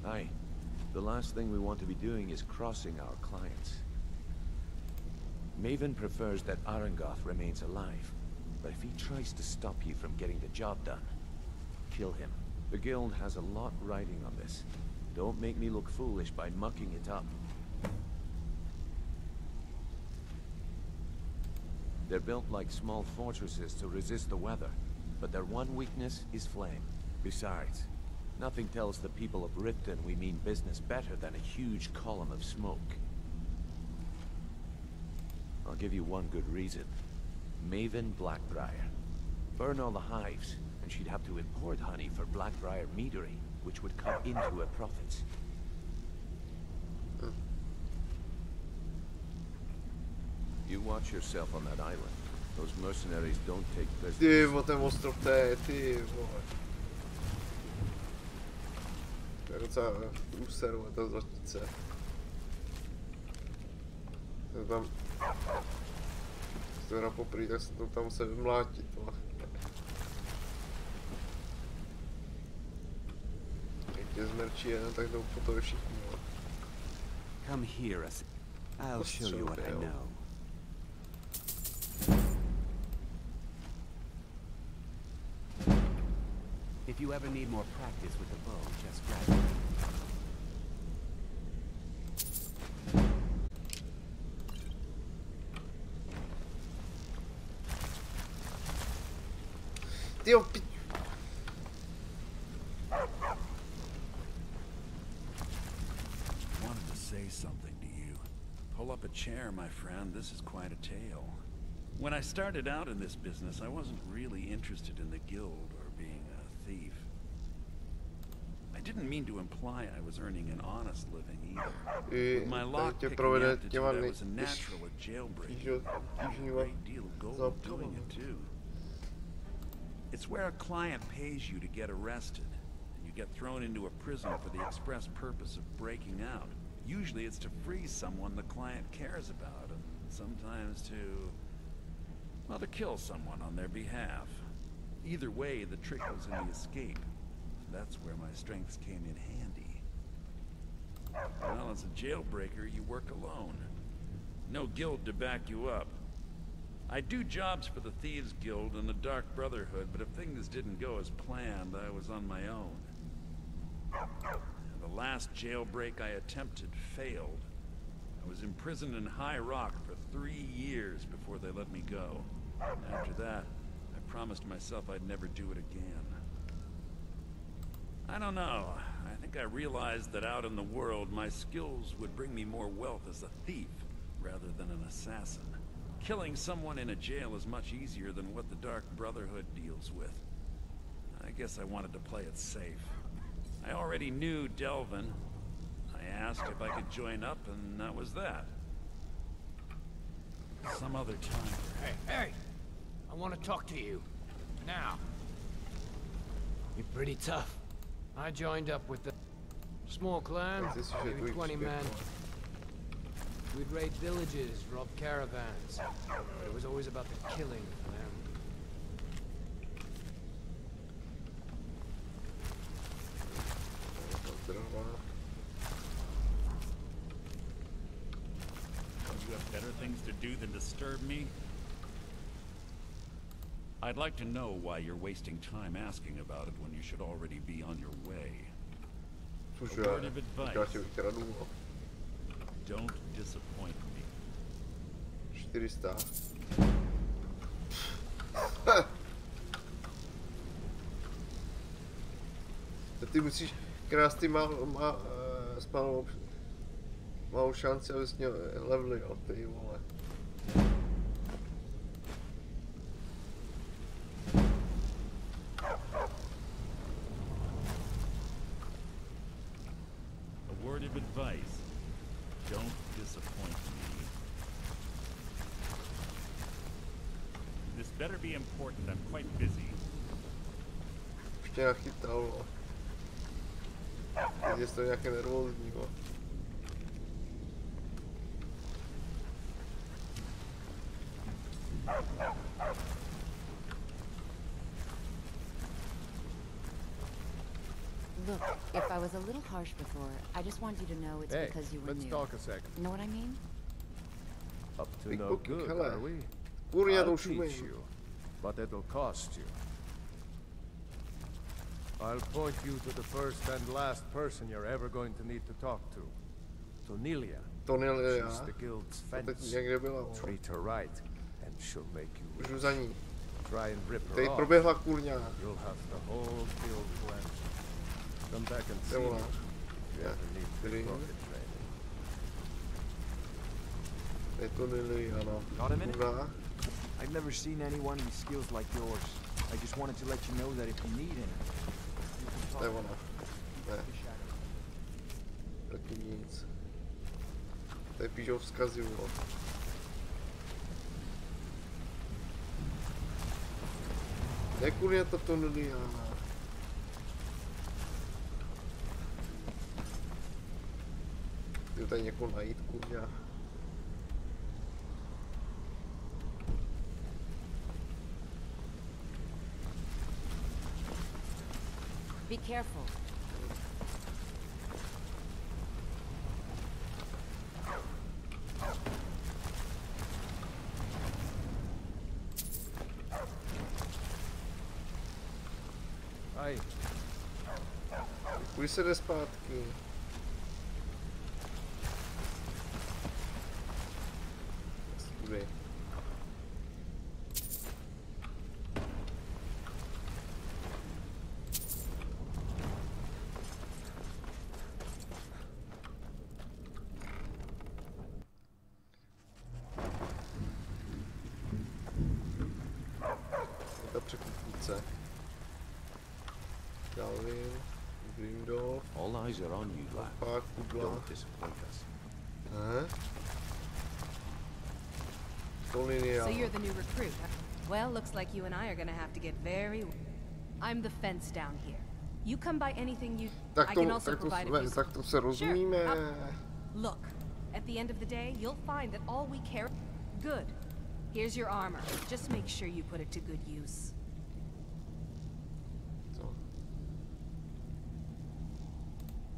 Aye. The last thing we want to be doing is crossing our clients. Maven prefers that Arengoth remains alive, but if he tries to stop you from getting the job done, kill him. The guild has a lot riding on this. Don't make me look foolish by mucking it up. They're built like small fortresses to resist the weather, but their one weakness is flame. Besides, nothing tells the people of Riften we mean business better than a huge column of smoke. I'll give you one good reason. Maven Blackbriar. Burn all the hives, and she'd have to import honey for Blackbriar meadery, which would cut into her profits. You watch yourself on that island. Those mercenaries don't take prisoners. Ty, ten ostrov ty vole. To je docela průseru, ta zlačice. To tam... To na poprý, tak se to tam musel vymlátit. Jak tě zmerčí jeden, tak jdou po to všichni. Come here, I'll show you what I know. If you ever need more practice with the bow, just grab it. Wanted to say something to you. Pull up a chair, my friend. This is quite a tale. When I started out in this business, I wasn't really interested in the guild or being a thief. I didn't mean to imply I was earning an honest living either. With my lock-picking aptitude, I was a natural at jailbreaking. A great deal of gold doing it too. It's where a client pays you to get arrested, and You get thrown into a prison for the express purpose of breaking out. Usually it's to free someone the client cares about, and sometimes to... well, to kill someone on their behalf. Either way, the trick was in the escape. That's where my strengths came in handy. Well, as a jailbreaker, you work alone. No guild to back you up. I do jobs for the Thieves Guild and the Dark Brotherhood, but if things didn't go as planned, I was on my own. The last jailbreak I attempted failed. I was imprisoned in High Rock for 3 years before they let me go. After that, I promised myself I'd never do it again. I don't know. I think I realized that out in the world, my skills would bring me more wealth as a thief, rather than an assassin. Killing someone in a jail is much easier than what the Dark Brotherhood deals with. I guess I wanted to play it safe. I already knew Delvin. I asked if I could join up, and that was that. Some other time. Hey! I want to talk to you. Now. You're pretty tough. I joined up with the small clan, maybe 20 men. We'd raid villages, rob caravans, but it was always about the killing for them. You have better things to do than disturb me? I'd like to know why you're wasting time asking about it when you should already be on your way. A word of advice. Don't disappoint me. 400. Ty musíš krásný s malou šanci, abys měl levely, jo, ty vole. A word of advice. Don't disappoint me. This better be important. I'm quite busy. Už tě nachytal, vole. Teď je to nějaké nervózní, vole. Look, if I was a little harsh before, I just want you to know it's because you were new. Let's talk a second. Know what I mean? Up to no good, are we? I'll teach you, but it'll cost you. I'll point you to the first and last person you're ever going to need to talk to. Tonilia. She's the guild's fence. Treat her right, and she'll make you rich. Try and rip her off. You'll have the whole guild wet. Come back and see me if you ever need rocket training. Got a minute? I've never seen anyone with skills like yours. I just wanted to let you know that if you need any, you can talk. Taky nic. Tady píšou vzkazy, vole. Jak kurňa to Tonilia? Jdu tady někoho najít, kurňa. Be careful. Aj. Kudy se jde zpátky? Kudy? Ta překupnice. All eyes are on you, lad. Don't disappoint us. So you're the new recruit, huh? Well, looks like you and I are gonna have to get very... I'm the fence down here. You come by anything you... Tak to se rozumíme. Look, at the end of the day, you'll find that all we care... Good. Here's your armor. Just make sure you put it to good use.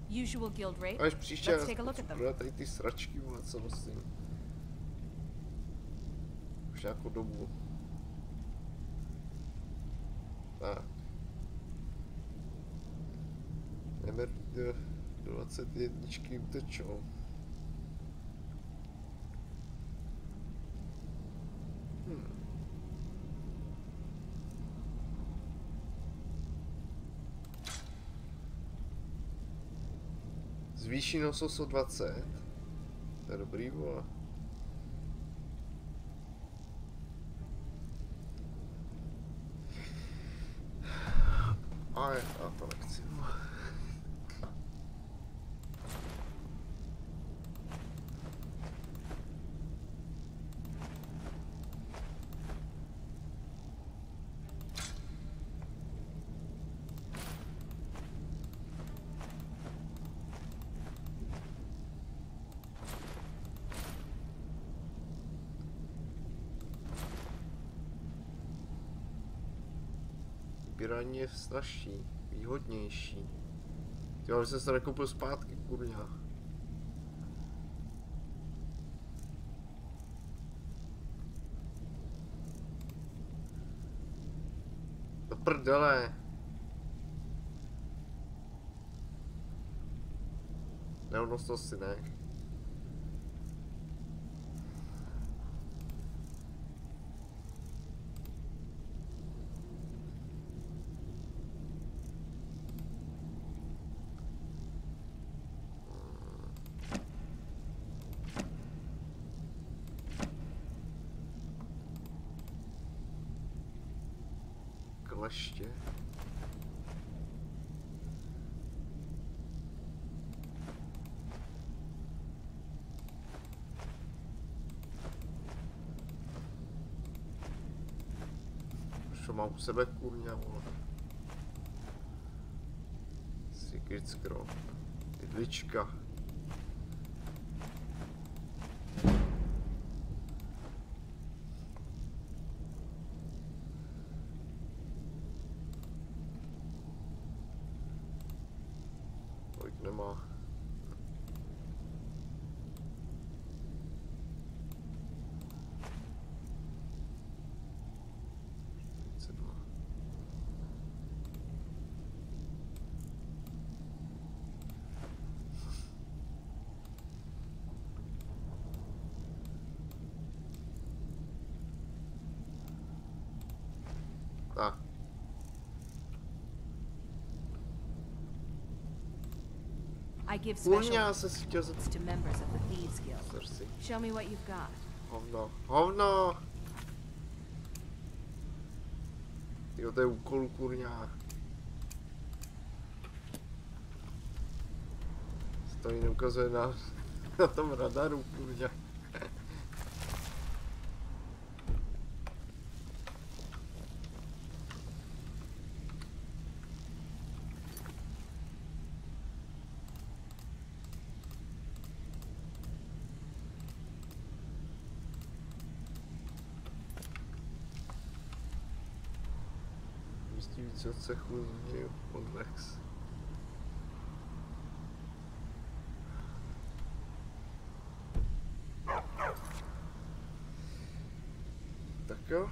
Usual guild rate. Let's take a look at them. Tady ty sračky, vole, co nosím. Už nějakou dobu. Tak. Do 21 utečou. Zvýší nosos o 20. To je dobrý, vole. A já to nechci, vole. Vybírání je snažší, výhodnější. Ty ale jsem se nekoupil zpátky, kurňa. Do prdele. Nehodnostnosti ne. Kleště. Co mám u sebe, kurňa, vole. Secret scroll. Jedlička. Nemá. Tak. I give special to members of the Thieves Guild. Show me what you've got. Hovno, hovno! Jo, to je úkol, kurňa. Se to ani neukazuje na tom radaru, kurňa. Víc od cechu změnil od Lex. Tak jo.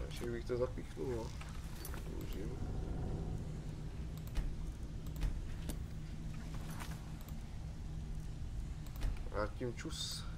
Ještě bych to zapíchnul, no. Použiju. A tím čus.